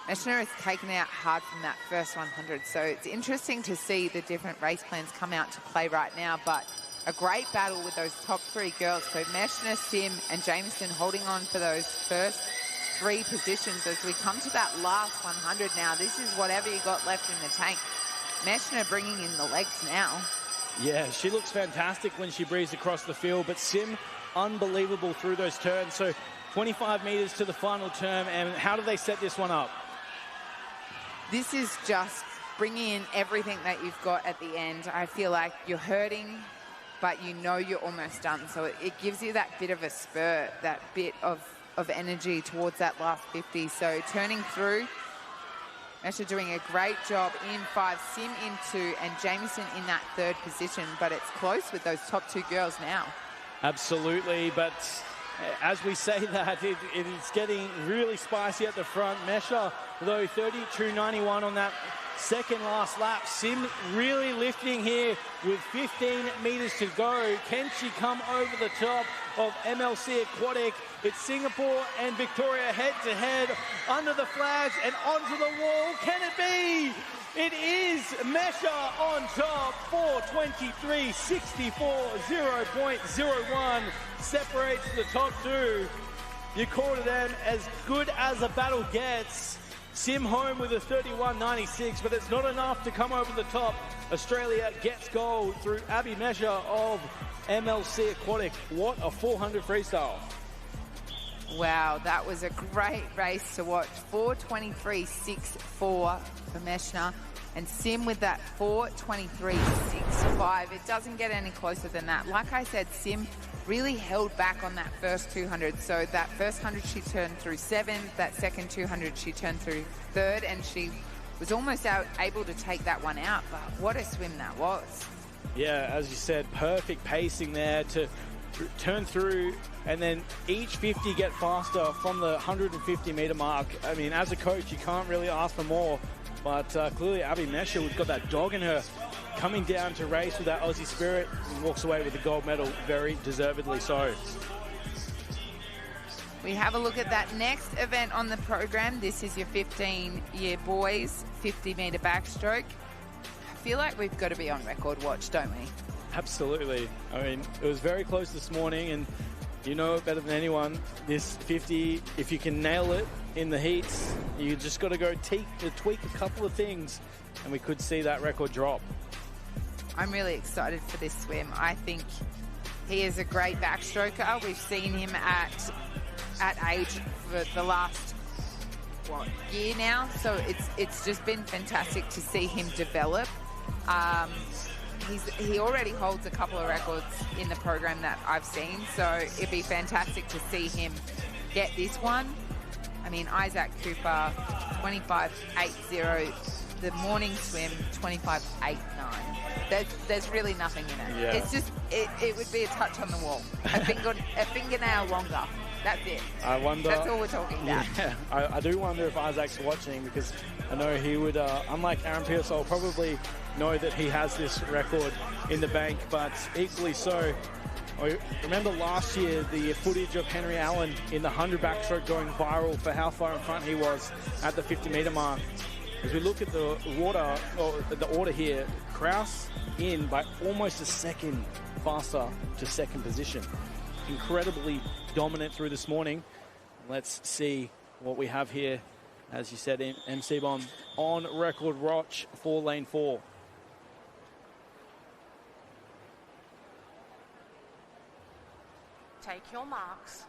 Meshna has taken out hard from that first 100, so it's interesting to see the different race plans come out to play right now, but a great battle with those top 3 girls, so Meshna, Sim and Jamieson holding on for those first 3 positions as we come to that last 100 now. This is whatever you got left in the tank. Meshna bringing in the legs now. Yeah, she looks fantastic when she breezes across the field, but Sim, unbelievable through those turns. So 25 meters to the final turn, and how do they set this one up? This is just bringing in everything that you've got at the end. I feel like you're hurting, but you know you're almost done. So it gives you that bit of a spurt, that bit of energy towards that last 50. So turning through, Mesha doing a great job in 5, Sim in 2, and Jamieson in that 3rd position, but it's close with those top 2 girls now. Absolutely, but as we say that, it is getting really spicy at the front. Mesha, though, 32.91 on that second last lap. Sim really lifting here with 15 meters to go. Can she come over the top? of MLC Aquatic. It's Singapore and Victoria head-to-head under the flags and onto the wall. Can it be? It is Mesha on top, 4:23.64, 0.01 separates the top two. You called it as good as a battle gets. Sim home with a 31.96, but it's not enough to come over the top. Australia gets gold through Abby Mesha of MLC Aquatic. What a 400 freestyle. Wow, that was a great race to watch. 4:23.64 for Mesha, and Sim with that 4:23.65. It doesn't get any closer than that. Like I said, Sim really held back on that first 200. So that first 100 she turned through 7th, that second 200 she turned through 3rd, and she was almost able to take that one out. But what a swim that was. Yeah, as you said, perfect pacing there to turn through, and then each 50 get faster from the 150 meter mark. I mean, as a coach, you can't really ask for more, but clearly Abby Mesha has got that dog in her, coming down to race with that Aussie spirit, and walks away with the gold medal, very deservedly so. We have a look at that next event on the program. This is your 15-year boys 50 meter backstroke. I feel like we've got to be on record watch, don't we? Absolutely. I mean, it was very close this morning, and you know it better than anyone. This 50, if you can nail it in the heats, you just got to go tweak a couple of things, and we could see that record drop. I'm really excited for this swim. I think he is a great backstroker. We've seen him at age for the last year now, so it's just been fantastic to see him develop. He already holds a couple of records in the program that I've seen, so it'd be fantastic to see him get this one. I mean, Isaac Cooper, 25.80. The morning swim, 25.89. There's really nothing in it. Yeah. It's just, it would be a touch on the wall. A fingernail longer. That's it. I wonder. That's all we're talking about. Yeah, I do wonder if Isaac's watching, because I know he would, unlike Aaron Pearsall, probably know that he has this record in the bank, but equally so. I remember last year the footage of Henry Allen in the 100 backstroke going viral for how far in front he was at the 50 meter mark. As we look at the order here, Kraus in by almost a second faster to second position. Incredibly dominant through this morning. Let's see what we have here. As you said, MC Bomb on record watch for lane 4. Take your marks.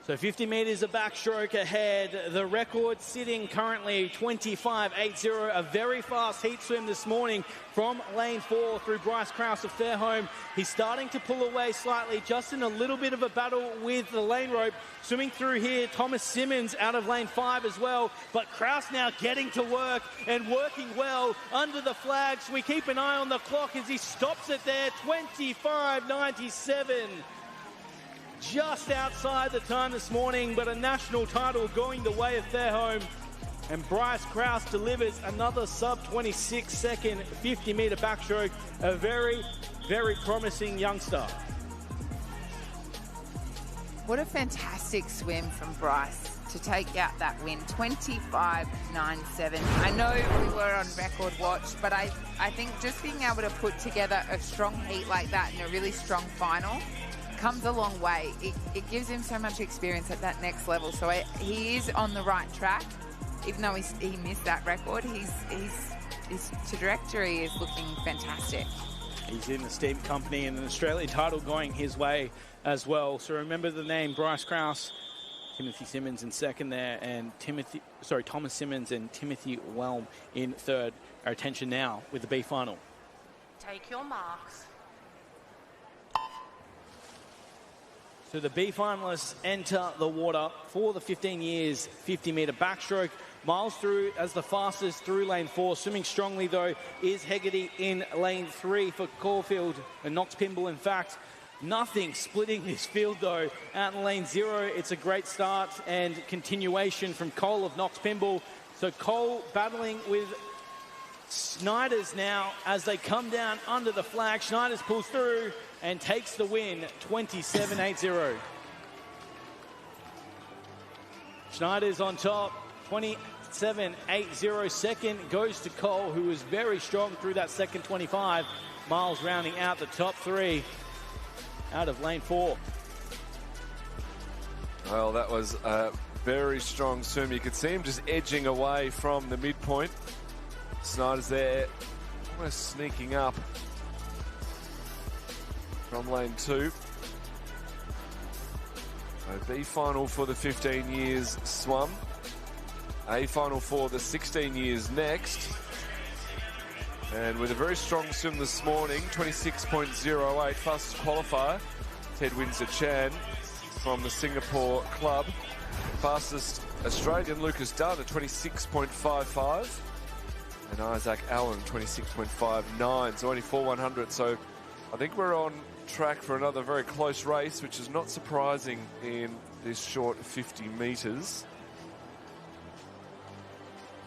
So 50 metres of backstroke ahead. The record sitting currently 25.80. A very fast heat swim this morning from lane 4 through Bryce Kraus of Fairholme. He's starting to pull away slightly, just in a little bit of a battle with the lane rope. Swimming through here, Thomas Simmons out of lane 5 as well. But Kraus now getting to work and working well under the flags. We keep an eye on the clock as he stops it there, 25.97. Just outside the time this morning, but a national title going the way of Fairholme. And Bryce Kraus delivers another sub-26 second 50 metre backstroke. A very, very promising youngster. What a fantastic swim from Bryce to take out that win, 25.97. I know we were on record watch, but I think just being able to put together a strong heat like that and a really strong final comes a long way. It gives him so much experience at that next level. So he is on the right track, even though he missed that record. His trajectory is looking fantastic. He's in the steam company and an Australian title going his way as well. So remember the name Bryce Kraus, Timothy Simmons in second there, and Thomas Simmons and Timothy Whelm in third. Our attention now with the B final. Take your marks. So the B finalists enter the water for the 15 years 50 metre backstroke. Miles through as the fastest through lane 4. Swimming strongly though is Hegarty in lane 3 for Caulfield and Knox Pimble. In fact, nothing splitting this field though. Out in lane 0, it's a great start and continuation from Cole of Knox Pimble. So Cole battling with Schneider's now, as they come down under the flag, Schneider's pulls through and takes the win, 27.80. Schneider's on top, 27.80. Second goes to Cole, who was very strong through that second 25. Miles rounding out the top three out of lane 4. Well, that was a very strong swim. You could see him just edging away from the midpoint. Snyder's there, almost sneaking up from lane 2. So B final for the 15 years swum. A final for the 16 years next. And with a very strong swim this morning, 26.08, fastest qualifier, Ted Windsor-Chan from the Singapore club. Fastest Australian, Lucas Dunn, at 26.55. And Isaac Allen, 26.59, so only 4/100. So I think we're on track for another very close race, which is not surprising in this short 50 metres.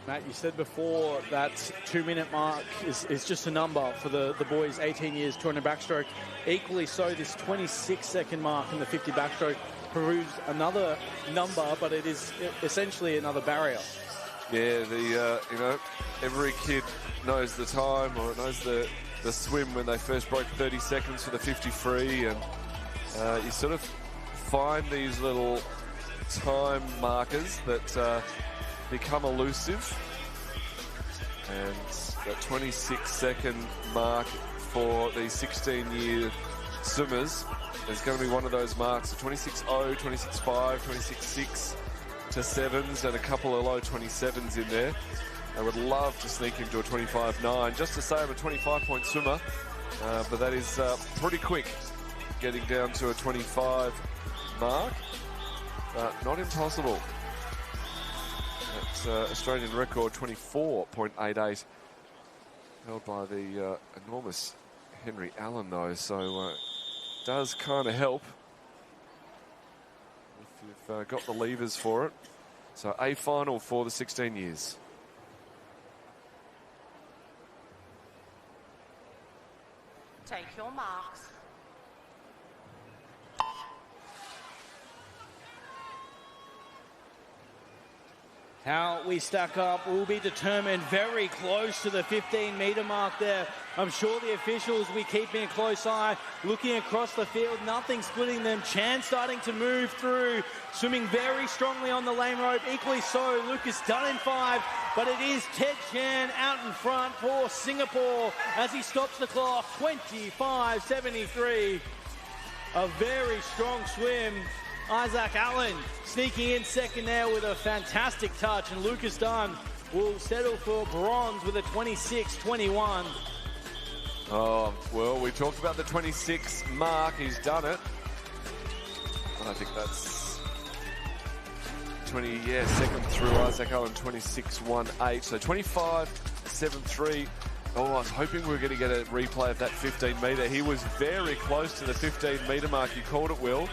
Matt, you said before that 2-minute mark is just a number for the boys 18 years 200 backstroke. Equally so, this 26-second mark in the 50 backstroke proves another number, but it is essentially another barrier. Yeah, you know, every kid knows the time or knows the swim when they first broke 30 seconds for the 50 free, and you sort of find these little time markers that become elusive, and that 26-second mark for the 16-year swimmers is going to be one of those marks. 26.0, 26.5, 26.6 to 7s, and a couple of low 27s in there. I would love to sneak into a 25.9 just to say I'm a 25-point swimmer, but that is pretty quick, getting down to a 25 mark, but not impossible. That's Australian record 24.88, held by the enormous Henry Allen, though, so does kind of help if you've got the levers for it. So a final for the 16 years. Take your marks. How we stack up will be determined very close to the 15-metre mark there. I'm sure the officials will be keeping a close eye, looking across the field, nothing splitting them. Chan starting to move through, swimming very strongly on the lane rope. Equally so, Lucas Dunn in 5, but it is Ted Chan out in front for Singapore as he stops the clock, 25.73. A very strong swim. Isaac Allen sneaking in second there with a fantastic touch, and Lucas Dunn will settle for bronze with a 26.21. Oh, well, we talked about the 26 mark. He's done it. I think that's 20, second through. Isaac Allen, 26.18. So 25.73. Oh, I was hoping we were going to get a replay of that 15-metre. He was very close to the 15-metre mark. You called it, Will.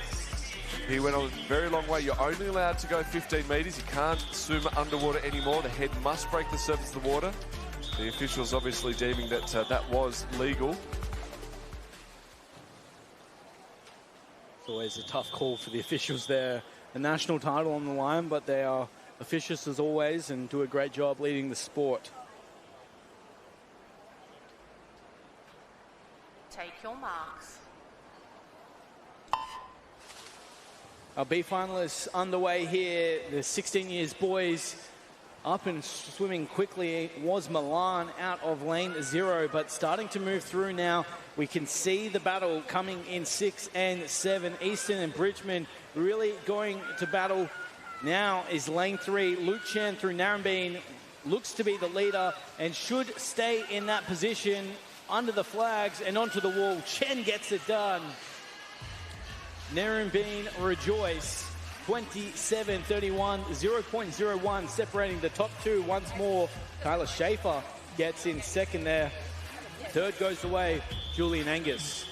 He went a very long way. You're only allowed to go 15 metres. You can't swim underwater anymore. The head must break the surface of the water. The officials obviously deeming that that was legal. It's always a tough call for the officials there. A national title on the line, but they are officious as always and do a great job leading the sport. Take your marks. Our B finalists underway here. The 16 years boys up and swimming quickly was Milan out of lane 0, but starting to move through now. We can see the battle coming in 6 and 7. Easton and Bridgman really going to battle. Now is lane 3. Luke Chen through Narrabeen looks to be the leader and should stay in that position under the flags and onto the wall. Chen gets it done. Narrabeen rejoice, 27.31, 0.01 separating the top two once more. Kyla Schaefer gets in second there. Third goes away, Julian Angus.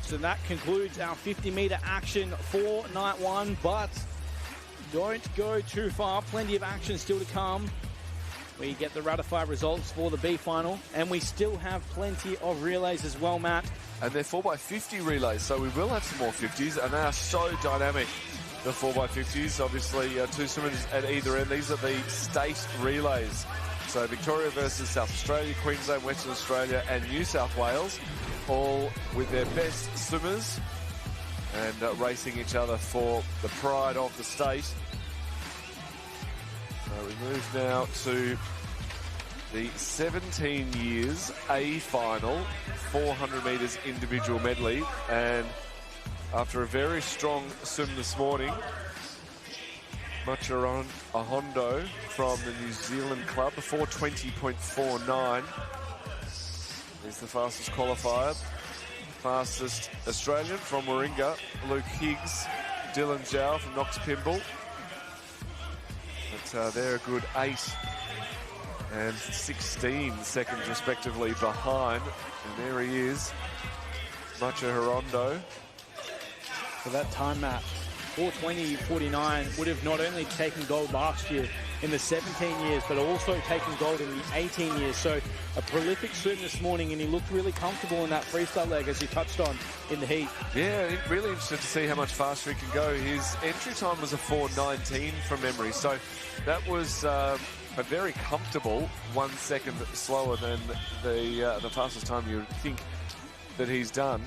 So that concludes our 50-metre action for night 1, but don't go too far. Plenty of action still to come. we get the ratified results for the B final, and we still have plenty of relays as well, Matt. And they're 4x50 relays, so we will have some more 50s, and they are so dynamic, the 4x50s. Obviously, two swimmers at either end. These are the state relays. So Victoria versus South Australia, Queensland, Western Australia, and New South Wales, all with their best swimmers and racing each other for the pride of the state. So we move now to the 17 years A final, 400 metres individual medley. And after a very strong swim this morning, Macharon Ahondo from the New Zealand club, the 4:20.49 is the fastest qualifier. Fastest Australian from Warringah, Luke Higgs, Dylan Zhao from Knox Pymble. But they're a good 8 and 16 seconds respectively behind. And there he is, Macharon. For that time, Matt, 4:20.49 would have not only taken gold last year in the 17 years, but also taken gold in the 18 years. So a prolific swim this morning, and he looked really comfortable in that freestyle leg, as you touched on in the heat. Yeah, really interested to see how much faster he can go. His entry time was a 4:19 from memory, so that was a very comfortable 1 second slower than the fastest time you would think that he's done.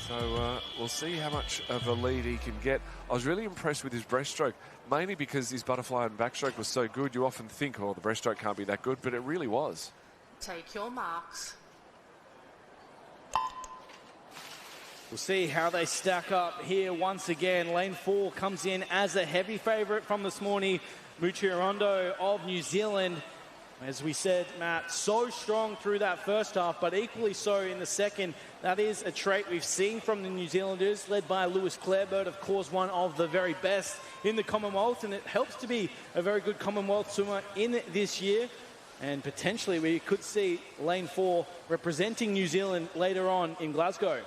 So we'll see how much of a lead he can get. I was really impressed with his breaststroke, mainly because his butterfly and backstroke was so good. You often think, oh, the breaststroke can't be that good, but it really was. Take your marks. We'll see how they stack up here once again. Lane 4 comes in as a heavy favourite from this morning. Muchirondo of New Zealand. As we said, Matt, so strong through that first half, but equally so in the second. That is a trait we've seen from the New Zealanders, led by Lewis Clarebird, of course, one of the very best in the Commonwealth, and it helps to be a very good Commonwealth swimmer in this year. And potentially we could see Lane 4 representing New Zealand later on in Glasgow.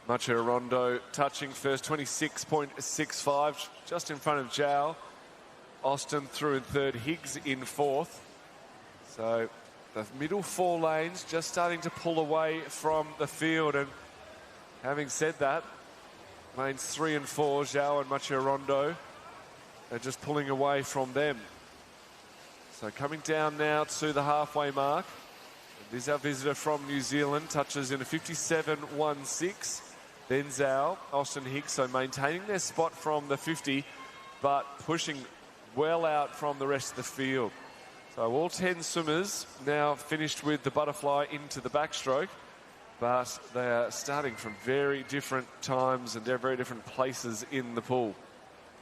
Macharondo touching first, 26.65, just in front of Zhao. Austin through in third, Higgs in fourth. So the middle 4 lanes just starting to pull away from the field. And having said that, lanes 3 and 4, Zhao and Macharondo, are just pulling away from them. So coming down now to the halfway mark. This is our visitor from New Zealand, touches in a 57.16. Then Zhao, Austin Higgs, so maintaining their spot from the 50, but pushing well out from the rest of the field. So all 10 swimmers now finished with the butterfly into the backstroke, but they are starting from very different times and they're very different places in the pool.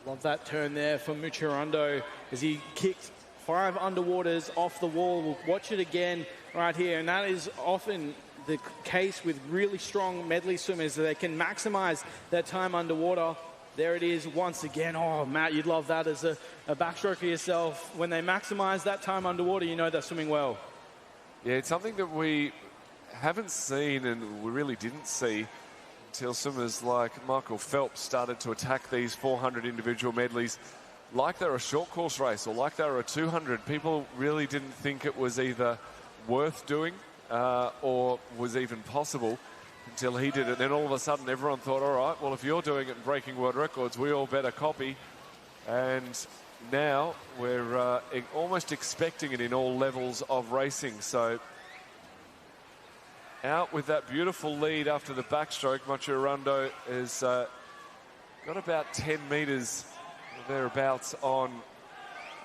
Love that turn there for Muchirondo as he kicked 5 underwaters off the wall. We'll watch it again right here, and that is often the case with really strong medley swimmers, that they can maximize their time underwater. There it is once again. Oh, Matt, you'd love that as a backstroker yourself. When they maximize that time underwater, you know they're swimming well. Yeah, it's something that we haven't seen, and we really didn't see until swimmers like Michael Phelps started to attack these 400 individual medleys like they were a short course race or like they were a 200. People really didn't think it was either worth doing or was even possible until he did it. Then all of a sudden everyone thought, all right, well, if you're doing it and breaking world records, we all better copy. And now we're almost expecting it in all levels of racing. So out with that beautiful lead after the backstroke. Macharondo has got about 10 metres thereabouts on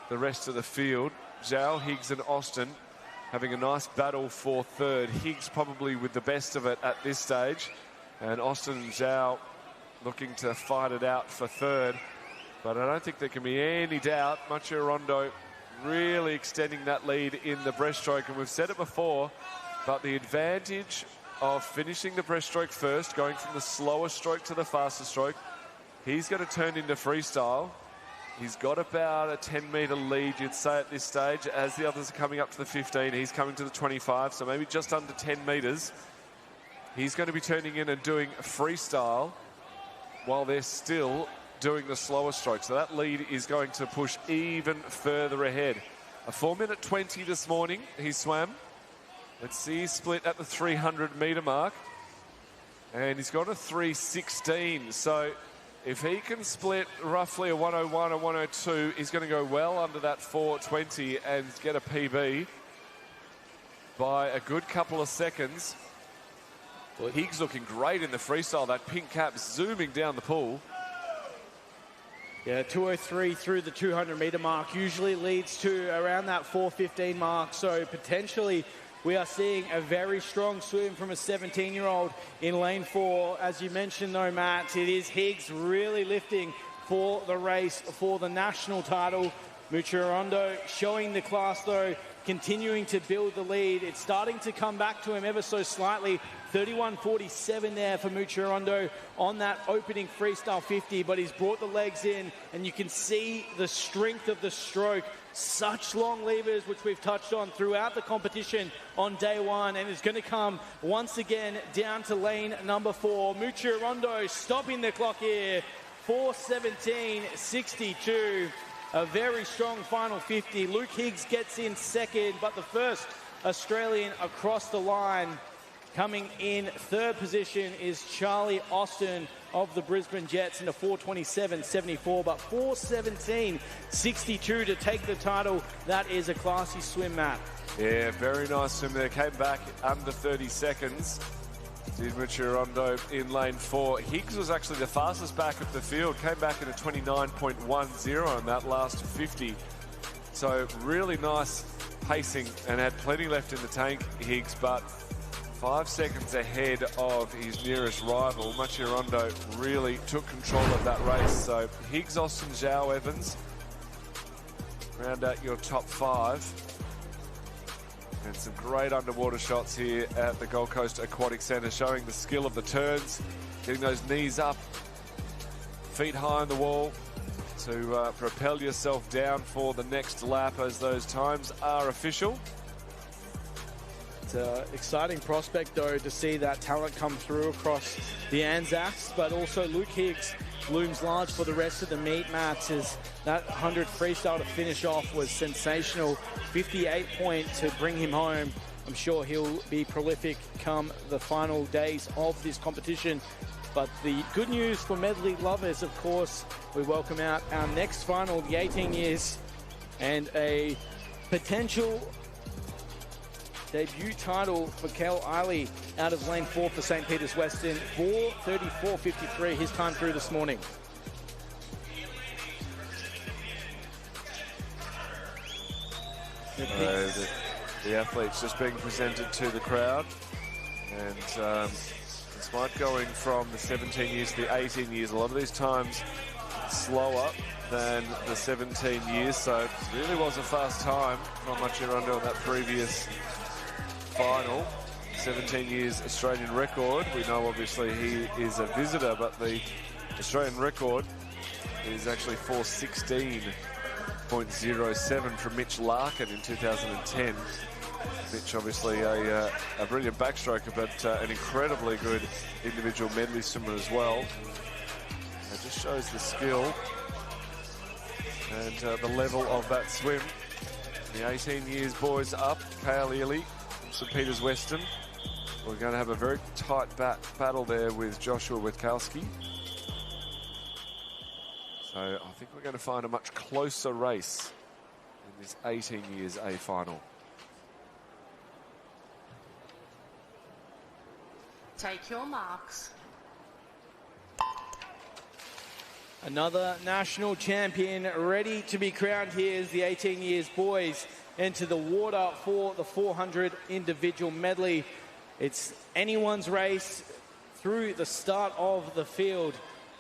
the rest of the field. Zhao, Higgs and Austin having a nice battle for third. Higgs probably with the best of it at this stage, and Austin and Zhao looking to fight it out for third. But I don't think there can be any doubt Macharondo really extending that lead in the breaststroke. And we've said it before, but the advantage of finishing the breaststroke first, going from the slower stroke to the faster stroke, he's going to turn into freestyle. He's got about a 10-metre lead, you'd say, at this stage. As the others are coming up to the 15, he's coming to the 25, so maybe just under 10 metres. He's going to be turning in and doing freestyle while they're still doing the slower stroke. So that lead is going to push even further ahead. A 4-minute 20 this morning he swam. Let's see his split at the 300-metre mark. And he's got a 3:16. So if he can split roughly a 1:01 or 1:02, he's going to go well under that 4:20 and get a PB by a good couple of seconds. Well, Higgs looking great in the freestyle. That pink cap zooming down the pool. Yeah, 2:03 through the 200-metre mark usually leads to around that 4:15 mark. So potentially we are seeing a very strong swim from a 17-year-old in lane 4. As you mentioned, though, Matt, it is Higgs really lifting for the race for the national title. Muchirando showing the class, though, continuing to build the lead. It's starting to come back to him ever so slightly. 31:47 there for Muchirando on that opening freestyle 50, but he's brought the legs in, and you can see the strength of the stroke. Such long levers, which we've touched on throughout the competition on day one, and is going to come once again down to lane number 4. Muchirando stopping the clock here. 4:17.62. A very strong final 50. Luke Higgs gets in second, but the first Australian across the line coming in third position is Charlie Austin of the Brisbane Jets in a 4:27.74, but 4:17.62 to take the title. That is a classy swim, Matt. Yeah, very nice swim there. Came back under 30 seconds. Did Muchirando in lane 4. Higgs was actually the fastest back of the field. Came back in a 29.10 on that last 50. So really nice pacing and had plenty left in the tank, Higgs, but 5 seconds ahead of his nearest rival. Muchirando really took control of that race. So Higgs, Austin, Zhao, Evans round out your top 5. And some great underwater shots here at the Gold Coast Aquatic Centre, showing the skill of the turns, getting those knees up, feet high on the wall to propel yourself down for the next lap as those times are official. It's an exciting prospect, though, to see that talent come through across the Anzacs, but also Luke Higgs looms large for the rest of the meet, Matt, as that 100 freestyle to finish off was sensational. 58 point to bring him home. I'm sure he'll be prolific come the final days of this competition. But the good news for Medley lovers, of course, we welcome out our next final, the 18 years, and a potential debut title for Kel Eiley out of lane 4 for St. Peter's Western. 4:34.53 his time through this morning. The athletes just being presented to the crowd, and despite going from the 17 years to the 18 years, a lot of these times slower than the 17 years, so it really was a fast time from Muchirando on that previous final. 17 years Australian record. We know obviously he is a visitor, but the Australian record is actually 4:16.07 from Mitch Larkin in 2010. Mitch obviously a brilliant backstroker, but an incredibly good individual medley swimmer as well. It just shows the skill and the level of that swim. The 18 years boys up, Kel Eiley, St. Peter's Western. We're going to have a very tight battle there with Joshua Witkowski. So I think we're going to find a much closer race in this 18 years A final. Take your marks. Another national champion ready to be crowned here as the 18 years boys enter the water for the 400 individual medley. It's anyone's race through the start of the field,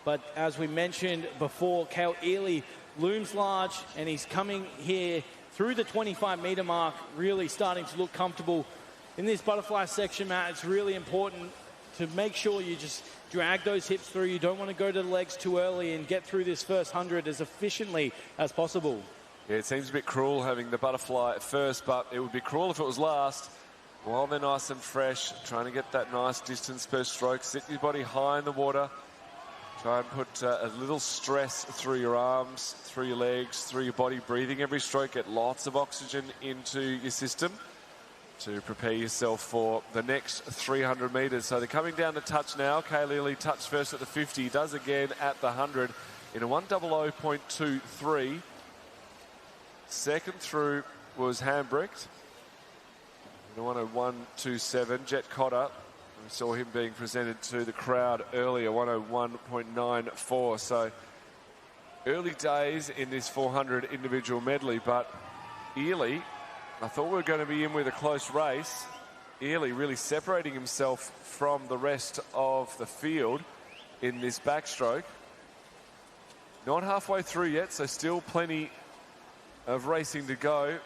but as we mentioned before, Kel Eiley looms large, and he's coming here through the 25-metre mark, really starting to look comfortable. In this butterfly section, Matt, it's really important to make sure you just drag those hips through. You don't want to go to the legs too early and get through this first 100 as efficiently as possible. Yeah, it seems a bit cruel having the butterfly at first, but it would be cruel if it was last. While they're nice and fresh, trying to get that nice distance per stroke, sit your body high in the water, Try and put a little stress through your arms, through your legs, through your body, breathing every stroke. Get lots of oxygen into your system to prepare yourself for the next 300 metres. So they're coming down the touch now. Kale Ely touched first at the 50. He does again at the 100 in a 1:00.23. Second through was Hambrecht in a 1:01.27. Jet Cotter, we saw him being presented to the crowd earlier, 1:01.94. So early days in this 400 individual medley, but Ely, I thought we were going to be in with a close race. Ely really separating himself from the rest of the field in this backstroke. Not halfway through yet, so still plenty of racing to go.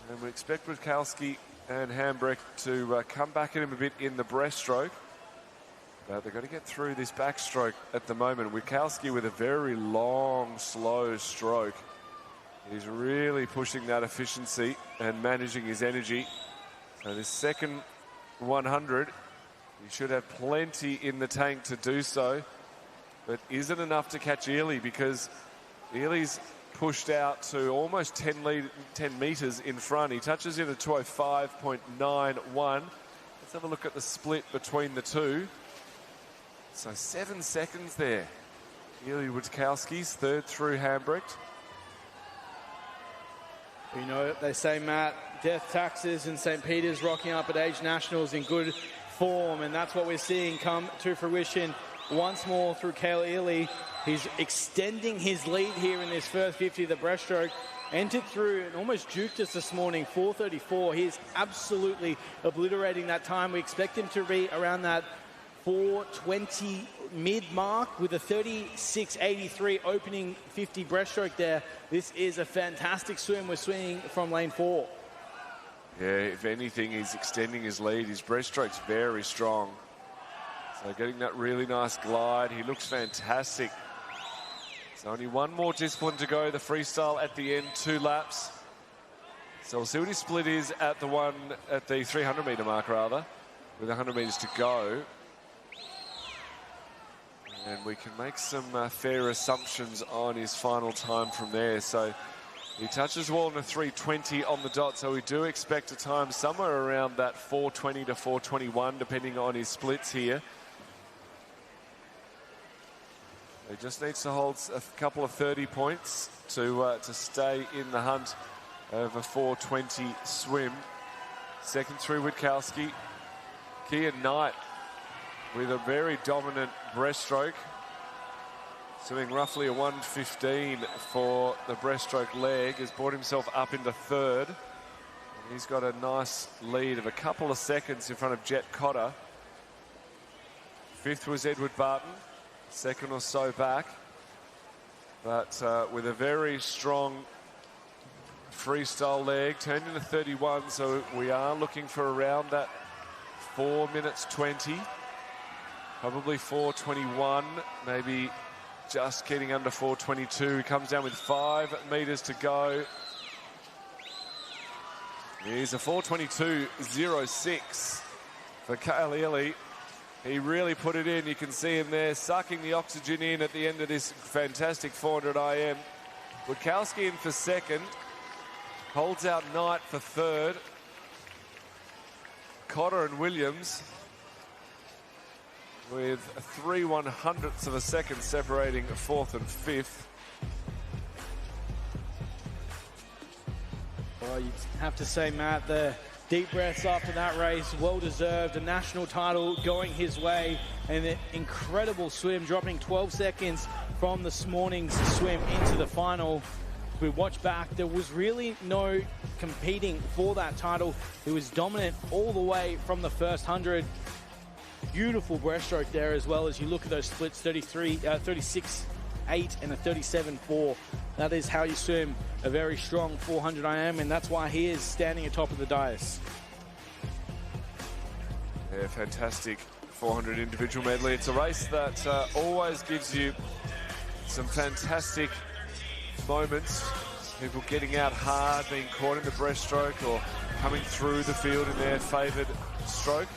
And we expect Witkowski and Hambrecht to come back at him a bit in the breaststroke. But they've got to get through this backstroke at the moment. Witkowski with a very long, slow stroke. He's really pushing that efficiency and managing his energy. So this second 100, he should have plenty in the tank to do so. But isn't enough to catch Ely, because Ely's pushed out to almost 10 metres in front. He touches in a 2:05.91. Let's have a look at the split between the two. So 7 seconds there. Ely Witkowski's third through Hambrecht. You know, they say, Matt, death taxes and St. Peter's rocking up at Age Nationals in good form, and that's what we're seeing come to fruition once more through Kale Ely. He's extending his lead here in this first 50 of the breaststroke. Entered through and almost juked us this morning, 4:34. He is absolutely obliterating that time. We expect him to be around that 4:20 mid mark with a 36:83 opening 50 breaststroke there. This is a fantastic swim we're swimming from lane 4. Yeah, if anything, he's extending his lead. His breaststroke's very strong. So getting that really nice glide. He looks fantastic. So only one more discipline to go, the freestyle at the end, 2 laps. So we'll see what his split is at the 300 metre mark, rather, with 100 metres to go. And we can make some fair assumptions on his final time from there. So he touches the wall in a 3:20 on the dot, so we do expect a time somewhere around that 4:20 to 4:21, depending on his splits here. He just needs to hold a couple of 30 points to stay in the hunt of a 4:20 swim. Second through Witkowski. Kian Knight with a very dominant breaststroke, swimming roughly a 1:15 for the breaststroke leg, has brought himself up into third. And he's got a nice lead of a couple of seconds in front of Jet Cotter. Fifth was Edward Barton, second or so back, but with a very strong freestyle leg, turned into 31, so we are looking for around that 4:20. Probably 4:21, maybe just getting under 4:22. He comes down with 5 metres to go. Here's a 4:22.06 for Kale Ely. He really put it in. You can see him there sucking the oxygen in at the end of this fantastic 400 IM. Witkowski in for second. Holds out Knight for third. Cotter and Williams with 3/100ths of a second separating fourth and fifth. Well, you have to say, Matt, the deep breaths after that race, well deserved. A national title going his way, and an incredible swim, dropping 12 seconds from this morning's swim into the final. We watch back, there was really no competing for that title. It was dominant all the way from the first 100. Beautiful breaststroke there, as well as you look at those splits, 36.8 and a 37.4. That is how you swim a very strong 400 IM, and that's why he is standing atop of the dais. Yeah, fantastic 400 individual medley. It's a race that always gives you some fantastic moments. People getting out hard, being caught in the breaststroke, or coming through the field in their favoured stroke.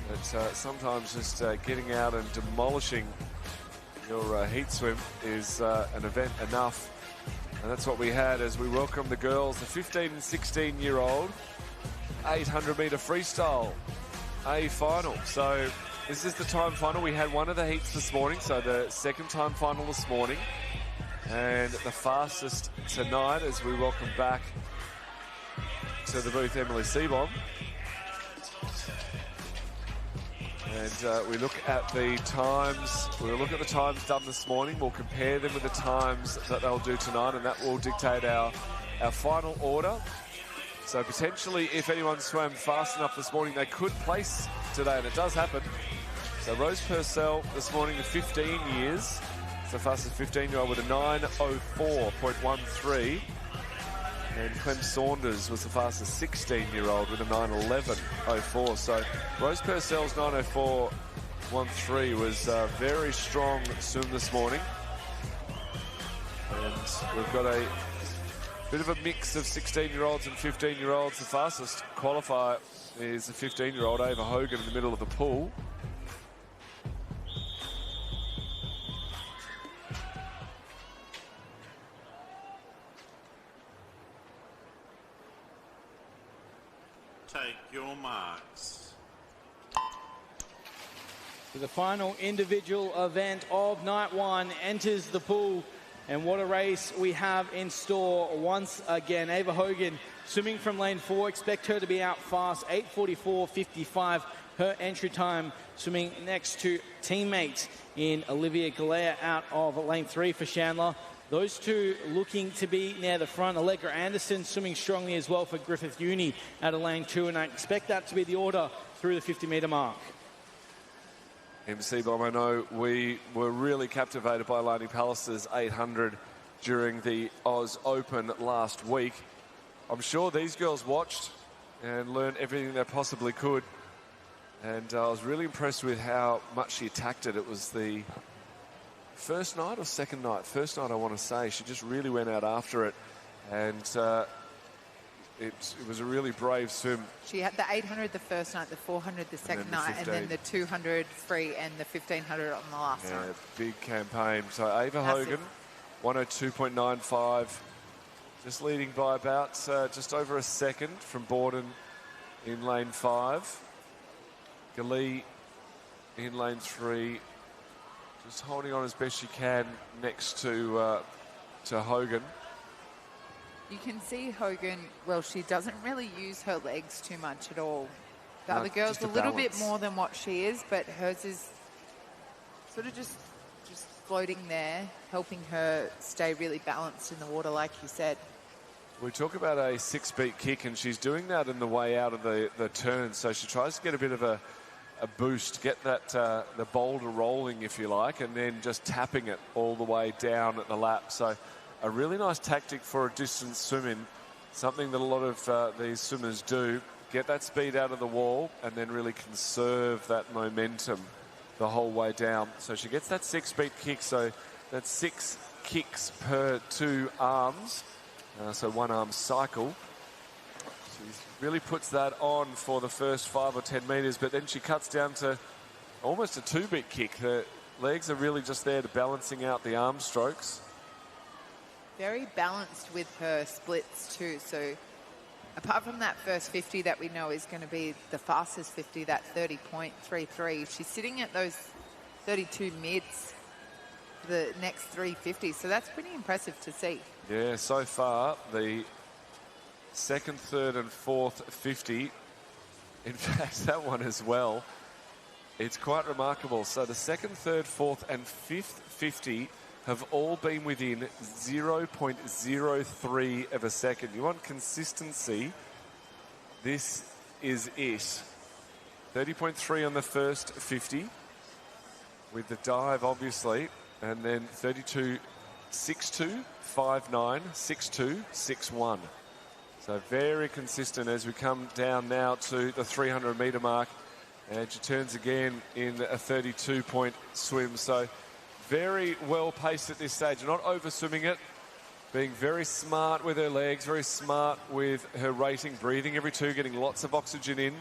But sometimes just getting out and demolishing your heat swim is an event enough. And that's what we had as we welcome the girls, the 15 and 16-year-old 800-metre freestyle A final. So this is the time final. We had one of the heats this morning, so the second time final this morning. And the fastest tonight as we welcome back to the booth Emily Seebohm. And we look at the times. We'll look at the times done this morning. We'll compare them with the times that they'll do tonight, and that will dictate our final order. So potentially, if anyone swam fast enough this morning, they could place today, and it does happen. So Rose Purcell this morning, the 15 years, it's the fastest 15-year-old with a 9:04.13. And Clem Saunders was the fastest 16-year-old with a 9:11.04. So Rose Purcell's 9:04.13 was a very strong swim this morning. And we've got a bit of a mix of 16-year-olds and 15-year-olds. The fastest qualifier is the 15-year-old Ava Hogan in the middle of the pool. Take your marks. The final individual event of night one enters the pool. And what a race we have in store once again. Ava Hogan swimming from lane 4. Expect her to be out fast. 8:44.55 her entry time. Swimming next to teammate in Olivia Galea out of lane 3 for Chandler. Those two looking to be near the front. Allegra Anderson swimming strongly as well for Griffith Uni out of lane 2. And I expect that to be the order through the 50-metre mark. MC Bomb, I know we were really captivated by Lani Pallister's 800 during the Oz Open last week. I'm sure these girls watched and learned everything they possibly could. And I was really impressed with how much she attacked it. It was the first night or second night? First night, I want to say. She just really went out after it. And it was a really brave swim. She had the 800 the first night, the 400 the second night, and then the 200 free and the 1500 on the last night. Big campaign. So Ava Hogan, 102.95, just leading by about just over a second from Borden in lane 5. Galee in lane 3, just holding on as best she can next to Hogan. You can see Hogan, well, she doesn't really use her legs too much at all. The other girl's a little bit more than what she is, but hers is sort of just floating there, helping her stay really balanced in the water, like you said. We talk about a 6-beat kick, and she's doing that in the way out of the turn. So she tries to get a bit of a boost, get that the boulder rolling, if you like, and then just tapping it all the way down at the lap. So a really nice tactic for a distance swimming, something that a lot of these swimmers do. Get that speed out of the wall and then really conserve that momentum the whole way down. So she gets that 6-beat kick, so that's 6 kicks per 2 arms. So 1 arm cycle. She really puts that on for the first 5 or 10 metres, but then she cuts down to almost a 2-beat kick. Her legs are really just there to balancing out the arm strokes. Very balanced with her splits too. So apart from that first 50 that we know is going to be the fastest 50, that 30.33, she's sitting at those 32 mids for the next 350. So that's pretty impressive to see. Yeah, so far, the second, third and fourth 50, in fact, that one as well, it's quite remarkable. So the second, third, fourth and fifth 50 have all been within 0.03 of a second. You want consistency? This is it. 30.3 on the first 50 with the dive, obviously, and then 32.62, 5.9, 6.2, 6.1. So very consistent as we come down now to the 300-metre mark, and she turns again in a 32-point swim. So very well paced at this stage, not over swimming it, being very smart with her legs, very smart with her rating, breathing every 2, getting lots of oxygen in.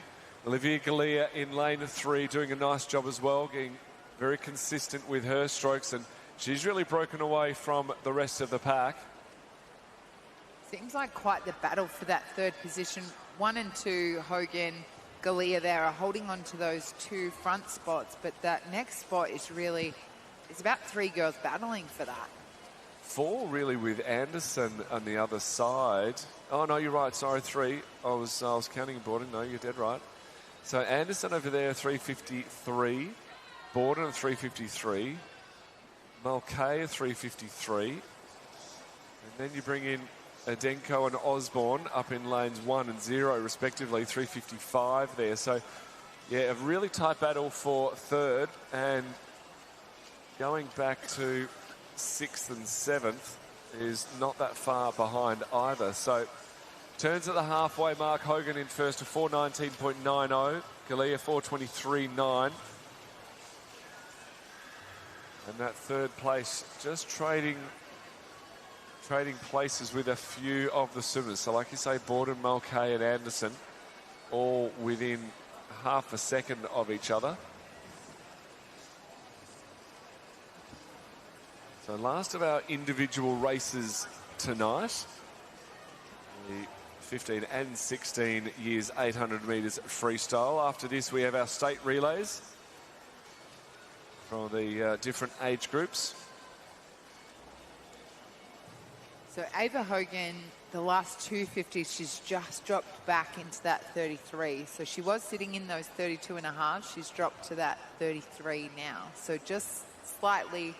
Olivia Galea in lane 3 doing a nice job as well, getting very consistent with her strokes and she's really broken away from the rest of the pack. Seems like quite the battle for that third position. 1 and 2, Hogan, Galea there are holding on to those 2 front spots, but that next spot is really, it's about 3 girls battling for that. 4 really with Anderson on the other side. Oh no, you're right. Sorry, 3. I was counting and Borden. No, you're dead right. So Anderson over there, 353. Borden 353. Mulcahy 353. And then you bring in Adenko and Osborne up in lanes 1 and 0 respectively, 355 there. So yeah, a really tight battle for third, and going back to 6th and 7th is not that far behind either. So turns at the halfway mark. Hogan in first to 419.90. Galea 423.9. And that third place just trading places with a few of the swimmers. So like you say, Borden, Mulcahy and Anderson all within half a second of each other. So last of our individual races tonight, the 15 and 16 years 800 metres freestyle. After this we have our state relays from the different age groups. So Ava Hogan, the last 250s, she's just dropped back into that 33. So she was sitting in those 32 and a half. She's dropped to that 33 now. So just slightly.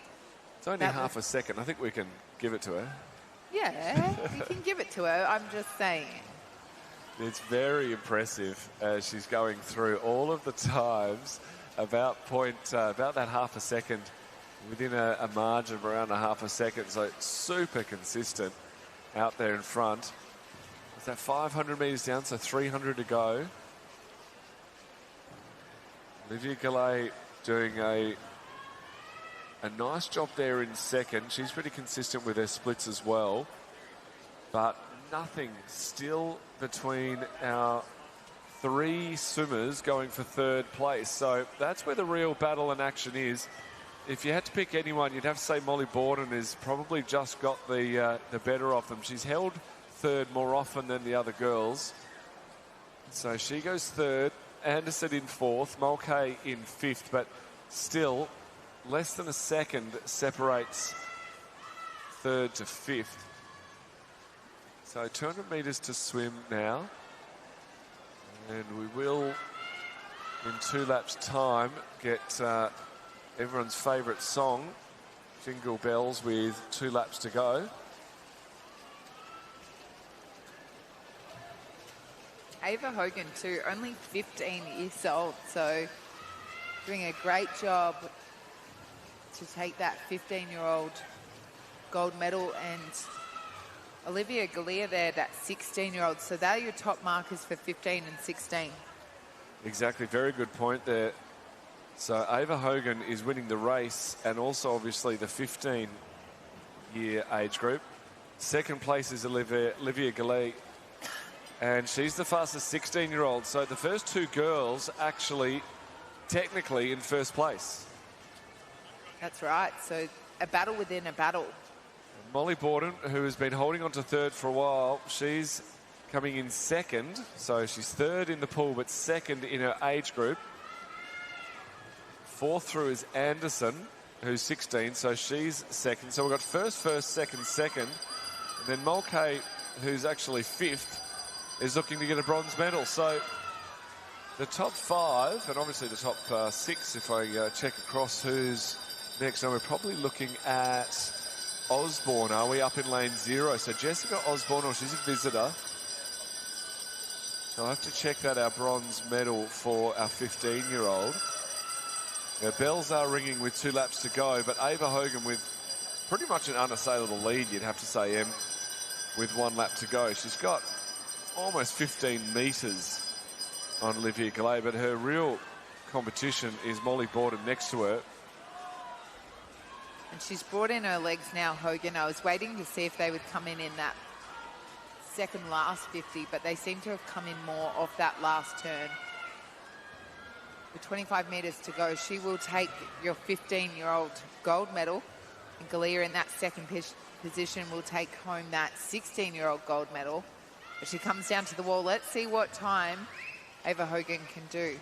It's only half a second. I think we can give it to her. Yeah, you can give it to her. I'm just saying. It's very impressive as she's going through all of the times about that half a second within a margin of around a half a second. So it's super consistent out there in front. Is that 500 metres down, so 300 to go. Olivia Gallet doing a nice job there in second. She's pretty consistent with her splits as well. But nothing still between our 3 swimmers going for third place. So that's where the real battle and action is. If you had to pick anyone, you'd have to say Molly Borden has probably just got the better of them. She's held third more often than the other girls. So she goes third, Anderson in fourth, Mulcahy in fifth, but still less than a second separates third to fifth. So 200 metres to swim now. And we will, in 2 laps' time, get everyone's favourite song, Jingle Bells, with 2 laps to go. Ava Hogan too, only 15 years old, so doing a great job to take that 15-year-old gold medal, and Olivia Galea there, that 16-year-old. So they're your top markers for 15 and 16. Exactly, very good point there. So Ava Hogan is winning the race, and also obviously the 15-year age group. Second place is Olivia Gallet, and she's the fastest 16-year-old. So the first 2 girls actually technically in first place. That's right. So a battle within a battle. Molly Borden, who has been holding on to third for a while, she's coming in second. So she's third in the pool, but second in her age group. Fourth through is Anderson, who's 16, so she's second. So we've got first, second. And then Mulcahy, who's actually fifth, is looking to get a bronze medal. So the top 5, and obviously the top 6, if I check across who's next. Now we're probably looking at Osborne, are we, up in lane 0? So Jessica Osborne, she's a visitor. So I'll have to check that, our bronze medal for our 15-year-old. Now, bells are ringing with 2 laps to go, but Ava Hogan with pretty much an unassailable lead, you'd have to say, Em, with 1 lap to go. She's got almost 15 metres on Olivia Gallet, but her real competition is Molly Borden next to her. And she's brought in her legs now, Hogan. I was waiting to see if they would come in that second last 50, but they seem to have come in more off that last turn. With 25 metres to go, she will take your 15-year-old gold medal. And Galea in that second position will take home that 16-year-old gold medal. But she comes down to the wall. Let's see what time Ava Hogan can do.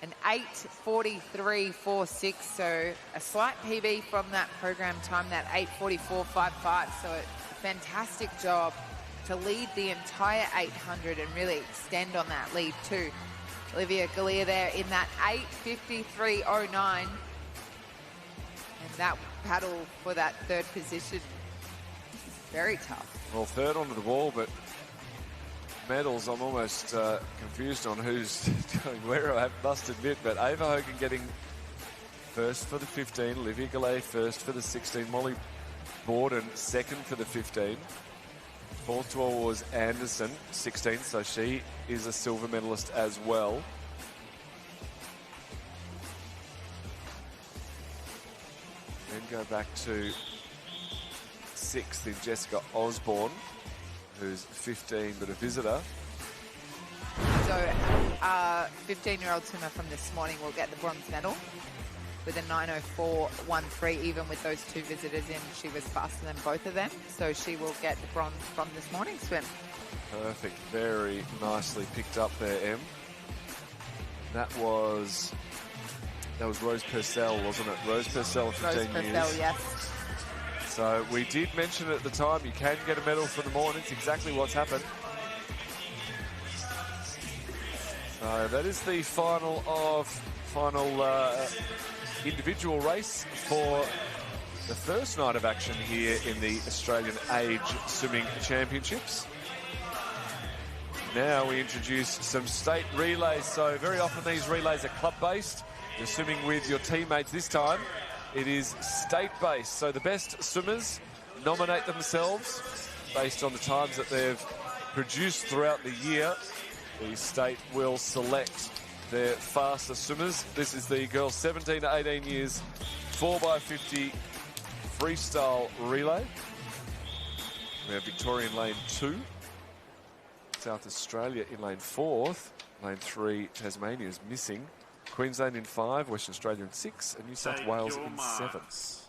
An 8:43.46, so a slight PB from that program time, that 8:44.55. So a fantastic job to lead the entire 800 and really extend on that lead too. Olivia Galea there in that 8:53.09. And that paddle for that third position, very tough. Well, third onto the wall, but medals, I'm almost confused on who's going where, I must admit. But Ava Hogan getting first for the 15, Olivia Galea first for the 16, Molly Borden second for the 15. Fourth to all was Anderson, 16, so she is a silver medalist as well. Then go back to sixth in Jessica Osborne, who's 15 but a visitor. So 15-year-old swimmer from this morning will get the bronze medal with a 9:04.13. Even with those two visitors in, she was faster than both of them. So she will get the bronze from this morning's swim. Perfect. Very nicely picked up there, Em. That was Rose Purcell, wasn't it? Rose Purcell, 15 Rose years. Purcell, yes. So we did mention at the time, you can get a medal for the morning. It's exactly what's happened. So that is the final individual race for the first night of action here in the Australian Age Swimming Championships. Now we introduce some state relays. So very often these relays are club-based. You're swimming with your teammates. This time it is state-based. So the best swimmers nominate themselves based on the times that they've produced throughout the year. The state will select their fastest swimmers. This is the girls 17 to 18 years 4x50 freestyle relay. We have Victoria in lane 2. South Australia in lane 4th. Lane 3, Tasmania is missing. Queensland in 5, Western Australia in 6, and New South Wales in 7. So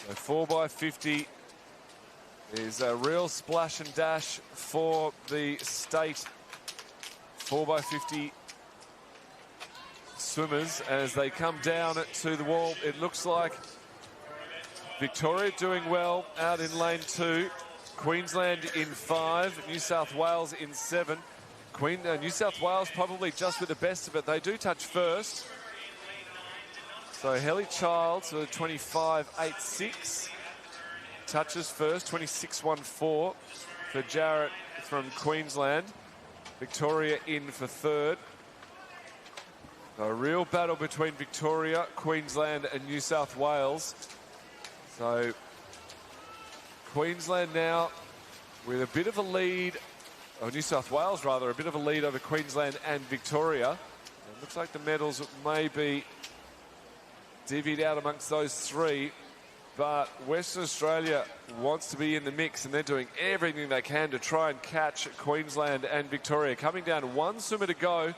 4x50 is a real splash and dash for the state 4x50 swimmers as they come down to the wall. It looks like Victoria doing well out in lane 2, Queensland in 5, New South Wales in 7. New South Wales probably just with the best of it. They do touch first. So Helly Childs with a 25.86. Touches first, 26.14 for Jarrett from Queensland. Victoria in for third. A real battle between Victoria, Queensland and New South Wales. So Queensland now with a bit of a lead, or New South Wales rather, a bit of a lead over Queensland and Victoria. It looks like the medals may be divvied out amongst those three, but Western Australia wants to be in the mix and they're doing everything they can to try and catch Queensland and Victoria. Coming down to one swimmer to go.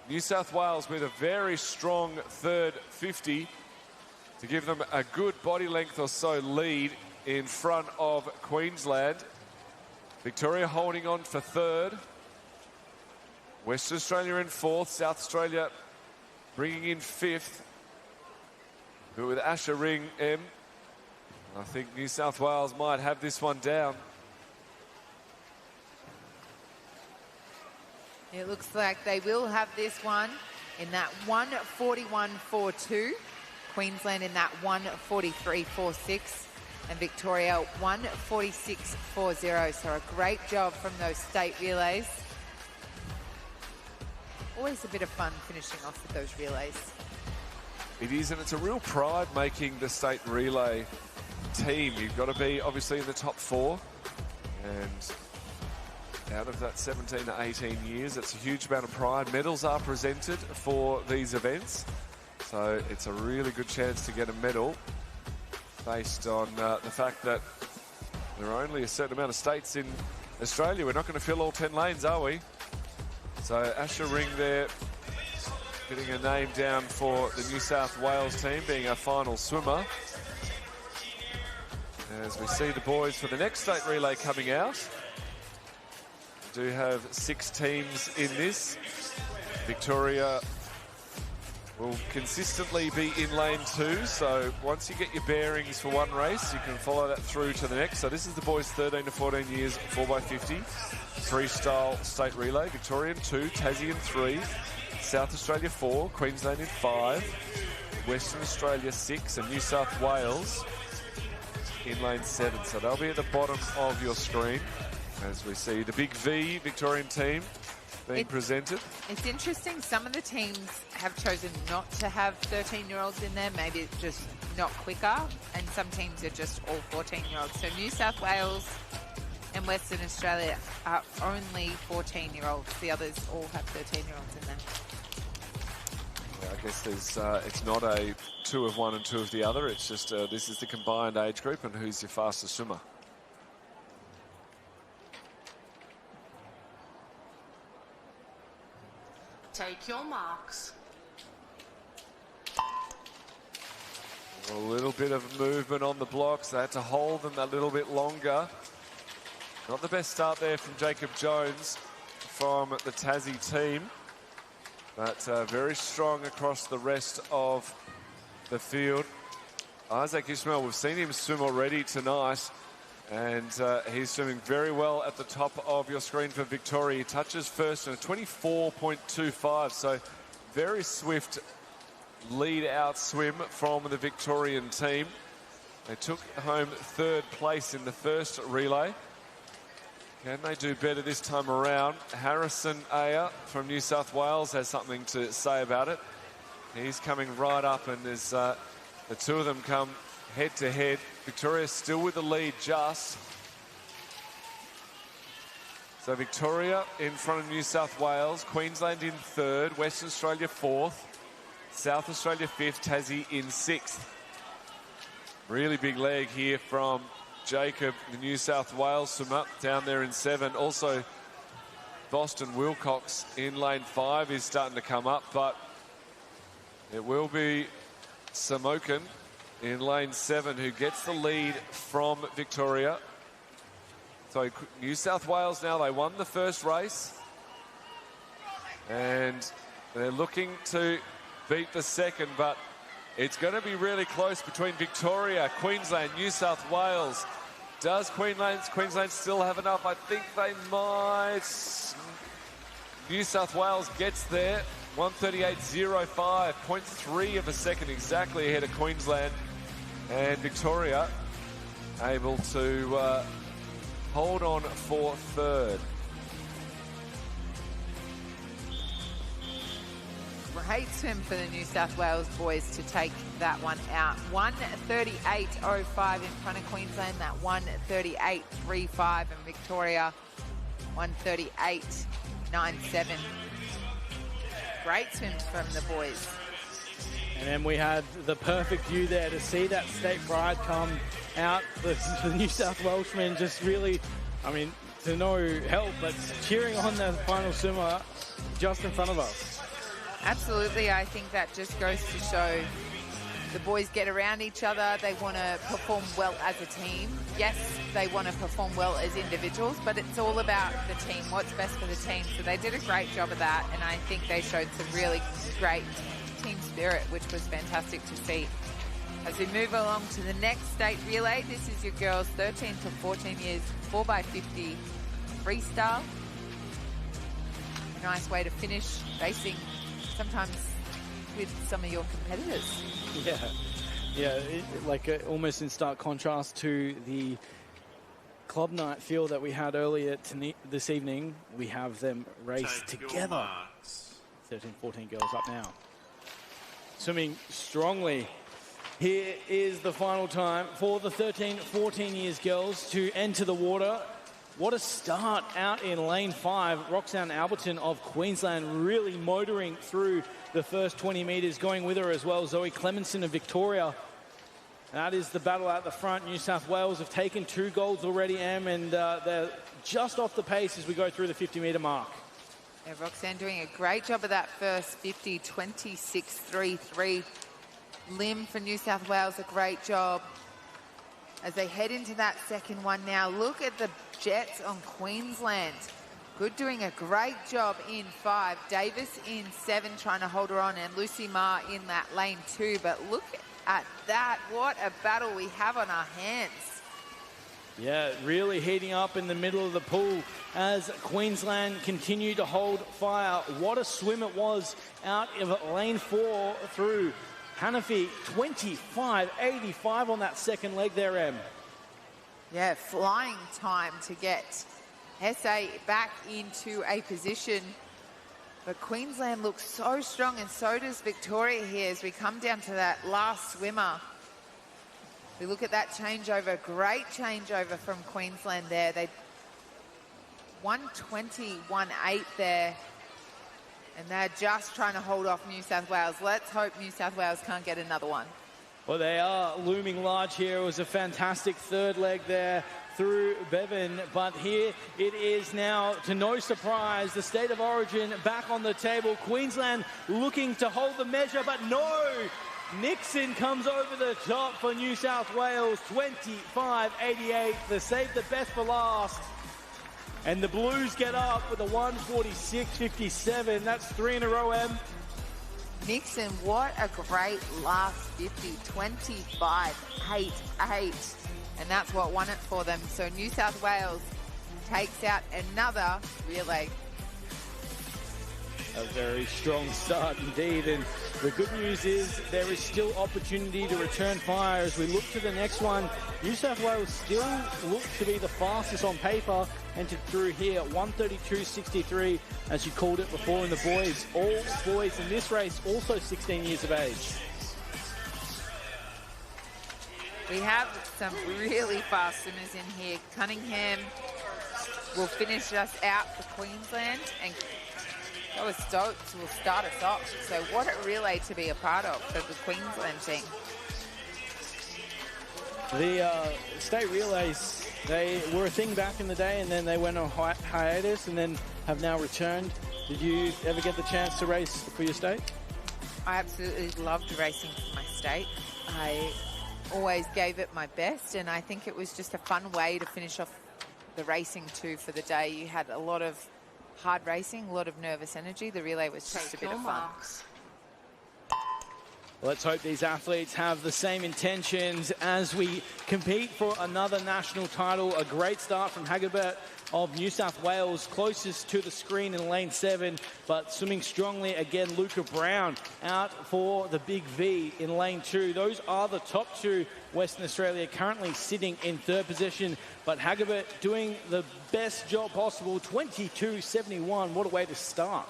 New South Wales with a very strong third 50 to give them a good body length or so lead in front of Queensland. Victoria holding on for third. Western Australia in fourth. South Australia bringing in fifth. But with Asher Ring, M, I think New South Wales might have this one down. It looks like they will have this one in that 1:41.42. Queensland in that 1:43.46. And Victoria 1:46.40. So a great job from those state relays. Always a bit of fun finishing off with those relays. It is, and it's a real pride making the state relay team. You've got to be obviously in the top 4, and out of that 17 to 18 years, it's a huge amount of pride. Medals are presented for these events, so it's a really good chance to get a medal based on the fact that there are only a certain amount of states in Australia. We're not going to fill all 10 lanes, are we? So Asher Ring there getting a name down for the New South Wales team, being our final swimmer. As we see the boys for the next state relay coming out. We do have 6 teams in this. Victoria will consistently be in lane 2, so once you get your bearings for one race, you can follow that through to the next. So this is the boys 13 to 14 years, 4x50, freestyle state relay. Victorian 2, Tassie in 3, South Australia 4, Queensland in 5, Western Australia 6, and New South Wales in lane 7. So they'll be at the bottom of your screen as we see the big V Victorian team being presented. It's interesting, some of the teams have chosen not to have 13-year-olds in there, maybe it's just not quicker, and some teams are just all 14-year-olds. So New South Wales and Western Australia are only 14-year-olds. The others all have 13-year-olds in there. Yeah, I guess there's it's not a 2 of one and 2 of the other. It's just this is the combined age group and who's your fastest swimmer. Take your marks. A little bit of movement on the blocks. They had to hold them a little bit longer. Not the best start there from Jacob Jones from the Tassie team, but very strong across the rest of the field. Isaac Ishmael, we've seen him swim already tonight, and he's swimming very well at the top of your screen for Victoria. He touches first in a 24.25, so very swift lead out swim from the Victorian team. They took home 3rd place in the first relay. Can they do better this time around? Harrison Ayer from New South Wales has something to say about it. He's coming right up, and there's the 2 of them come head to head. Victoria still with the lead just. So Victoria in front of New South Wales, Queensland in 3rd, Western Australia 4th, South Australia 5th, Tassie in 6th. Really big leg here from Jacob, the New South Wales swimmer, down there in 7. Also, Boston Wilcox in lane 5 is starting to come up, but it will be Samokin in lane 7 who gets the lead from Victoria. So New South Wales now, they won the first race, and they're looking to beat the second, but it's going to be really close between Victoria, Queensland, New South Wales. Does Queensland still have enough? I think they might. New South Wales gets there. 1:38.05, 0.3 of a second exactly ahead of Queensland. And Victoria able to hold on for 3rd. Great swim for the New South Wales boys to take that one out. 1:38.05 in front of Queensland, that 1:38.35, and Victoria 1:38.97. Great swims from the boys. And then we had the perfect view there to see that state pride come out. The New South Welshmen just really, I mean, to no help, but cheering on the final swimmer just in front of us. Absolutely, I think that just goes to show the boys get around each other. They want to perform well as a team. Yes, they want to perform well as individuals, but it's all about the team, what's best for the team. So they did a great job of that, and I think they showed some really great team spirit, which was fantastic to see. As we move along to the next state relay, this is your girls 13 to 14 years, 4x50 freestyle. A nice way to finish racing sometimes with some of your competitors. Yeah, almost in stark contrast to the club night feel that we had earlier this evening. We have them race together. 13, 14 girls up now. Swimming strongly. Here is the final time for the 13, 14 years girls to enter the water. What a start out in lane 5. Roxanne Alberton of Queensland really motoring through the first 20 metres, going with her as well. Zoe Clemenson of Victoria. That is the battle at the front. New South Wales have taken 2 golds already, and they're just off the pace as we go through the 50-metre mark. Yeah, Roxanne doing a great job of that first 50, 26.33. Lim for New South Wales, a great job. As they head into that second one now, look at the Jets on Queensland. Good, doing a great job in 5. Davis in 7, trying to hold her on, and Lucy Ma in that lane 2. But look at that. What a battle we have on our hands. Yeah, really heating up in the middle of the pool as Queensland continue to hold fire. What a swim it was out of lane 4 through Hanafi. 25.85 on that second leg there, Em. Yeah, flying time to get SA back into a position. But Queensland looks so strong, and so does Victoria here as we come down to that last swimmer. We look at that changeover, great changeover from Queensland there. They 120.18 there, and they're just trying to hold off New South Wales. Let's hope New South Wales can't get another one. Well, they are looming large here. It was a fantastic third leg there through Bevan, but here it is now, to no surprise, the State of Origin back on the table. Queensland looking to hold the measure, but no! Nixon comes over the top for New South Wales, 25.88. They save the best for last. And the Blues get up with a 146.57. That's 3 in a row, Em. Nixon, what a great last 50, 25.88. And that's what won it for them. So New South Wales takes out another relay. A very strong start indeed, and the good news is there is still opportunity to return fire as we look to the next one. New South Wales still look to be the fastest on paper, entered through here at 132.63, as you called it before in the boys. All boys in this race also 16 years of age. We have some really fast swimmers in here. Cunningham will finish us out for Queensland, and Stokes will start us off. So what a relay to be a part of for the Queensland team. The state relays, they were a thing back in the day, and then they went on hiatus and then have now returned. Did you ever get the chance to race for your state? I absolutely loved racing for my state. I always gave it my best, and I think it was just a fun way to finish off the racing too for the day. You had a lot of hard racing, a lot of nervous energy. The relay was just a bit of fun. Let's hope these athletes have the same intentions as we compete for another national title. A great start from Hagabert of New South Wales, closest to the screen in lane 7, but swimming strongly again. Luca Brown out for the big V in lane 2. Those are the top 2. Western Australia currently sitting in 3rd position, but Hagabert doing the best job possible, 22.71. What a way to start.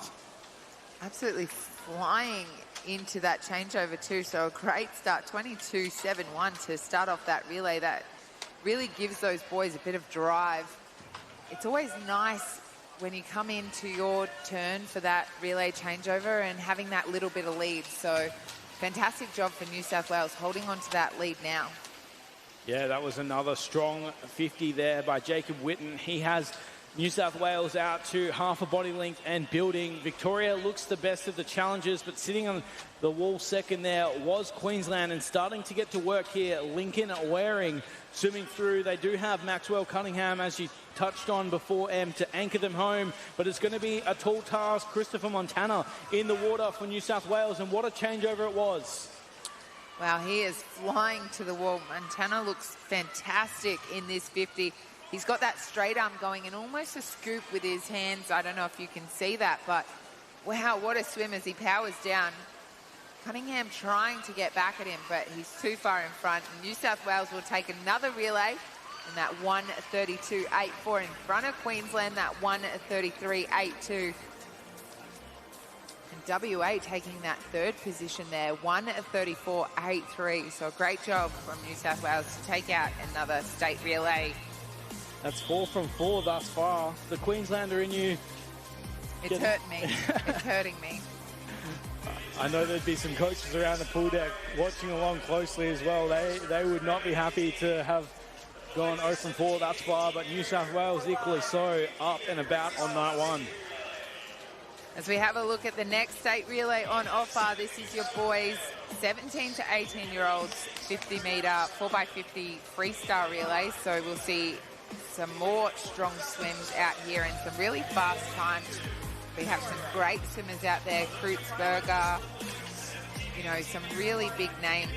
Absolutely flying into that changeover too, so a great start, 22.71 to start off that relay. That really gives those boys a bit of drive. It's always nice when you come into your turn for that relay changeover and having that little bit of lead. So fantastic job for New South Wales holding on to that lead now. Yeah, that was another strong 50 there by Jacob Witten. He has New South Wales out to half a body length and building. Victoria looks the best of the challengers, but sitting on the wall second there was Queensland, and starting to get to work here. Lincoln Waring swimming through. They do have Maxwell Cunningham, as you touched on before, Em, to anchor them home, but it's going to be a tall task. Christopher Montana in the water for New South Wales, and what a changeover it was. Wow, he is flying to the wall. Montana looks fantastic in this 50. He's got that straight arm going and almost a scoop with his hands. I don't know if you can see that, but wow, what a swim as he powers down. Cunningham trying to get back at him, but he's too far in front. New South Wales will take another relay, and that 132.84 in front of Queensland, that 133.82. And WA taking that 3rd position there, 134.83. So a great job from New South Wales to take out another state relay. That's 4 from 4 thus far. The Queenslander in you. It's hurting me. It's hurting me. I know there'd be some coaches around the pool deck watching along closely as well. They would not be happy to have gone 0 from 4 thus far, but New South Wales equally so, up and about on night 1. As we have a look at the next state relay on offer, this is your boys 17 to 18-year-olds 50-metre 4x50 freestyle relay. So we'll see some more strong swims out here and some really fast times. We have some great swimmers out there, Kreutzberger, you know, some really big names,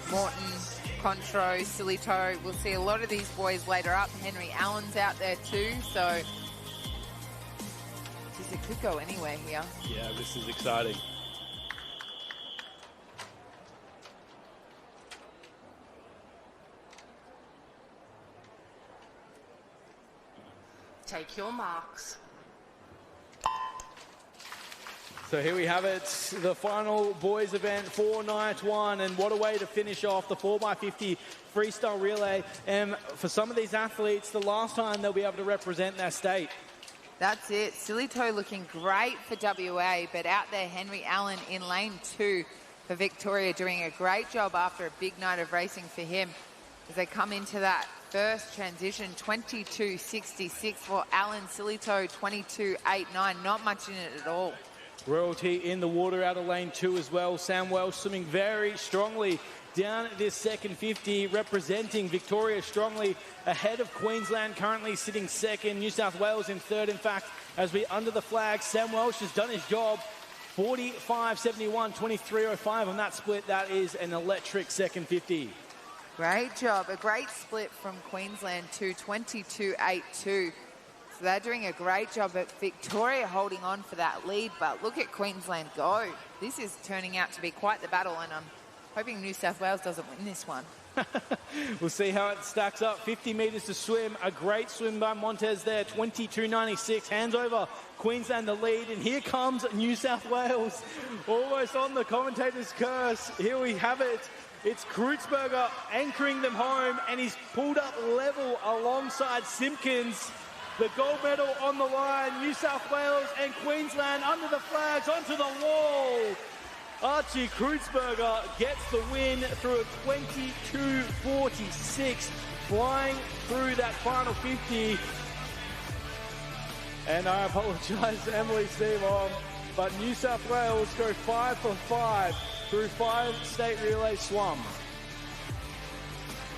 Morton, Contro, Silito. We'll see a lot of these boys later up. Henry Allen's out there too, so geez, it could go anywhere here. Yeah, this is exciting. Take your marks. So here we have it, the final boys event for night one, and what a way to finish off the 4x50 freestyle relay. And for some of these athletes, the last time they'll be able to represent their state. That's it. Silito looking great for WA, but out there, Henry Allen in lane 2 for Victoria, doing a great job after a big night of racing for him as they come into that first transition. 22.66 for Allen. Silito 22.89. Not much in it at all. Royalty in the water out of lane 2 as well. Sam Welsh swimming very strongly down this second 50, representing Victoria strongly ahead of Queensland, currently sitting second. New South Wales in third. In fact, as we under the flag, Sam Welsh has done his job. 45.71, 23.05 on that split. That is an electric second 50. Great job. A great split from Queensland to 22.82. So they're doing a great job at Victoria holding on for that lead, but look at Queensland go. This is turning out to be quite the battle, and I'm hoping New South Wales doesn't win this one. We'll see how it stacks up. 50 metres to swim. A great swim by Montez there. 22.96. Hands over Queensland the lead. And here comes New South Wales. Almost on the commentator's curse. Here we have it. It's Kreutzberger anchoring them home. And he's pulled up level alongside Simpkins. The gold medal on the line. New South Wales and Queensland under the flags onto the wall. Archie Kreutzberger gets the win through a 22.46, flying through that final 50. And I apologise, Emily Stevon, but New South Wales go 5 for 5 through 5 state relay swum.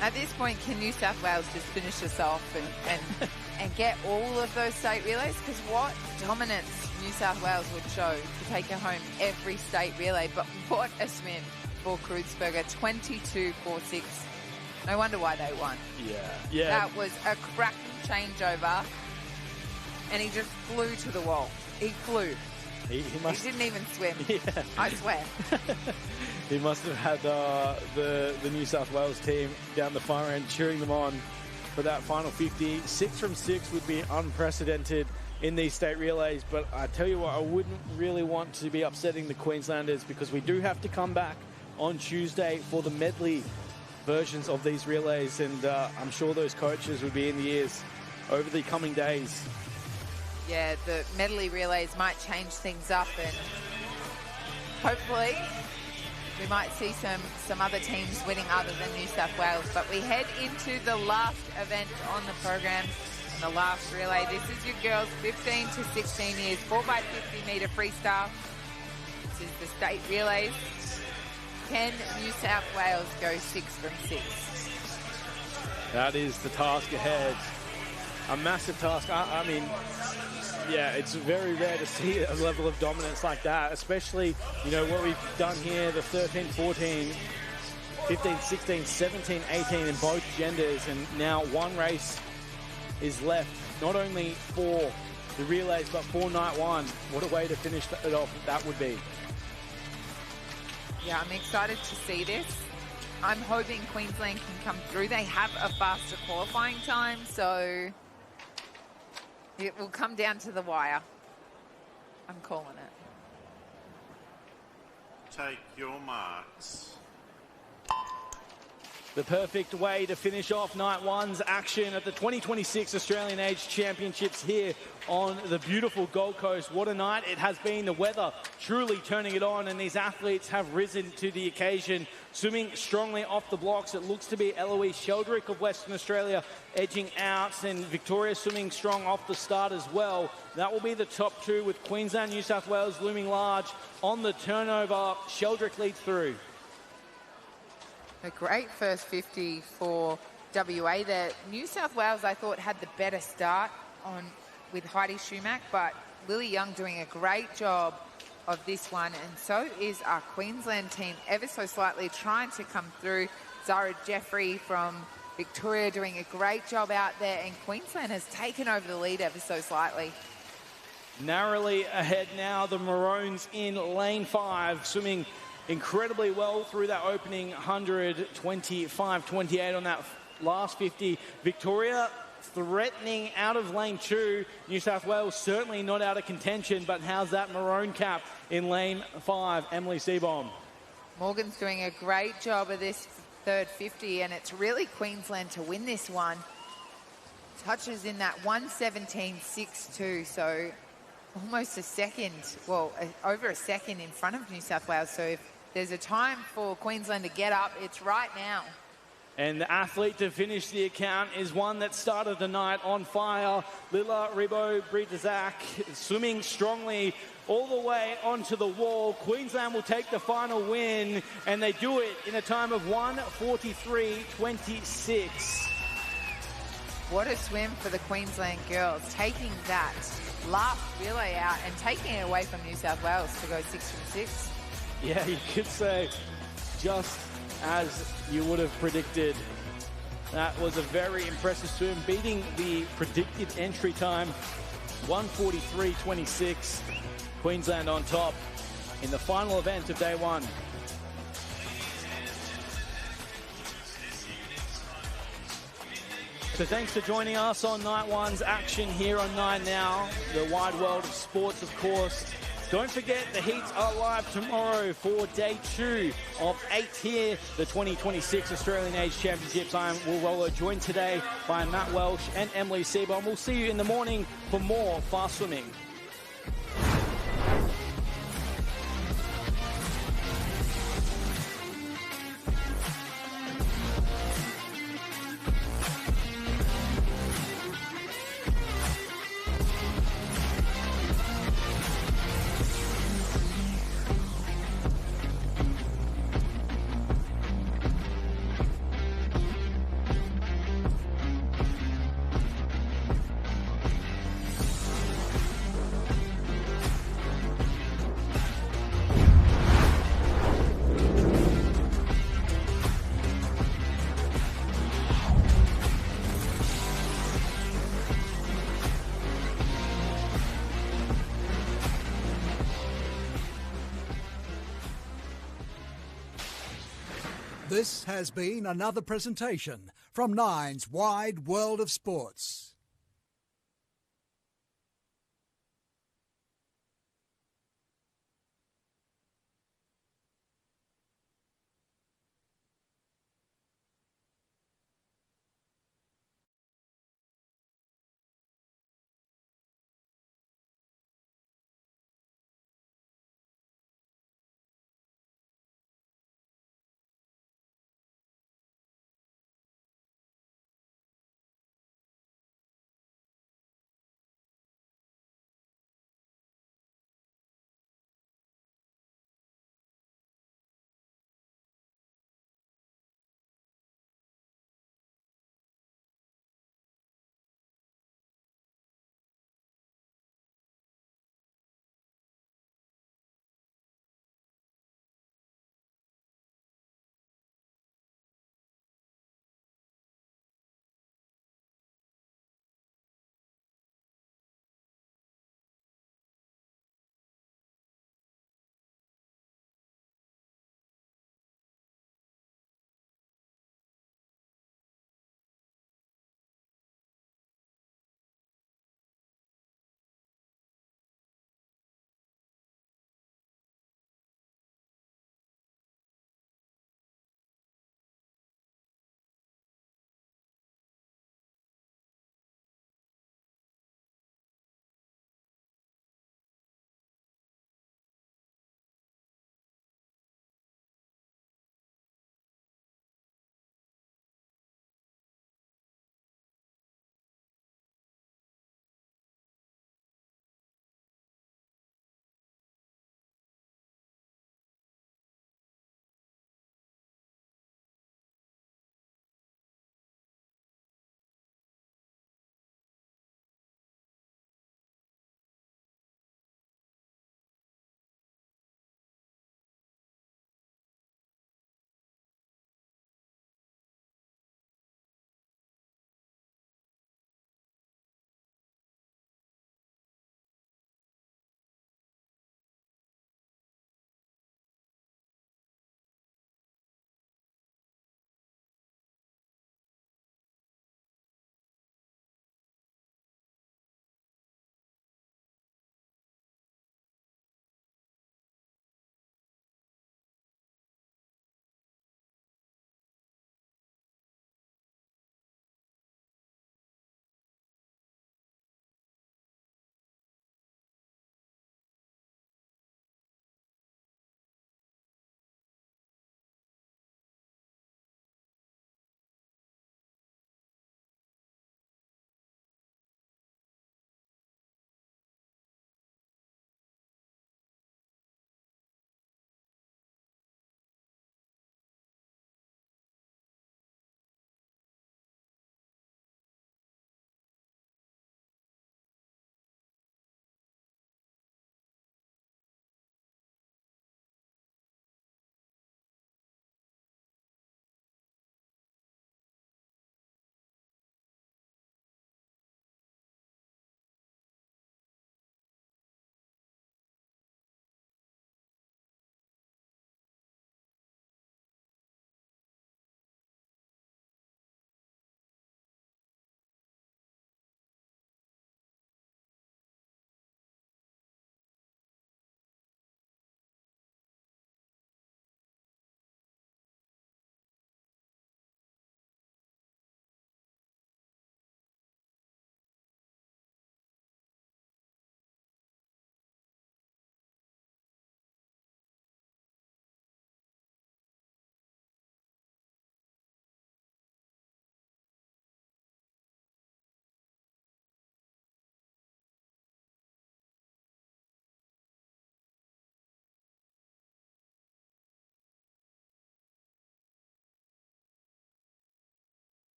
At this point, can New South Wales just finish this off and get all of those state relays? Because what dominance New South Wales would show to take it home every state relay. But what a swim for Kreutzberger, 22.46. No wonder why they won. Yeah. That was a cracking changeover, and he just flew to the wall. He flew. He didn't even swim. Yeah. I swear. He must have had the New South Wales team down the far end cheering them on for that final 50. 6 from 6 would be unprecedented in these state relays, but I tell you what, I wouldn't really want to be upsetting the Queenslanders, because we do have to come back on Tuesday for the medley versions of these relays, and I'm sure those coaches would be in the ears over the coming days. Yeah, the medley relays might change things up, and hopefully we might see some other teams winning other than New South Wales. But we head into the last event on the program, and the last relay. This is your girls 15 to 16 years, 4x50 metre freestyle. This is the state relays. Can New South Wales go 6 from 6? That is the task ahead. A massive task. I mean, yeah, it's very rare to see a level of dominance like that, especially, you know, what we've done here, the 13, 14, 15, 16, 17, 18 in both genders, and now one race is left, not only for the relays, but for night one. What a way to finish it off that would be. Yeah, I'm excited to see this. I'm hoping Queensland can come through. They have a faster qualifying time, so it will come down to the wire. I'm calling it. Take your marks. The perfect way to finish off night one's action at the 2026 Australian Age Championships here on the beautiful Gold Coast. What a night it has been. The weather truly turning it on, and these athletes have risen to the occasion. Swimming strongly off the blocks, it looks to be Eloise Sheldrick of Western Australia edging out, and Victoria swimming strong off the start as well. That will be the top two, with Queensland, New South Wales looming large on the turnover. Sheldrick leads through. A great first 50 for WA there. New South Wales, I thought, had the better start with Heidi Schumack, but Lily Young doing a great job of this one, and so is our Queensland team ever so slightly trying to come through. Zara Jeffrey from Victoria doing a great job out there, and Queensland has taken over the lead ever so slightly. Narrowly ahead now, the Maroons in lane 5, swimming incredibly well through that opening 100, 25-28 on that last 50. Victoria threatening out of lane 2. New South Wales certainly not out of contention, but how's that maroon cap in lane 5? Emily Seabohm. Morgan's doing a great job of this third 50, and it's really Queensland to win this one. Touches in that 1:17.62, so almost a second, over a second in front of New South Wales. So if there's a time for Queensland to get up, it's right now. And the athlete to finish the account is one that started the night on fire. Lila Ribo-Bridazak swimming strongly all the way onto the wall. Queensland will take the final win, and they do it in a time of 1:43.26. What a swim for the Queensland girls, taking that lap relay out and taking it away from New South Wales to go 6 from 6. Yeah, you could say just as you would have predicted. That was a very impressive swim, beating the predicted entry time, 1:43.26. Queensland on top in the final event of day one. So thanks for joining us on Night One's action here on 9 Now, the wide world of sports, of course. Don't forget, the heats are live tomorrow for day 2 of 8 here, the 2026 Australian Age Championships. I'm Will Rollo, joined today by Matt Welsh and Emily Seabohm. We'll see you in the morning for more fast swimming. This has been another presentation from Nine's Wide World of Sports.